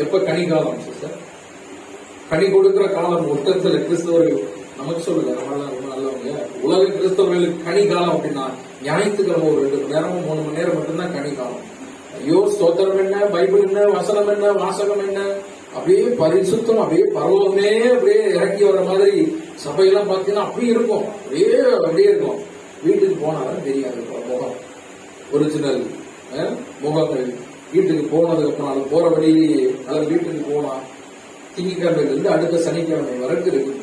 எப்ப கனி காலம் சார்? கனி கொடுக்கிற காலம் மொத்தத்துல கிறிஸ்தவர்கள் நமக்கு சொல்லுங்க, நம்மளாம் ரொம்ப நல்லவங்க. உலக கிறிஸ்தவர்களுக்கு கனி காலம் அப்படின்னா ஞாயிற்றுக்கிழமை ஒரு 2 மணி நேரம் 3 மணி நேரம் மட்டும்தான் கனி காலம். ஐயோ, ஸ்தோத்திரம் என்ன, பைபிள் என்ன, வசனம் என்ன, வாசகம் என்ன, அப்படியே பரிசுத்தம், அப்படியே பரவமே அப்படியே இறங்கி வர மாதிரி சபையெல்லாம் பாத்தீங்கன்னா அப்படியே இருக்கும், அப்படியே இருக்கும். வீட்டுக்கு போனாலும் தெரியாது முகம், ஒரிஜினல் முகங்கள். வீட்டுக்கு போனதுக்கு அப்புறம் அது போற வழியிலேயே, அதாவது வீட்டுக்கு போனா திங்கட்கிழமையில இருந்து அடுத்த சனிக்கிழமை வரைக்கும் இருக்கு.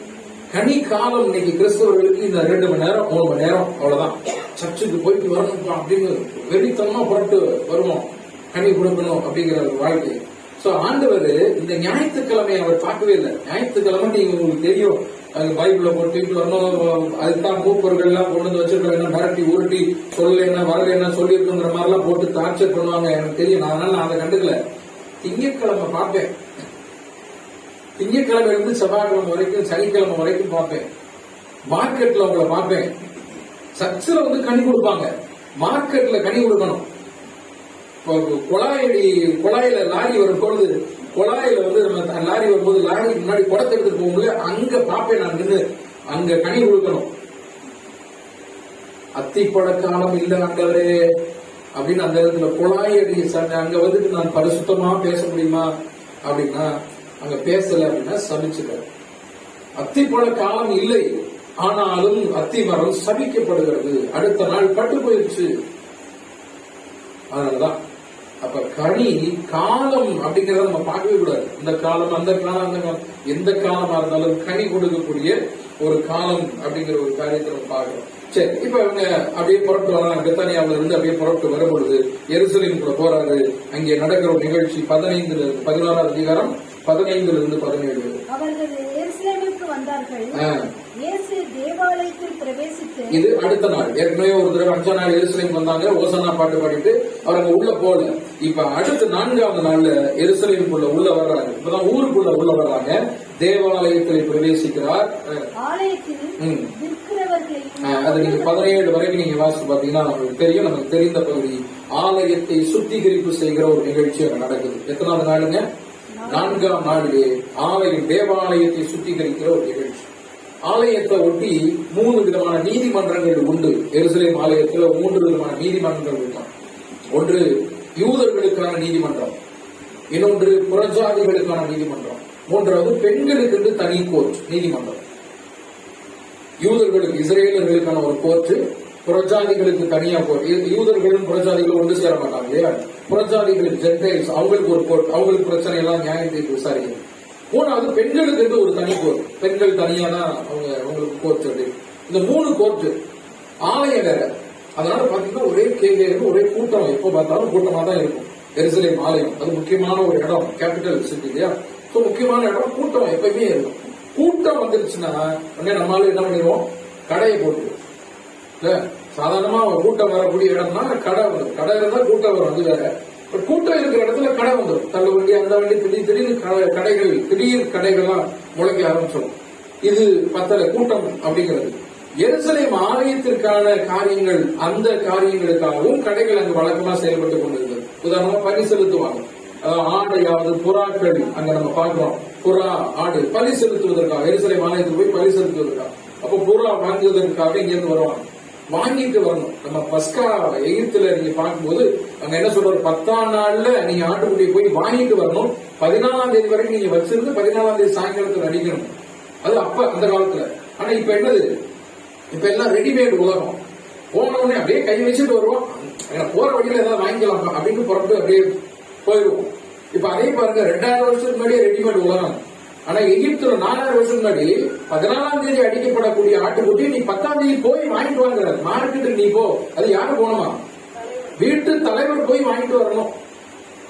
கனி காலம் இன்னைக்கு கிறிஸ்தவர்களுக்கு இந்த 2 மணி நேரம் 3 மணி நேரம் அவ்வளவுதான். சர்ச்சுக்கு போயிட்டு வரணும் அப்படின்னு வெறித்தனமா புறட்டு வருவோம், கனி கொடுக்கணும் அப்படிங்கிற ஒரு வாழ்க்கை. சோ ஆண்டவர் இந்த ஞாயிற்றுக்கிழமை அவர் பார்க்கவே இல்லை. ஞாயிற்றுக்கிழமை நீங்க உங்களுக்கு தெரியும், பைபிள போட்டு வரணும், அதுதான் மூப்பர்கள் எல்லாம் கொண்டு வந்து வச்சிருக்காங்க, மிரட்டி உருட்டி சொல்ல என்ன வரல என்ன சொல்லி இருக்குங்கிற மாதிரி எல்லாம் போட்டு டார்ச்சர் பண்ணுவாங்க. எனக்கு தெரியும், அதனால நான் அதை கண்டுக்கல. திங்கட்கிழமை பார்ப்பேன், திங்கட்கிழமை இருந்து செவ்வாய்க்கிழமை வரைக்கும் சனிக்கிழமை வரைக்கும் பார்ப்பேன். மார்க்கெட்ல உங்களை பார்ப்பேன், சர்ச்சில் வந்து கனி கொடுப்பாங்க, மார்க்கெட்ல கனி கொடுக்கணும். குழாயில லாரி வரும்பொழுது, குழாயில வந்து நம்ம லாரி வரும்போது லாரி முன்னாடி குடத்தை எடுத்துட்டு போகும்போது அங்க பாப்பேன் நான் நின்று, அங்க கனி கொடுக்கணும். அத்திப்பட காலம் இல்ல ஆண்டவரே அப்படின்னு அந்த இடத்துல குழாய் அடி அங்க வந்துட்டு நான் பரிசுத்தமா பேச முடியுமா அப்படின்னா, அங்க பேசல அப்படின்னா சபிச்சுக்க. அத்திப்பட காலம் இல்லை, ஆனாலும் அத்தி மரம் சபிக்கப்படுகிறது, அடுத்த நாள் பட்டு போயிடுச்சு. அதனாலதான் அப்ப கனி காலம் அப்படிங்கறத நம்ம பார்க்கவே கூடாது. இந்த காலம் அந்த காலம் அந்த காலம் எந்த காலமா இருந்தாலும் கனி கொடுக்கக்கூடிய ஒரு காலம் அப்படிங்கிற ஒரு காரியத்தை நம்ம பார்க்கிறோம். சரி, இப்ப இவங்க அப்படியே புறப்பட்டு வராங்க. பெத்தானியாவில இருந்து அப்படியே புறப்பட்டு வரும்பொழுது எருசலேமுக்குள்ள போறாரு. அங்கே நடக்கிற ஒரு நிகழ்ச்சி 16வது அதிகாரம் 15 17. அவர்கள் எருசலேமுக்கு வந்தார்கள். இயேசு தேவாலயத்தில் பிரவேசித்து, இது அடுத்த நாள். ஏற்கனவே ஒரு தடவை 5ஆம் நாள் எருசலேம் வந்தாங்க, ஓசன்னா பாட்டு பாடிட்டு அவங்க உள்ள போல. இப்ப அடுத்த 4வது நாள்ல எருசலேமுக்குள்ள உள்ள வர்றாங்க. இப்பதான் ஊருக்குள்ள உள்ள வர்றாங்க. தேவாலயத்தில் பிரவேசிக்கிறார். ஆலயத்தில் அது நீங்க 17 வரைக்கும் நீங்க வாசித்து பாத்தீங்கன்னா நமக்கு தெரியும். நமக்கு தெரிந்த பகுதி ஆலயத்தை சுத்திகரிப்பு செய்கிற ஒரு நிகழ்ச்சி அங்க நடக்குது. எத்தனாவது நாளுங்க? 4ஆம் நாளிலே ஆலயம் தேவாலயத்தை சுத்திகரிக்கிற ஒரு நிகழ்ச்சி. ஆலயத்தை ஒட்டி 3 விதமான நீதிமன்றங்கள் உண்டு. எருசலேம் ஆலயத்தில் 3 விதமான நீதிமன்றங்கள் உண்டு. ஒன்று யூதர்களுக்கான நீதிமன்றம், இன்னொன்று புறஜாதிகளுக்கான நீதிமன்றம், மூன்றாவது பெண்களுக்கு தனி கோர்ட் நீதிமன்றம். யூதர்களுக்கு இஸ்ரேலர்களுக்கான ஒரு கோர்ட், புறஜாதிகளுக்கு தனியா கோர்ட். யூதர்களும் புறஜாதிகளும் ஒன்று சேர மாட்டாங்க இல்லையா? புறஜாதிகளுக்கு ஜென்டைல்ஸ் அவங்களுக்கு ஒரு கோர்ட், அவங்களுக்கு பிரச்சனை எல்லாம் நியாயம் தீர்ப்பு விசாரிக்கணும். மூணாவது பெண்களுக்கு ஒரு தனி கோர்ட், பெண்கள் தனியா தான் அவங்களுக்கு கோர்ட். இந்த 3 கோர்ட் ஆலயம் வேற. அதனால பாத்தீங்கன்னா ஒரே கேள்வி, ஒரே கூட்டம், எப்ப பார்த்தாலும் கூட்டமா தான் இருக்கும். எருசலேம் ஆலயம் அது முக்கியமான ஒரு இடம், கேபிட்டல் சிட்டி இல்லையா? முக்கியமான இடம், கூட்டம் எப்பயுமே இருக்கும். கூட்டம் வந்துருச்சுன்னா நம்மளால என்ன பண்ணிடுவோம்? கடையை போட்டு சாதாரணமா கூட்டம் வரக்கூடிய இடம்னா கடை வரும். கடை இருந்தா கூட்டம் வரும், அது வேற. கூட்டம் இருக்கிற இடத்துல கடை வந்துடும். தள்ள வண்டி அந்த வண்டி திடீர்னு கடைகள், திடீர் கடைகள்லாம் முளைக்க ஆரம்பிச்சிடும். இது பத்தல கூட்டம் அப்படிங்கிறது. எருசலேம் ஆலயத்திற்கான காரியங்கள், அந்த காரியங்களுக்காகவும் கடைகள் அங்கு வழக்கமா செயல்பட்டு கொண்டிருந்தது. உதாரணமா பலி செலுத்துவாங்க. ஆடையாவது புறாக்கள் அங்க நம்ம பார்க்கிறோம். புறா, ஆடு பலி செலுத்துவதற்காக எருசலேம் ஆலயத்துக்கு போய் பலி செலுத்துவதற்காக. அப்ப புறா வாங்குவதற்காக இங்க இருந்து வருவாங்க, வாங்கிட்டு வரணும். நம்ம பஸ்கா எகிப்துல நீங்க பார்க்கும்போது அங்க என்ன சொல்ற, 10ஆம் நாள்ல நீங்க ஆட்டுக்குட்டியை போய் வாங்கிட்டு வரணும். 14ஆம் தேதி வரைக்கும் நீங்க வச்சிருந்து 14ஆம் தேதி சாயங்காலத்துல அடிக்கணும். அது அப்ப அந்த காலத்துல. ஆனா இப்ப என்னது, இப்ப எல்லாம் ரெடிமேட் உலகம். போன உடனே அப்படியே கை வச்சுட்டு வருவோம், போற வழியில ஏதாவது வாங்கிக்கலாம் அப்படின்னு புறப்பட்டு அப்படியே போயிடுவோம். இப்ப அதே பாருங்க, 2000 வருஷத்துக்கு முன்னாடியே ரெடிமேட் உலகம். ஆனா எகிப்துல 4000 வருஷம் முன்னாடி 14ஆம் தேதி அடிக்கப்படக்கூடிய ஆட்டுக்குட்டி நீ 10ஆம் தேதி போய் வாங்கிட்டு வாங்க. மார்க்கெட்டுக்கு நீ போ. அது யாரு போகணுமா? வீட்டு தலைவர் போய் வாங்கிட்டு வரணும்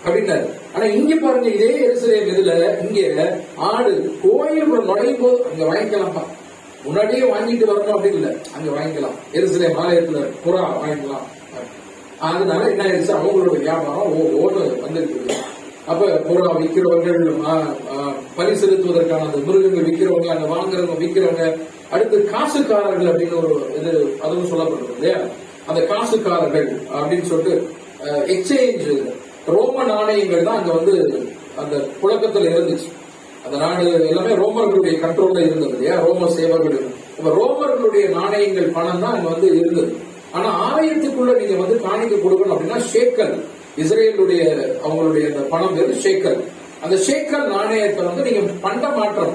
அப்படின்னாரு. ஆனா இங்க பாருங்க, இதே எருசலேம் இதுல இங்க ஆடு கோயிலுக்குள்ள நுழையும் போது அங்க வாங்கிக்கலாம்ப்பா. முன்னாடியே வாங்கிட்டு வரணும் அப்படின்னு இல்ல, அங்க வாங்கிக்கலாம். எருசலேம் ஆலயத்துல புறா வாங்கிக்கலாம். அதனால என்ன ஆயிடுச்சு, அவங்களோட வியாபாரம் ஓடு வந்துருக்கு. அப்ப புறா விற்கிறவர்கள், பலி செலுத்துவதற்கான அந்த மிருகங்கள் விற்கிறவங்க, அங்க வாங்குறவங்க விற்கிறவங்க, அடுத்து காசுக்காரர்கள் அப்படின்னு ஒரு இது அதுவும் சொல்லப்படுறது இல்லையா? அந்த காசுக்காரர்கள் அப்படின்னு சொல்லிட்டு எக்ஸ்சேஞ்ச், ரோம நாணயங்கள் தான் அங்க வந்து அந்த புழக்கத்துல இருந்துச்சு. அந்த நாடு எல்லாமே ரோமர்களுடைய கண்ட்ரோல்ல இருந்தது இல்லையா? ரோம சேவர்கள். அப்ப ரோமர்களுடைய நாணயங்கள், பணம் தான் அங்க வந்து இருந்தது. ஆனா ஆலயத்துக்குள்ள நீங்க வந்து காணிக்க கொடுக்கணும் அப்படின்னா ஷேக்கல், இஸ்ரேலுடைய அவங்களுடைய அந்த பணம் பேரு ஷேக்கல். அந்த ஷேக்கல் நாணயத்தை வந்து நீங்க பண்ட மாற்றம்,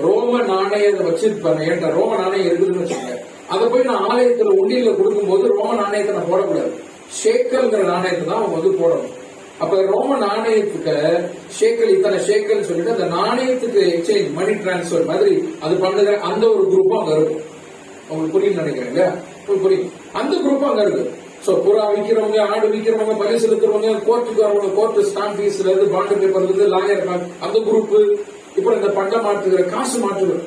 ரோம நாணயத்தை வச்சிருப்பாங்க. ஏன்டா ரோம நாணயம் இருக்குதுன்னு வச்சுக்கோங்க, அதை போய் நான் ஆலயத்துல உண்டியில கொடுக்கும் போது ரோம நாணயத்தை நான் போடக்கூடாது, ஷேக்கல்ங்கிற நாணயத்தை தான் அவங்க வந்து போடணும். அப்ப ரோம நாணயத்துக்கு ஷேக்கல், இத்தனை ஷேக்கல் சொல்லிட்டு அந்த நாணயத்துக்கு எக்ஸ்சேஞ்ச், மணி டிரான்ஸ்பர் மாதிரி அது பண்ணுகிற அந்த ஒரு குரூப்பும் அங்க இருக்கும். உங்களுக்கு புரியும் நினைக்கிறேன் இல்லையா? புரியும். அந்த குரூப் அங்க இருக்கு. சோ புறா விக்கிறவங்க, ஆடு விக்கிறவங்க, பலி செலுத்துறவங்க, கோர்ட்டுக்கு வரவங்க, கோர்ட்டு ஸ்டாம்ப் ஃபீஸ்ல இருந்து, பாண்டு பேப்பர்ல இருந்து, லாயர் அந்த குரூப், இப்ப இந்த பண்ட மாற்றுகிற, காசு மாற்றுகிற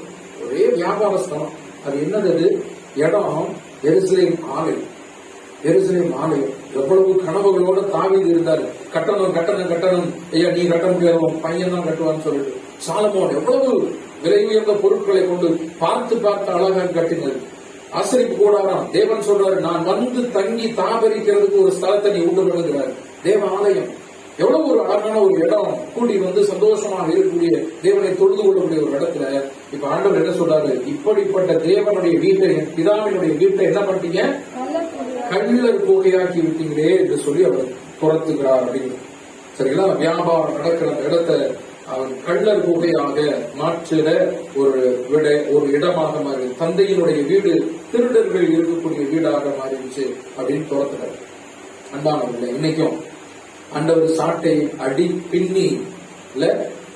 ஒரே வியாபார ஸ்தலம். அது என்னது? இடம் எருசலேம் ஆலயம். எருசலேம் ஆலயம். எவ்வளவு கனவுகளோட தாவீது இருந்தாரு. கட்டணம் கட்டணம் கட்டணம், ஐயா நீ கட்ட முடியாது, பையன் தான் கட்டுவான்னு சொல்லிட்டு சாலமோன் எவ்வளவு விலை உயர்ந்த பொருட்களை கொண்டு பார்த்து பார்த்து அழகாக கட்டினது. ஆசரிப்பு கூடாராம். தேவன் சொல்றாரு, நான் வந்து தங்கி தாபரிக்கிறதுக்கு ஒரு ஸ்தலத்தை நீ உண்டு பண்ணுகிறார். தேவ ஆலயம் எவ்வளவு ஒரு அழகான ஒரு இடம். கூடி வந்து சந்தோஷமாக இருக்கக்கூடிய, தேவனை தொழுது கொள்ளக்கூடிய ஒரு இடத்துல இப்ப ஆண்டவர் என்ன சொல்றாரு? இப்படிப்பட்ட தேவனுடைய வீட்டை, பிதாவினுடைய வீட்டை என்ன பண்ணிட்டீங்க? கள்ளர் குகையாக்கி விட்டீங்களே என்று சொல்லி அவர் துரத்துகிறார் அப்படின்னு. சரிங்களா? வியாபாரம் நடக்கிற அந்த இடத்தை அவன் கள்ளர் குகையாக மாற்றுகிற ஒரு இடமாக மாறி, தந்தையினுடைய வீடு திருடர்கள் இருக்கக்கூடிய வீடாக மாறிடுச்சு அப்படின்னு துரத்துறாரு. அன்பானவர்களே, இன்னைக்கும் ஆண்டவர் சாட்டை அடி பின்னி இல்ல,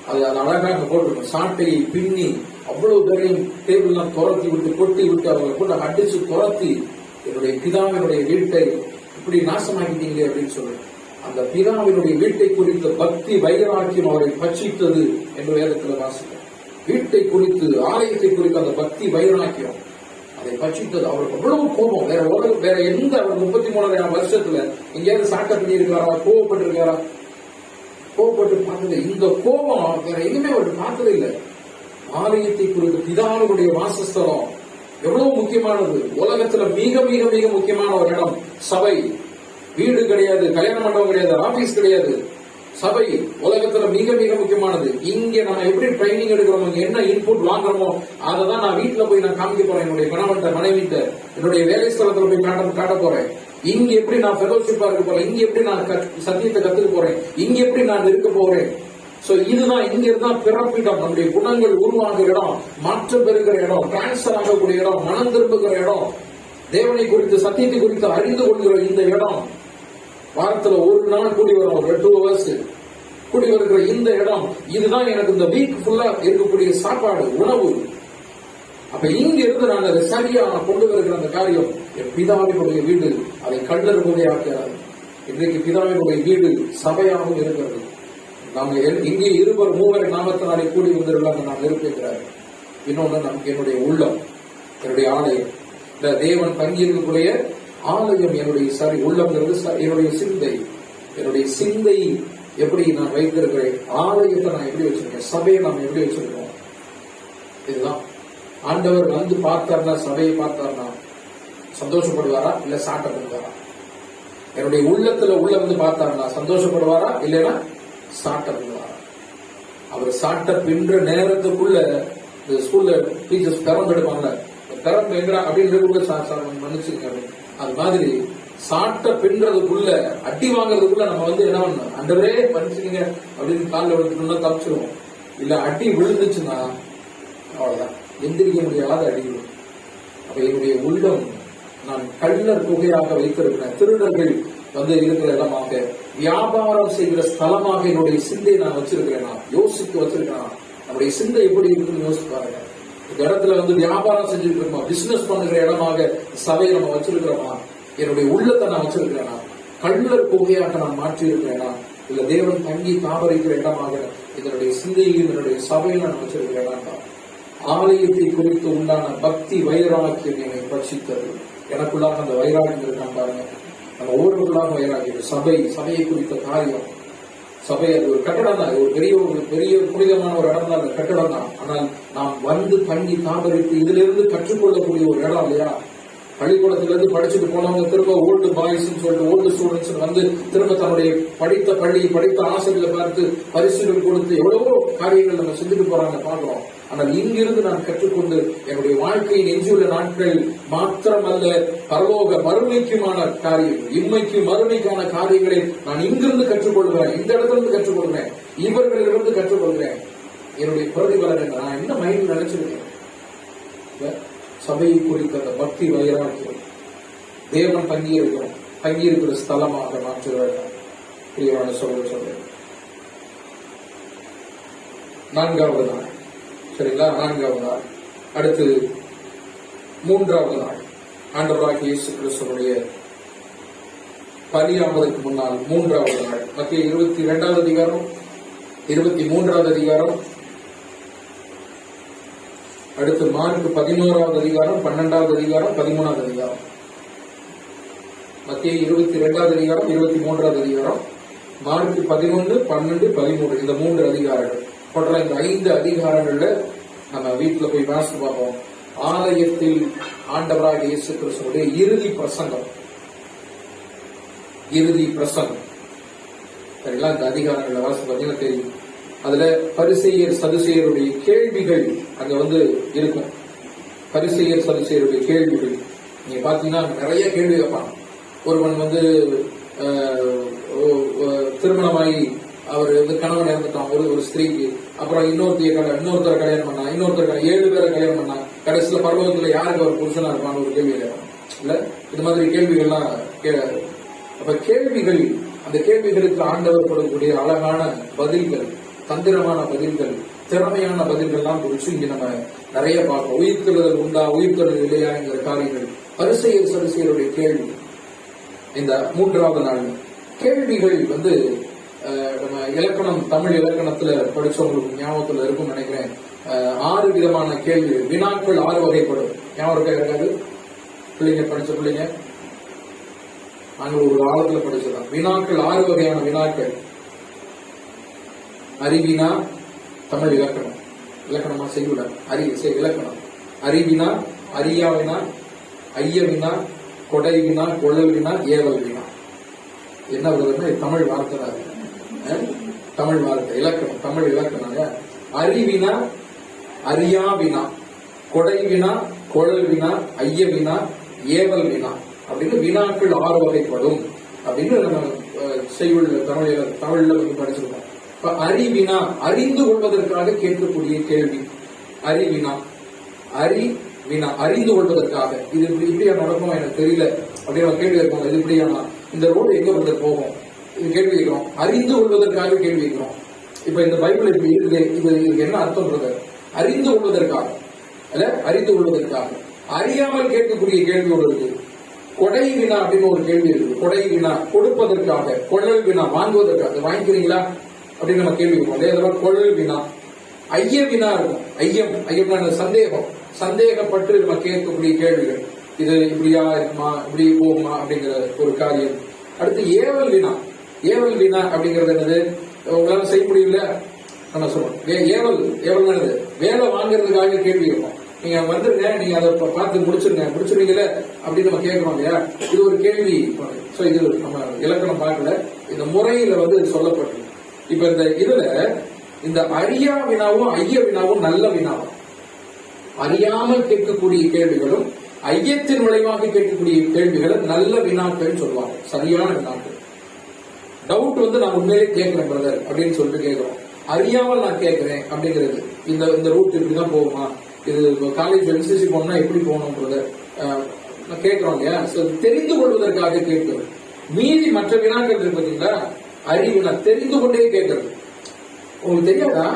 அது அழகாக போட்டிருக்கும். சாட்டையை பின்னி அவ்வளவு பேரையும் டேபிள்லாம் துரத்தி விட்டு, கொட்டி விட்டு, அவங்க கூட அடிச்சு துரத்தி, என்னுடைய பிதாவினுடைய வீட்டை இப்படி நாசமாக்கிட்டீங்களே அப்படின்னு சொல்லு. அந்த பிதாவினுடைய வீட்டை குறித்த பக்தி வைராக்கியம் அவரை பட்சித்தது என்று வேதத்தில் வாசிக்கிறோம். வீட்டை குறித்து, ஆலயத்தை குறித்து அந்த பக்தி வைராக்கியம் அதை பட்சித்தது. அவருக்கு அவ்வளவு கோபம். வேற எந்த அவர் 33 வருஷத்துல எங்கேயாவது சாட்டை பண்ணி இருக்காரா? கோபப்பட்டு இருக்காரா? கோபப்பட்டு பார்த்தது. இந்த கோபம் வேற எதுவுமே அவருக்கு பார்த்தது இல்லை. ஆலயத்தை குறித்து, பிதாவினுடைய வாசஸ்தலம் எவ்வளவு முக்கியமானது. உலகத்துல மிக மிக மிக முக்கியமான ஒரு இடம் சபை. வீடு கிடையாது, கல்யாண மண்டபம் கிடையாது, ஆபீஸ் கிடையாது, சபை உலகத்துல மிக மிக முக்கியமானது. இங்க நம்ம எப்படி ட்ரைனிங் எடுக்கிறோமோ, என்ன இன்புட் வாங்குறோமோ, அதை தான் நான் வீட்டுல போய் நான் காமிக்க போறேன். என்னுடைய கணவன்கிட்ட, மனைவிட்ட, என்னுடைய வேலை ஸ்தலத்துல போய் காட்ட போறேன். இங்க எப்படி நான் ஃபெலோஷிப்பா இருக்க போறேன், இங்க எப்படி நான் சத்தியத்தை கத்துக்க போறேன், இங்க எப்படி நான் இருக்க போறேன். சோ இதுதான், இங்க இருந்தான் பிறப்பிடம். நம்முடைய குணங்கள் உருவாகுற இடம், மாற்றம் பெறுகிற இடம், டிரான்ஸ்பர் ஆகக்கூடிய இடம், மனம் திரும்புகிற இடம், தேவனை குறித்து, சத்தியத்தை குறித்து அறிந்து கொள்கிற இந்த இடம். வாரத்துல ஒரு நாள் கூடி வரும், 2 hours கூடி வருகிற இந்த இடம். இதுதான் எனக்கு இந்த வீக் ஃபுல்லா இருக்கக்கூடிய சாப்பாடு, உணவு. அப்ப இங்க இருந்து நான் அதை சரியா கொண்டு வருகிற அந்த காரியம் என் பிதாவினுடைய வீடு. அதை கள்ளர் குகையாக்கிறார். இன்றைக்கு பிதாவினுடைய வீடு சபையாகவும் இருக்கிறது. நாங்க இங்கே 2-3 நாமத்தினாலே கூடி வந்திருக்கலாம் நான் இருப்பிக்கிறார். இன்னொன்னு நமக்கு என்னுடைய உள்ளம், என்னுடைய ஆலயம், இந்த தேவன் தங்கி இருக்கக்கூடிய ஆலயம் என்னுடைய உள்ளம்ங்கிறது என்னுடைய சிந்தை. என்னுடைய சிந்தை எப்படி நான் வைத்திருக்கிறேன், ஆலயத்தை நான் எப்படி வச்சிருக்கேன், சபையை நாம் எப்படி வச்சிருக்கோம். இதுதான் ஆண்டவர் வந்து பார்த்தார்னா, சபையை பார்த்தார்னா சந்தோஷப்படுவாரா இல்ல சாட்டப்படுவாரா? என்னுடைய உள்ளத்துல உள்ள வந்து பார்த்தார்னா சந்தோஷப்படுவாரா இல்லைன்னா சாட்டப்படுவாரா? அவர் சாட்ட பின்ற நேரத்துக்குள்ள ஸ்கூல்ல டீச்சர்ஸ் பெரம் எடுப்பாங்க, பெரம் எங்கடா அப்படின்னு மன்னிச்சுங்க. அது மாதிரி சாட்ட பின்றதுக்குள்ள, அடி வாங்கறதுக்குள்ள நம்ம வந்து என்ன பண்ணணும், அண்டரே மன்னிச்சுங்க அப்படின்னு காலில் விழுந்துட்டோம்னா தப்பிச்சிருவோம். இல்ல அடி விழுந்துச்சுன்னா அவ்வளவுதான், எந்திரிக்க முடியாத அடி விழும். அப்ப என்னுடைய உள்ளம் நான் கள்ளர் குகையாக வைத்திருக்கிறேன், திருடர்கள் வந்து இருக்கிற இடமாக, வியாபாரம் செய்கிற ஸ்தலமாக என்னுடைய சிந்தையை நான் வச்சிருக்கிறேன். யோசிக்க வச்சிருக்கேன். நம்முடைய சிந்தை எப்படி இருக்குன்னு யோசிச்சு பாருங்க. இந்த இடத்துல வந்து வியாபாரம் செஞ்சுட்டு இருக்கோமா, பிசினஸ் பண்ணுகிற இடமாக சபையை நம்ம வச்சிருக்கிறோமா, என்னுடைய உள்ளத்தை நான் வச்சிருக்கிறேனா, கள்ளர் குகையாக நான் மாற்றி இருக்கிறேனா, இல்ல தேவன் தங்கி தாபரிக்கிற இடமாக இதனுடைய சிந்தையும் என்னுடைய சபையில் நான் வச்சிருக்கிறேனா? ஆலயத்தை குறித்து உண்டான பக்தி வைராக்கியம் என்னை பட்சித்தது. எனக்குள்ளாக அந்த வைராக்கியம் இருக்கான் பாருங்க. நம்ம ஒவ்வொருவருக்குள்ளாக வைராக்கியம். சபையை குறித்த காரியம், சபை அது ஒரு கட்டடம் தான், ஒரு பெரிய புனிதமான ஒரு இடம் தான், அந்த கட்டடம் தான். ஆனால் நாம் வந்து தங்கி தாபரித்து இதுல இருந்து கற்றுக்கொள்ளக்கூடிய ஒரு இடம் இல்லையா? பள்ளிக்கூடத்திலிருந்து படிச்சுட்டு போனவங்க திரும்ப ஓல்டு பாய்ஸ் சொல்லிட்டு, ஓல்டு ஸ்டூடெண்ட்ஸ் வந்து திரும்ப தன்னுடைய படித்த ஆசிரியர்களை பார்த்து பரிசுகள் கொடுத்து எவ்வளவோ காரியங்கள் நம்ம செஞ்சுட்டு போறாங்க பாக்குறோம். ஆனால் இங்கிருந்து நான் கற்றுக்கொண்டு என்னுடைய வாழ்க்கையின் எஞ்சியுள்ள நாட்கள் மாத்திரமல்ல, பரலோக மறுமைக்குமான காரியம், இம்மைக்கும் மறுமைக்கான காரியங்களை நான் இங்கிருந்து கற்றுக்கொள்கிறேன், இந்த இடத்துல இருந்து கற்றுக்கொள்கிறேன், இவர்களிலிருந்து கற்றுக்கொள்கிறேன். என்னுடைய பிரதிபலன் நான் என்ன மைண்ட் நினைச்சிருக்கேன்? சபையை குறித்த அந்த பக்தி வைராக்கியம், தேவன் தங்கியிருக்கிற ஸ்தலமாக மாற்ற வேண்டும். பிரியமான சொல்றேன். 4வது நாள், சரிங்களா? 4வது நாள். அடுத்து 3வது நாள், ஆண்டவராகிய இயேசு கிறிஸ்துவினுடைய பலியாவதற்கு முன்னால் 3வது நாள். மத்திய 22வது அதிகாரம், 23வது அதிகாரம், அடுத்து மார்க் 11வது அதிகாரம், 12வது அதிகாரம், 13வது அதிகாரம். மத்திய 22வது அதிகாரம், 23வது அதிகாரம், மார்க் 11, 12, 13 இந்த 3 அதிகாரங்கள். போன்ற இந்த 5 அதிகாரங்கள்ல நம்ம வீட்டுல போய் வாசித்து பார்ப்போம். ஆலயத்தில் ஆண்டவராக இயேசு கிறிஸ்துவுடைய இறுதி பிரசங்கம். சரிங்களா? இந்த அதிகாரங்களை வாசித்து பார்த்தீங்கன்னா தெரியும். அதுல பரிசேயர் சதுசேயருடைய கேள்விகள் அங்க இருக்கும். பரிசேயர் சதுசேயருடைய கேள்விகள் நீங்க பாத்தீங்கன்னா நிறைய கேள்வி கேட்பாங்க. ஒருவன் திருமணமாகி அவர் கணவன் இறந்துட்டான் ஒரு ஸ்திரீக்கு. அப்புறம் இன்னொருத்தரை கல்யாணம் பண்ணா, இன்னொருத்தர் 7 பேரை கல்யாணம் பண்ணா, கடைசியில பருவத்துல யாருக்கு அவர் புருஷனா இருப்பான்னு ஒரு கேள்வி கேட்கணும் இல்ல? இது மாதிரி கேள்விகள்லாம் கேட்காது. அப்ப கேள்விகள், அந்த கேள்விகளுக்கு ஆண்டவர் கொடுக்கக்கூடிய அழகான பதில்கள், தந்திரமான பதில்கள், திறமையான பதில்கள்லாம் குறிச்சு இங்க நம்ம நிறைய பார்ப்போம். உயிர்த்தெழுதல் உண்டா, உயிர்த்தெழுதல் இல்லையா என்கிற காரியங்கள், பரிசேயர் சதுசேயருடைய கேள்வி. இந்த 3வது நாள் கேள்விகள் நம்ம இலக்கணம், தமிழ் இலக்கணத்துல படிச்சவங்களுக்கு ஞாபகத்துல இருக்கும் நினைக்கிறேன். 6 விதமான கேள்வி, வினாக்கள் 6 வகைப்படும். ஞாபகம் இருக்காது? பிள்ளைங்க படிச்ச பிள்ளைங்க நாங்கள் ஒரு காலத்துல படிச்சதான். வினாக்கள் 6 வகையான வினாக்கள். அறிவினா, தமிழ் இலக்கணம், இலக்கணமா செய்யுட இலக்கணம். அறிவினா, அறியாவினா, ஐயவினா, கொடை வினா, கொள்ளல் வினா, ஏவல் வினா. என்ன வருதுன்னா தமிழ் வார்த்தை தான். தமிழ் வார்த்தை இலக்கணம், தமிழ் இலக்கணம். அறிவினா, அறியாவினா, கொடை வினா, கொள்ளல் வினா, ஐய வினா, ஏவல் வினா அப்படின்னு வினாக்கள் 6 வகைப்படும் அப்படின்னு நம்ம செய்யுள்ள தமிழ்ல படிச்சிருக்கோம். இப்ப அறிவினா, அறிந்து கொள்வதற்காக கேட்கக்கூடிய கேள்வி. அறிவினா, அறிவினா அறிந்து கொள்வதற்காக. இது இப்படியா நடக்கும் எனக்கு தெரியல அப்படின்னு கேள்வி கேட்பாங்க. இது இப்படியானா இந்த ரோடு எங்க போகும், இது கேள்வி கேட்கிறோம். அறிந்து கொள்வதற்காக கேள்வி கேட்கிறோம். இப்ப இந்த பைபிள் இப்படி இருக்குது, இதுக்கு என்ன அர்த்தம்? அறிந்து கொள்வதற்காக அல்ல, அறிந்து கொள்வதற்காக. அறியாமல் கேட்கக்கூடிய கேள்வியோடு இருக்கு. கொடை வினா அப்படின்னு ஒரு கேள்வி இருக்கு. கொடை வினா கொடுப்பதற்காக, கொள்ளல் வினா வாங்குவதற்காக, வாங்கிக்கிறீங்களா அப்படின்னு நம்ம கேள்வி கேட்போம். கொள்ளல் வினா. ஐய வினா இருக்கும். ஐயம் சந்தேகம், சந்தேகப்பட்டு நம்ம கேட்கக்கூடிய கேள்விகள். இது இப்படியா இருக்குமா, இப்படி போகுமா அப்படிங்கிற ஒரு காரியம். அடுத்து ஏவல் வினா. ஏவல் வினா அப்படிங்கிறது என்னது? உங்களால செய்ய முடியல நம்ம சொல்றோம். ஏவல் என்னது? வேலை வாங்குறதுக்காக கேள்வி இருக்கும். நீங்க வந்துருங்க, நீங்க அதை பார்த்து முடிச்சிருவீங்களே அப்படின்னு நம்ம கேட்கறோம் இல்லையா? இது ஒரு கேள்வி. இது நம்ம இலக்கணம் பார்க்கல, இந்த முறையில சொல்லப்பட்டு. இப்ப இந்த இதுல இந்த அறியா வினாவும் ஐய வினாவும் நல்ல வினாவும். அறியாமல் கேட்கக்கூடிய கேள்விகளும் ஐயத்தின் விளைவாக கேட்கக்கூடிய கேள்விகளும் நல்ல வினாக்கள் சொல்லுவாங்க, சரியான வினாக்கள். டவுட் நான் உண்மையிலே கேட்கிறேன் பிரதர் அப்படின்னு சொல்லிட்டு கேட்கிறோம். அறியாமல் நான் கேட்கிறேன் அப்படிங்கிறது, இந்த ரூட் இப்படிதான் போகுமா, இது காலேஜ் என்சிசி போனா எப்படி போகணும் பிரதர் கேட்கிறோம் இல்லையா? தெரிந்து கொள்வதற்காக கேட்கிறது. மீதி மற்ற வினாக்கள் இருக்கு பாத்தீங்களா, அறிவினா தெரிந்து கொண்டே கேட்கறது. உங்களுக்கு தெரியாதா?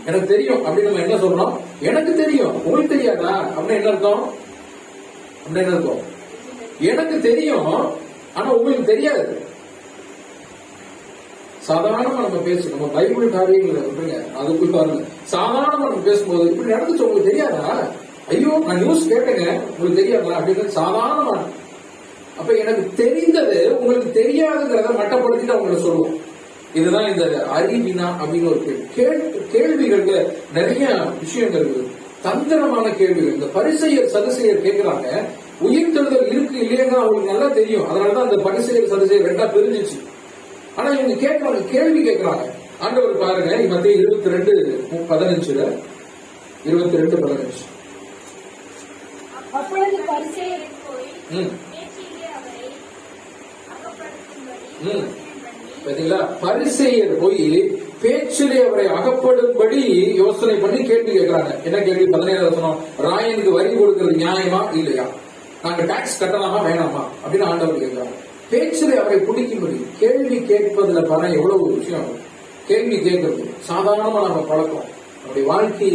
எனக்கு தெரியும் அப்படின்னு நம்ம என்ன சொல்றோம்? எனக்கு தெரியும், உங்களுக்கு தெரியாதா அப்படின்னு என்ன அர்த்தம்? எனக்கு தெரியும் ஆனா உங்களுக்கு தெரியாது. சாதாரணமா நம்ம பேசணும், நம்ம பைபிள் காரியங்களை விட்டுருங்க, அதுக்குள்ள பாருங்க. சாதாரணமா நம்ம பேசும்போது இப்படி நடந்துச்சு உங்களுக்கு தெரியாதா, ஐயோ நான் நியூஸ் கேட்டேங்க உங்களுக்கு தெரியாதா அப்படின்னு சாதாரணமா. அப்ப எனக்கு தெரிந்தது உங்களுக்கு தெரியாதுங்கிறத மட்டப்படுத்திட்டு அவங்களை சொல்லுவோம். இதுதான் இந்த அறிவினா அப்படின்னு ஒரு கேள்விகள்ல நிறைய விஷயங்கள் இருக்குது, தந்திரமான கேள்விகள். இந்த பரிசேயர் சதுசேயர் கேட்கிறாங்க, உயிர்த்தெழுதல் இருக்கு இல்லையா அவங்களுக்கு நல்லா தெரியும். அதனாலதான் அந்த பரிசேயர் சதுசேயர் 2ஆ பிரிஞ்சிச்சு. ஆனா இவங்க கேட்கறாங்க, கேள்வி கேட்கறாங்க. ஆண்டவர் பாருங்க, மத்திய 22:15 22:15. அப்பொழுது பரிசேயர் பாத்தீங்களா, பரிசேயர் போய் பேச்சிலே அவரை அகப்படும்படி யோசனை பண்ணி கேள்வி கேட்கிறாங்க. என்ன கேள்வி? 17 வசனம். ராயனுக்கு வரி கொடுக்கிறது நியாயமா இல்லையா, நாங்க டாக்ஸ் கட்டலாமா வேணாமா அப்படின்னு ஆண்டவர் கேட்கிறாங்க. பேச்சிலே அவரை பிடிக்கும்படி கேள்வி கேட்பதுல பாருங்க எவ்வளவு விஷயம். கேள்வி கேட்கறது சாதாரணமா நம்ம பழக்கம், நம்முடைய வாழ்க்கை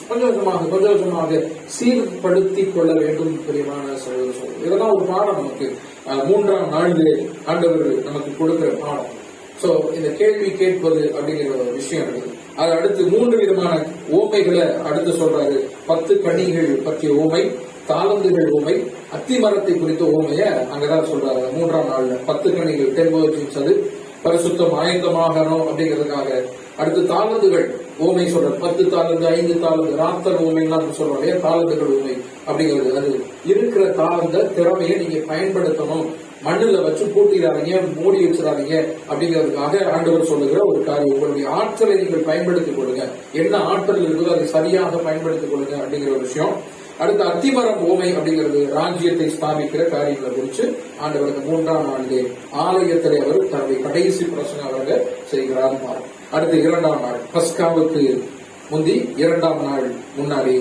கொஞ்சம் கொஞ்சமாக சீர்படுத்திக் கொள்ள வேண்டும். பிரியமான சகோதர, இதெல்லாம் ஒரு பாடம் நமக்கு 3ஆம் நாளிலே ஆண்டவர் நமக்கு கொடுக்கிற பாடம். சோ இந்த கேள்வி கேட்பது அப்படிங்கிற ஒரு விஷயம் இருக்குது. அது அடுத்து 3 விதமான ஓமைகளை அடுத்து சொல்றாரு. 10 கனிகள் பற்றிய ஓமை, தாளந்துகள் ஓமை, அத்தி மரத்தை குறித்த ஓமைய அங்கதான் சொல்றாரு 3ஆம் நாள்ல. 10 கனிகள் 10 virgins, அது பரிசுத்தம் ஆயத்தமாகணும் அப்படிங்கிறதுக்காக. அடுத்து தாளந்துகள் ஓமை சொல்ற 10 தாளந்து, 5 தாளந்து, ராத்தல் ஓமைலாம் சொல்றோம் இல்லையா, தாளந்துகள் ஓமை அப்படிங்கிறது. அது இருக்கிற தாளந்த திறமையை நீங்க பயன்படுத்தணும், மண்ணுல வச்சு பூட்டிடாதீங்க, மூடி வச்சிடாதீங்க அப்படிங்கிறதுக்காக ஆண்டவர் சொல்லுகிற ஒரு காரியம். உங்களுடைய ஆற்றலை நீங்கள் பயன்படுத்திக் கொள்ளுங்க, என்ன ஆற்றல் இருக்குதோ அதை சரியாக பயன்படுத்திக் கொள்ளுங்க அப்படிங்கிற ஒரு விஷயம். அடுத்து அத்திமரம் ஓமை அப்படிங்கிறது ராஜ்யத்தை ஸ்தாபிக்கிற காரியங்களை குறித்து ஆண்டவருக்கு 3ஆம் நாளிலே ஆலயத்திலே அவர் தன்னுடைய கடைசி பிரசங்கம் அவராக செய்கிறார். அடுத்து 2ஆம் நாள் பஸ்காவுக்கு முந்தி 2ஆம் நாள் முன்னாடி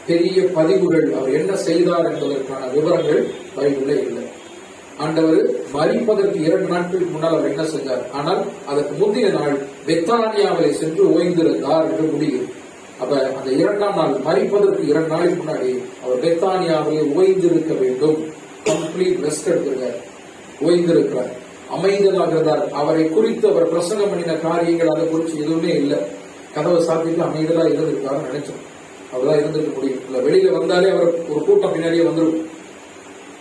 பெரிய பதிவுகள் அவர் என்ன செய்தார் என்பதற்கான விவரங்கள் பைபிள்ல இல்லை. ஆண்டவர் மரிப்பதற்கு 2 நாட்களுக்கு முன்னால் அவர் என்ன செஞ்சார், ஆனால் அதற்கு முந்தைய நாள் பெத்தானியாவிலே சென்று ஓய்ந்திருந்தார் என்று முடியும். அப்ப அந்த 2ஆம் நாள் மரிப்பதற்கு 2 நாளைக்கு முன்னாடி அவர் பெத்தானியாவிலே ஓய்ந்திருக்க வேண்டும். கம்ப்ளீட் ரெஸ்ட் எடுத்திருக்கார், ஓய்ந்திருக்கிறார், அமைதலாக இருந்தார். அவரை குறித்து அவர் பிரசங்கம் பண்ணின காரியங்கள் அதை குறித்து எதுவுமே இல்லை. கதவை சாத்திட்டு அமைதலா இருந்திருக்காருன்னு நினைச்சோம். அவர்தான் இருந்திருக்க முடியும். இல்ல வெளியில வந்தாலே அவர் ஒரு கூட்டம் பின்னாடியே வந்துடும்.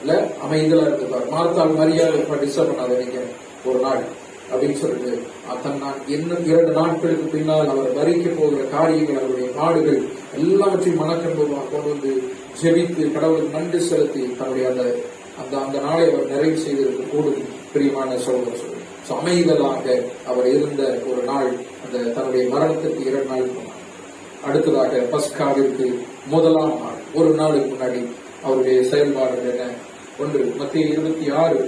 இல்ல அமைதலா இருந்திருக்கார். மார்த்தாள் மரியாதை டிஸ்டர்ப் பண்ணாத நீங்க ஒரு நாள் அப்படின்னு சொல்லிட்டு இன்னும் 2 நாட்களுக்கு பின்னால் அவர் வரிக்க போகிற காரியங்கள், அவருடைய பாடுகள் எல்லாவற்றையும் மனக்கண்பமாக கொண்டு வந்து ஜெபித்து கடவுளுக்கு நன்றி செலுத்தி தன்னுடைய அந்த நாளை அவர் நிறைவு செய்திருக்க கூடும். பிரியமான சகோதரர், அமைதலாக அவர் இருந்த ஒரு நாள் அந்த தன்னுடைய மரணத்திற்கு 2 நாள் போனார். அடுத்ததாக பஸ்காவிற்கு 1ஆம் நாள், ஒரு நாளுக்கு முன்னாடி அவருடைய செயல்பாடுகள் என்ன? 1 மத்திய 26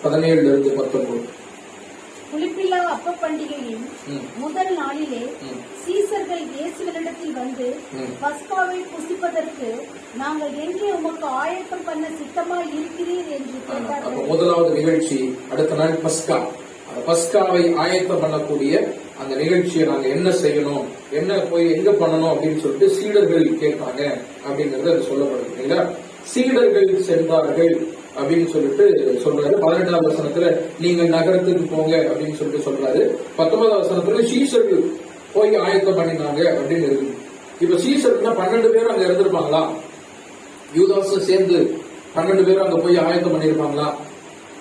17-19. புளிப்பில்லா அப்ப பண்டிகையின் முதல் நாளிலே சீசர்கள் இயேசுவினிடத்தில் வந்து, பஸ்காவை புசிப்பதற்கு நாங்கள் எங்கே உமக்கு ஆயத்தம் பண்ண சித்தமாய் இருக்கிறீர் என்று கேட்டார்கள். முதலாவது நிகழ்ச்சி அடுத்த நாள் பஸ்கா. அந்த பஸ்காவை ஆயத்தம் பண்ணக்கூடிய அந்த நிகழ்ச்சியை நாங்க என்ன செய்யணும், என்ன போய் எங்க பண்ணணும் அப்படின்னு சொல்லிட்டு சீடர்கள் கேட்பாங்க அப்படிங்கறது அது சொல்லப்படுது இல்லைங்களா. சீடர்கள் சென்றார்கள் அப்படின்னு சொல்லிட்டு சொல்றாரு. 18ஆம் வசனத்துல நீங்கள் நகரத்துக்கு போங்க அப்படின்னு சொல்லிட்டு சொல்றாரு. 19ஆம் வசனத்துல சீசர்கள் போய் ஆயத்தம் பண்ணினாங்க அப்படின்னு இருக்கு. இப்ப சீசர்னா 12 பேரும் அங்க இருந்திருப்பாங்களா? யூதாஸும் சேர்ந்து 12 பேரும் அங்க போய் ஆயத்தம் பண்ணிருப்பாங்களா?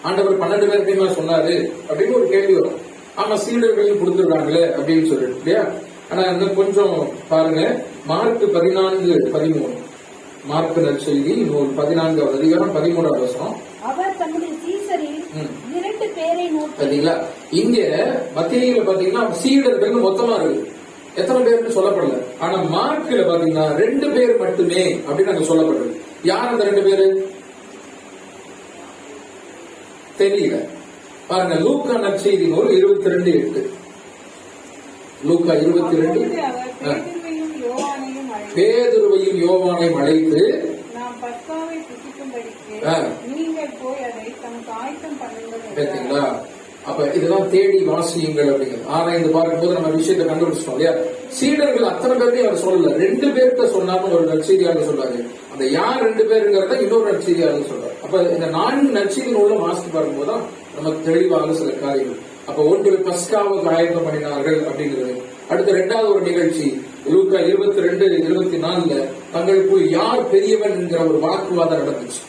ஆண்டவர் 12 பேருக்குமே சொன்னாரு அப்படின்னு ஒரு கேள்வி வரும். ஆமா, சீடர்கள் கொடுத்துருக்காங்களே அப்படின்னு சொல்லிட்டு இல்லையா. ஆனா இன்னும் கொஞ்சம் பாருங்க, மார்க் 14-13, மார்க் நற்செய்தி நூல் 14ஆம் அதிகாரம் 13ஆம் வசனம். அவர் தம்முடைய சீசரில் 2 பேரை பாத்தீங்களா? இங்க மத்தியில பாத்தீங்கன்னா சீடர்கள் மொத்தமா இருக்கு, எத்தனை பேர்னு சொல்லப்படல. ஆனா மார்க்ல பாத்தீங்கன்னா 2 பேர் மட்டுமே அப்படின்னு அங்க சொல்லப்படுது. யார் அந்த 2 பேரு தெரியல. பாருங்க, லூக்கா நற்செய்தி நூல் 22:8. லூக்கா 22. பேதுருவையும் யோவானையும் அழைத்து, நாம் பஸ்காவை புசிக்கும்படிக்கு நீங்கள் போய் அதை தமக்கு ஆயத்தம் பண்ணுங்கள். பார்த்தீங்களா? அப்ப இதெல்லாம் தேடி வாசியுங்கள் அப்படிங்கிறது. ஆராய்ந்து பார்க்கும்போது நம்ம விஷயத்தை கண்டுபிடிச்சோம் இல்லையா. சீடர்கள் அத்தனை பேர்த்தையும் அவர் சொல்லல, 2 பேர்கிட்ட சொன்னார்னு ஒரு நற்செய்தியாளர் சொல்றாரு. அந்த யார் 2 பேருங்கிறத இன்னொரு நற்செய்தியாளர் சொல்றாரு. அப்ப இந்த 4 நற்செய்தி நூல்ல வாசித்து பார்க்கும்போதுதான் நமக்கு தெளிவாக சில காரியங்கள். அப்ப 1 பஸ்காவுக்கு ஆயத்தம் பண்ணினார்கள் அப்படிங்கிறது. அடுத்த 2வது ஒரு நிகழ்ச்சி லூக்கா 22-24 தங்களுக்குள் யார் பெரியவன் என்கிற ஒரு வாக்குவாதம் நடந்துச்சு.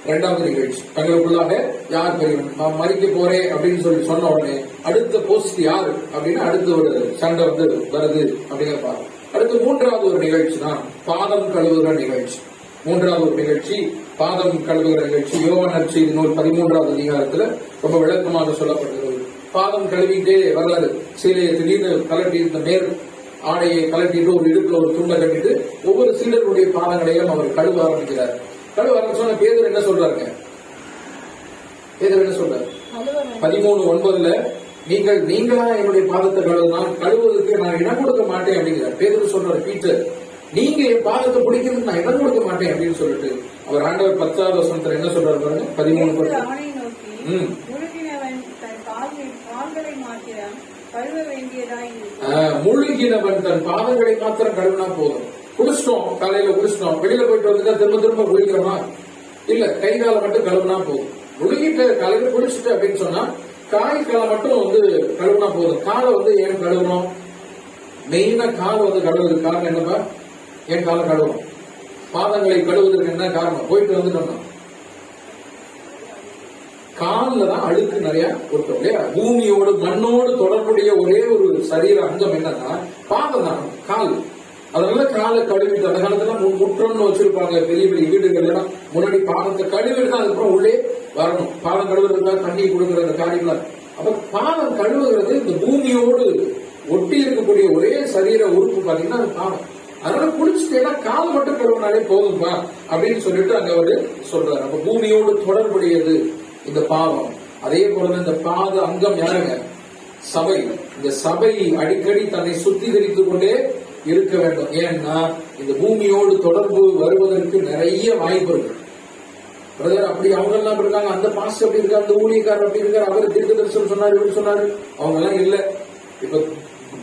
2வது நிகழ்ச்சி தங்களுக்குள்ளாக யார் பெரியவன், நான் மறிக்க போறேன் அப்படின்னு சொல்லி சொன்ன உடனே அடுத்த போஸ்ட் யாரு அப்படின்னு அடுத்த ஒரு சண்டை வருது அப்படிங்கிற பாருங்க. அடுத்து 3வது ஒரு நிகழ்ச்சி தான் பாதம் கழுவுகிற நிகழ்ச்சி. 3வது ஒரு நிகழ்ச்சி பாதம் கழுவுகிற நிகழ்ச்சி. யோவான் நற்செய்தி நூல் 13ஆம் அதிகாரத்துல ரொம்ப விளக்கமாக சொல்லப்பட்டிருக்கிறது. பாதம் கழுவிட்டே வர்றாரு. சீலையை திடீர்னு கலட்டி, இந்த மேல் ஆடையை கலட்டிட்டு ஒரு இடுப்புல ஒரு துண்டை கட்டிட்டு ஒவ்வொரு சீடர்களுடைய பாதங்களையும் அவர் கழுவ ஆரம்பிக்கிறார். கழுவ ஆரம்பிச்சோன்னா பேதுரு என்ன சொல்றாருங்க? பேதுரு என்ன சொல்றாரு? 13:9 நீங்களா என்னுடைய பாதத்தை கழுவுனால் கழுவுவதற்கு நான் இடம் கொடுக்க மாட்டேன் அப்படிங்கிறார். பேதுரு சொல்றாரு, பீட்டர் நீங்க என் பாதத்தை பிடிக்கிறது நான் இடம் கொடுக்க மாட்டேன் அப்படின்னு சொல்லிட்டு அவர் ஆண்டவர் 10வது வசனத்துல என்ன சொல்றாரு பாருங்க. 13:10. கழுவ வேண்டியதாய் இருக்கும். மூழ்கினவன் தன் பாதங்களை மாத்திரம் கழுவினா போதும். குளிச்சிட்டோம், காலையில குளிச்சிட்டோம், வெளியில போயிட்டு வந்துட்டா திரும்ப திரும்ப குளிக்கிறோமா? இல்ல, கை காலை மட்டும் கழுவினா போதும். முழுகிட்டு காலையில குளிச்சுட்டு அப்படின்னு சொன்னா காய் காலை மட்டும் கழுவினா போதும். காலை ஏன் கழுவணும்? மெயினா காலை கழுவுறதுக்கு காரணம் என்னப்பா? ஏன் காலை கழுவணும்? பாதங்களை கழுவுவதற்கு என்ன காரணம்? போயிட்டு வந்துட்டோம்னா காலில் தான் அழுக்கு நிறைய இருக்கும் இல்லையா? பூமியோடு மண்ணோடு தொடர்புடைய ஒரே ஒரு சரீர அங்கம் என்னன்னா பாதம் தான், கால். அதனால காலை கழுவிட்டு, அந்த காலத்துல முற்றம்னு வச்சிருப்பாங்க பெரிய பெரிய வீடுகள்ல, முன்னாடி பாதத்தை கழுவிட்டு தான் அதுக்கப்புறம் உள்ளே வரணும். பாதம் கழுவுறதுக்காக தண்ணி கொடுக்குற அந்த காரியங்கள். அப்ப பாதம் கழுவுகிறது இந்த பூமியோடு ஒட்டி இருக்கக்கூடிய ஒரே சரீர உறுப்பு பாத்தீங்கன்னா அது பாதம். அதனால குளிச்சுட்டேன்னா கால் மட்டும் கழுவினாலே போதும்பா அப்படின்னு சொல்லிட்டு அங்க அவரு சொல்றாரு. அப்ப பூமியோடு தொடர்புடையது இந்த பாவம். அதே போல இந்த பாத அங்கம் யாருங்க? சபை. இந்த சபை அடிக்கடி தன்னை சுத்திகரித்துக் கொண்டே இருக்க வேண்டும். ஏன்னா இந்த பூமியோடு தொடர்பு வருவதற்கு நிறைய வாய்ப்பு இருக்கு. பிரதர் அப்படி அவங்க எல்லாம் இருக்காங்க, அந்த பாஸ்டர் அப்படி இருக்காரு, அந்த ஊழியக்காரர் அப்படி இருக்காரு, அவர் தீர்க்க தரிசனம் சொன்னாரு, இவர் சொன்னாரு, அவங்க எல்லாம் இல்ல. இப்ப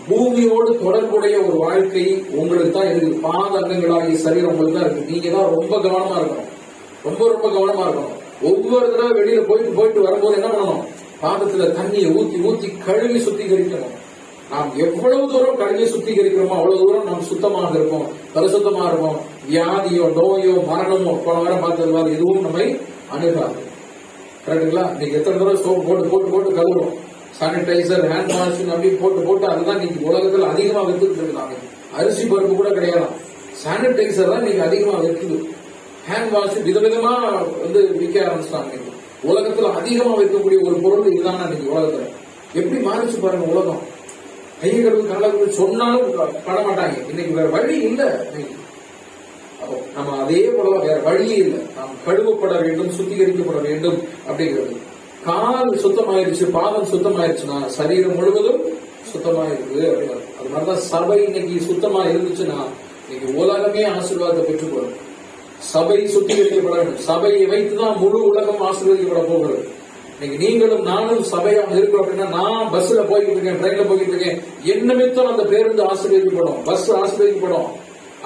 பூமியோடு தொடர்புடைய ஒரு வாழ்க்கை உங்களுக்கு தான் இருக்கு. பாத அங்கங்களாகிய சரீரம் உங்களுக்கு தான் இருக்கு. நீங்க தான் ரொம்ப கவனமா இருக்கணும், ரொம்ப ரொம்ப கவனமா இருக்கணும். ஒவ்வொரு தடவை வெளியில போயிட்டு வரும்போது என்ன பண்ணணும்? பாதத்துல தண்ணியை ஊத்தி ஊத்தி கழுவி சுத்திகரிக்கணும். நாம் எவ்வளவு தூரம் கழுவி சுத்திகரிக்கிறோமோ அவ்வளவு தூரம் நாம் சுத்தமாக இருப்போம், பரிசுத்தமா இருப்போம். வியாதியோ நோயோ மரணமோ போன வாரம் பார்த்தது எதுவும் நம்மை அணுகாது. கரெக்டுங்களா? நீங்க எத்தனை தடவை சோப் போட்டு கழுவுறோம், சானிடைசர், ஹேண்ட் வாஷ் அப்படின்னு போட்டு அதுதான் நீங்க உலகத்துல அதிகமா வித்துட்டு இருக்காங்க. அரிசி பருப்பு கூட கிடையாது, சானிடைசர் தான் நீங்க அதிகமா விற்குது. ஹேண்ட் வாஷ் விதவிதமா விற்க ஆரம்பிச்சிட்டாங்க. உலகத்துல அதிகமா வைக்கக்கூடிய ஒரு பொருள் இதுதான் இன்னைக்கு உலகத்துல. எப்படி மாறிச்சு பாருங்க உலகம். கைகளுக்கு கலகு சொன்னாலும் பட மாட்டாங்க. இன்னைக்கு வேற வழி இல்ல. நம்ம அதே போல வேற வழியே இல்லை. நாம் கழுவப்பட வேண்டும், சுத்திகரிக்கப்பட வேண்டும் அப்படிங்கிறது. கால் சுத்தமாயிருச்சு, பாதம் சுத்தமாயிருச்சுன்னா சரீரம் முழுவதும் சுத்தமாயிருக்கு அப்படிங்கிறது. அது மாதிரிதான் சபை இன்னைக்கு சுத்தமா இருந்துச்சுன்னா இன்னைக்கு உலகமே ஆசீர்வாதத்தை பெற்றுக்கொள்ளும். சபை சுத்திகரிக்கப்பட வேண்டும். சபையை வைத்துதான் முழு உலகம் ஆசீர்வதிக்கப்பட போகிறது. இன்னைக்கு நீங்களும் நானும் சபையாக இருக்கிறோம் அப்படின்னா, நான் பஸ்ல போய்கிட்டு இருக்கேன், ட்ரெயின்ல போய்கிட்டு இருக்கேன், என் நிமித்தம் அந்த பேருந்து ஆசீர்வதிக்கப்படும், பஸ் ஆசீர்வதிக்கப்படும்.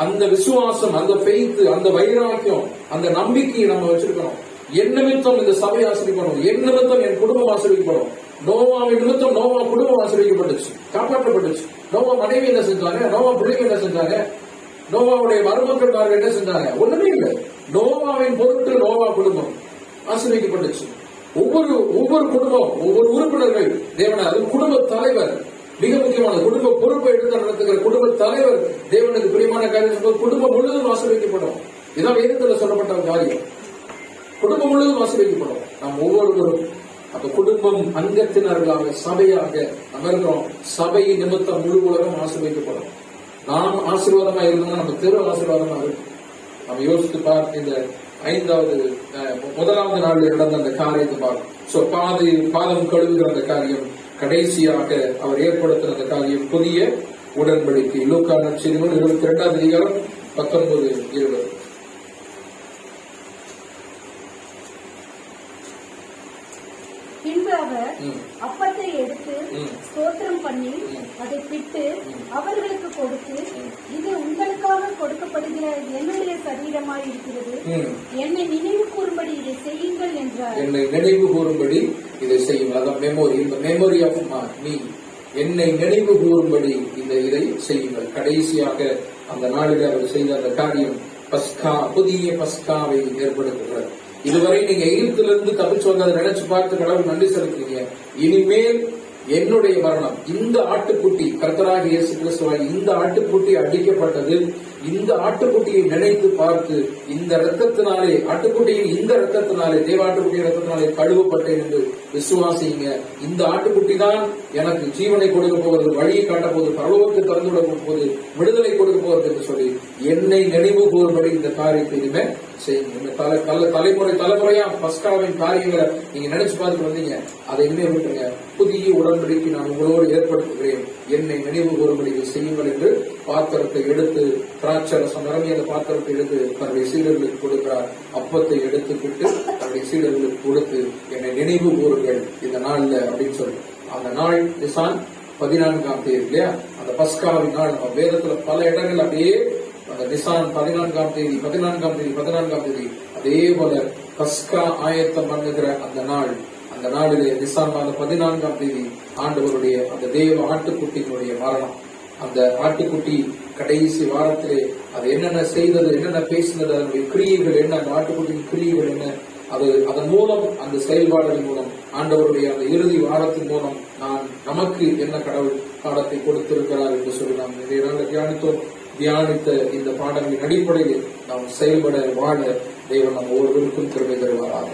அந்த விசுவாசம், அந்த பெய்த், அந்த வைராக்கியம், அந்த நம்பிக்கையை நம்ம வச்சிருக்கணும். என் நிமித்தம் இந்த சபை ஆசீர்வதிக்கப்படும், என் நிமித்தம் என் குடும்பம் ஆசீர்வதிக்கப்படும். நோவாவின் நிமித்தம் நோவா குடும்பம் ஆசீர்வதிக்கப்பட்டுச்சு, காப்பாற்றப்பட்டுச்சு. நோவா மனைவி என்ன செஞ்சாங்க? நோவா பிள்ளைங்க என்ன செஞ்சாங்க? நோவாவுடைய மருமக்கள் என்ன செஞ்சாங்க? ஒண்ணுமே இல்லை. நோவாவின் பொருட்டு நோவா குடும்பம் ஆசீர்வதிக்கப்பட்டுச்சு. ஒவ்வொரு குடும்பம், ஒவ்வொரு உறுப்பினர்கள் தேவன, அது குடும்ப தலைவர் மிக முக்கியமான குடும்ப பொறுப்பை எடுத்து நடத்துகிற குடும்ப தலைவர் தேவனுக்கு பிரியமான காரியம். குடும்பம் முழுவதும் ஆசீர்வதிக்கப்படும். இதான் வேதத்தில் சொல்லப்பட்ட ஒரு காரியம். குடும்பம் முழுவதும் ஆசீர்வதிக்கப்படும். நாம் ஒவ்வொருவரும் அந்த குடும்பம் அங்கத்தினர்களாக சபையாக அமர்கிறோம். சபை நிமித்தம் முழு உலகம் ஆசீர்வதிக்கப்படும். நாம் ஆசீர்வாதமா இருந்தா நம்ம தெரு ஆசீர்வாதமா இருக்கும். நம்ம யோசித்து பார்த்து இந்த முதலாவது நாளில் நடந்த அந்த காரியத்தை பார்க்கும். பாதம் கழுவுகிற அந்த காரியம், கடைசியாக அவர் ஏற்படுத்தின அந்த காரியம் புதிய உடன்படிக்கை. லூக்கா நற்செய்தி 22ஆம் அதிகாரம் 19-20. பின்பு அவர் அப்பத்தை எடுத்து ஸ்தோத்திரம் பண்ணி அதை பிட்டு அவர்களுக்கு கொடுத்து, இது உங்களுக்காக கொடுக்கப்படுகிற என்னுடைய சரீரமாய் இருக்கிறது, என்னை நினைவு கூறும்படி இதை செய்யுங்கள் என்றார். என்னை நினைவு கூறும்படி இதை செய்யுங்கள். அதான் மெமோரி, இந்த மெமோரி ஆஃப் மீ. என்னை நினைவு கூறும்படி இதை செய்யுங்கள். கடைசியாக அந்த நாளில் அவர் செய்த அந்த காரியம் பஸ்கா, புதிய பஸ்காவை ஏற்படுத்துகிறார். இதுவரை நீங்க எகிப்திலிருந்து தப்பிச்சு வந்ததை நினைச்சு பார்த்து கடவுள் நன்றி செலுத்துறீங்க. இனிமேல் என்னுடைய மரணம், இந்த ஆட்டுக்குட்டி, கர்த்தராகிய இயேசு கிறிஸ்துவாய் இந்த ஆட்டுக்குட்டி அடிக்கப்பட்டது, இந்த ஆட்டுக்குட்டியை நினைத்து பார்த்து இந்த ரத்தத்தினாலே, ஆட்டுக்குட்டியின் இந்த ரத்தத்தினாலே, தேவாட்டுக்குட்டியின் ரத்தத்தினாலே கழுவப்பட்டேன் என்று விசுவாசிங்க. இந்த ஆட்டுக்குட்டி தான் எனக்கு ஜீவனை கொடுக்க போவது, வழியை காட்ட போது, பரலோகத்தை திறந்து விட போது, விடுதலை கொடுக்க போவது என்று சொல்லி என்னை நினைவு கூறும்படி இந்த காரியத்தை இனிமே செய்யுங்க. தலைமுறையா பஸ்காவின் காரியங்களை நீங்க நினைச்சு பார்த்து வந்தீங்க, அதை இனிமே விட்டுருங்க. புதிய உடன்படிக்கை நான் உங்களோடு ஏற்படுத்துகிறேன், என்னை நினைவு கூறும்படி செய்யுங்கள் என்று பாத்திரத்தை எடுத்து, திராட்சரசம் நிரம்பிய அந்த பாத்திரத்தை எடுத்து தன்னுடைய சீடர்களுக்கு கொடுக்கிறார். அப்பத்தை எடுத்துக்கிட்டு தன்னுடைய சீடர்களுக்கு கொடுத்து, என்னை நினைவு கூறுங்கள் இந்த நாள்ல அப்படின்னு சொல்லி, அந்த நாள் நிசான் 14ஆம் தேதி இல்லையா, அந்த பஸ்காவின் நாள். நம்ம வேதத்துல பல இடங்கள் அப்படியே அந்த நிசான் 14ஆம் தேதி அதே போல பஸ்கா ஆயத்தம் பண்ணுகிற அந்த நாளிலே நிசான் மாதம் 14ஆம் தேதி ஆண்டவருடைய அந்த தேவ ஆட்டுக்குட்டியினுடைய மரணம். அந்த ஆட்டுக்குட்டி கடைசி வாரத்திலே அது என்னென்ன செய்தது, என்னென்ன பேசினது, அதனுடைய கிரியைகள் என்ன, அந்த ஆட்டுக்குட்டியின் கிரியைகள் என்ன, அதன் மூலம், அந்த செயல்பாடுகள் மூலம், ஆண்டவருடைய அந்த இறுதி வாரத்தின் மூலம் நமக்கு என்ன கடவுள் பாடத்தை கொடுத்திருக்கிறார் என்று சொல்லி நாம் நிறைய நாள் தியானித்த இந்த பாடங்களின் அடிப்படையில் நாம் செயல்பட வாழ தேவன் நம் ஒவ்வொருவருக்கும் கிருபை தருவாராக.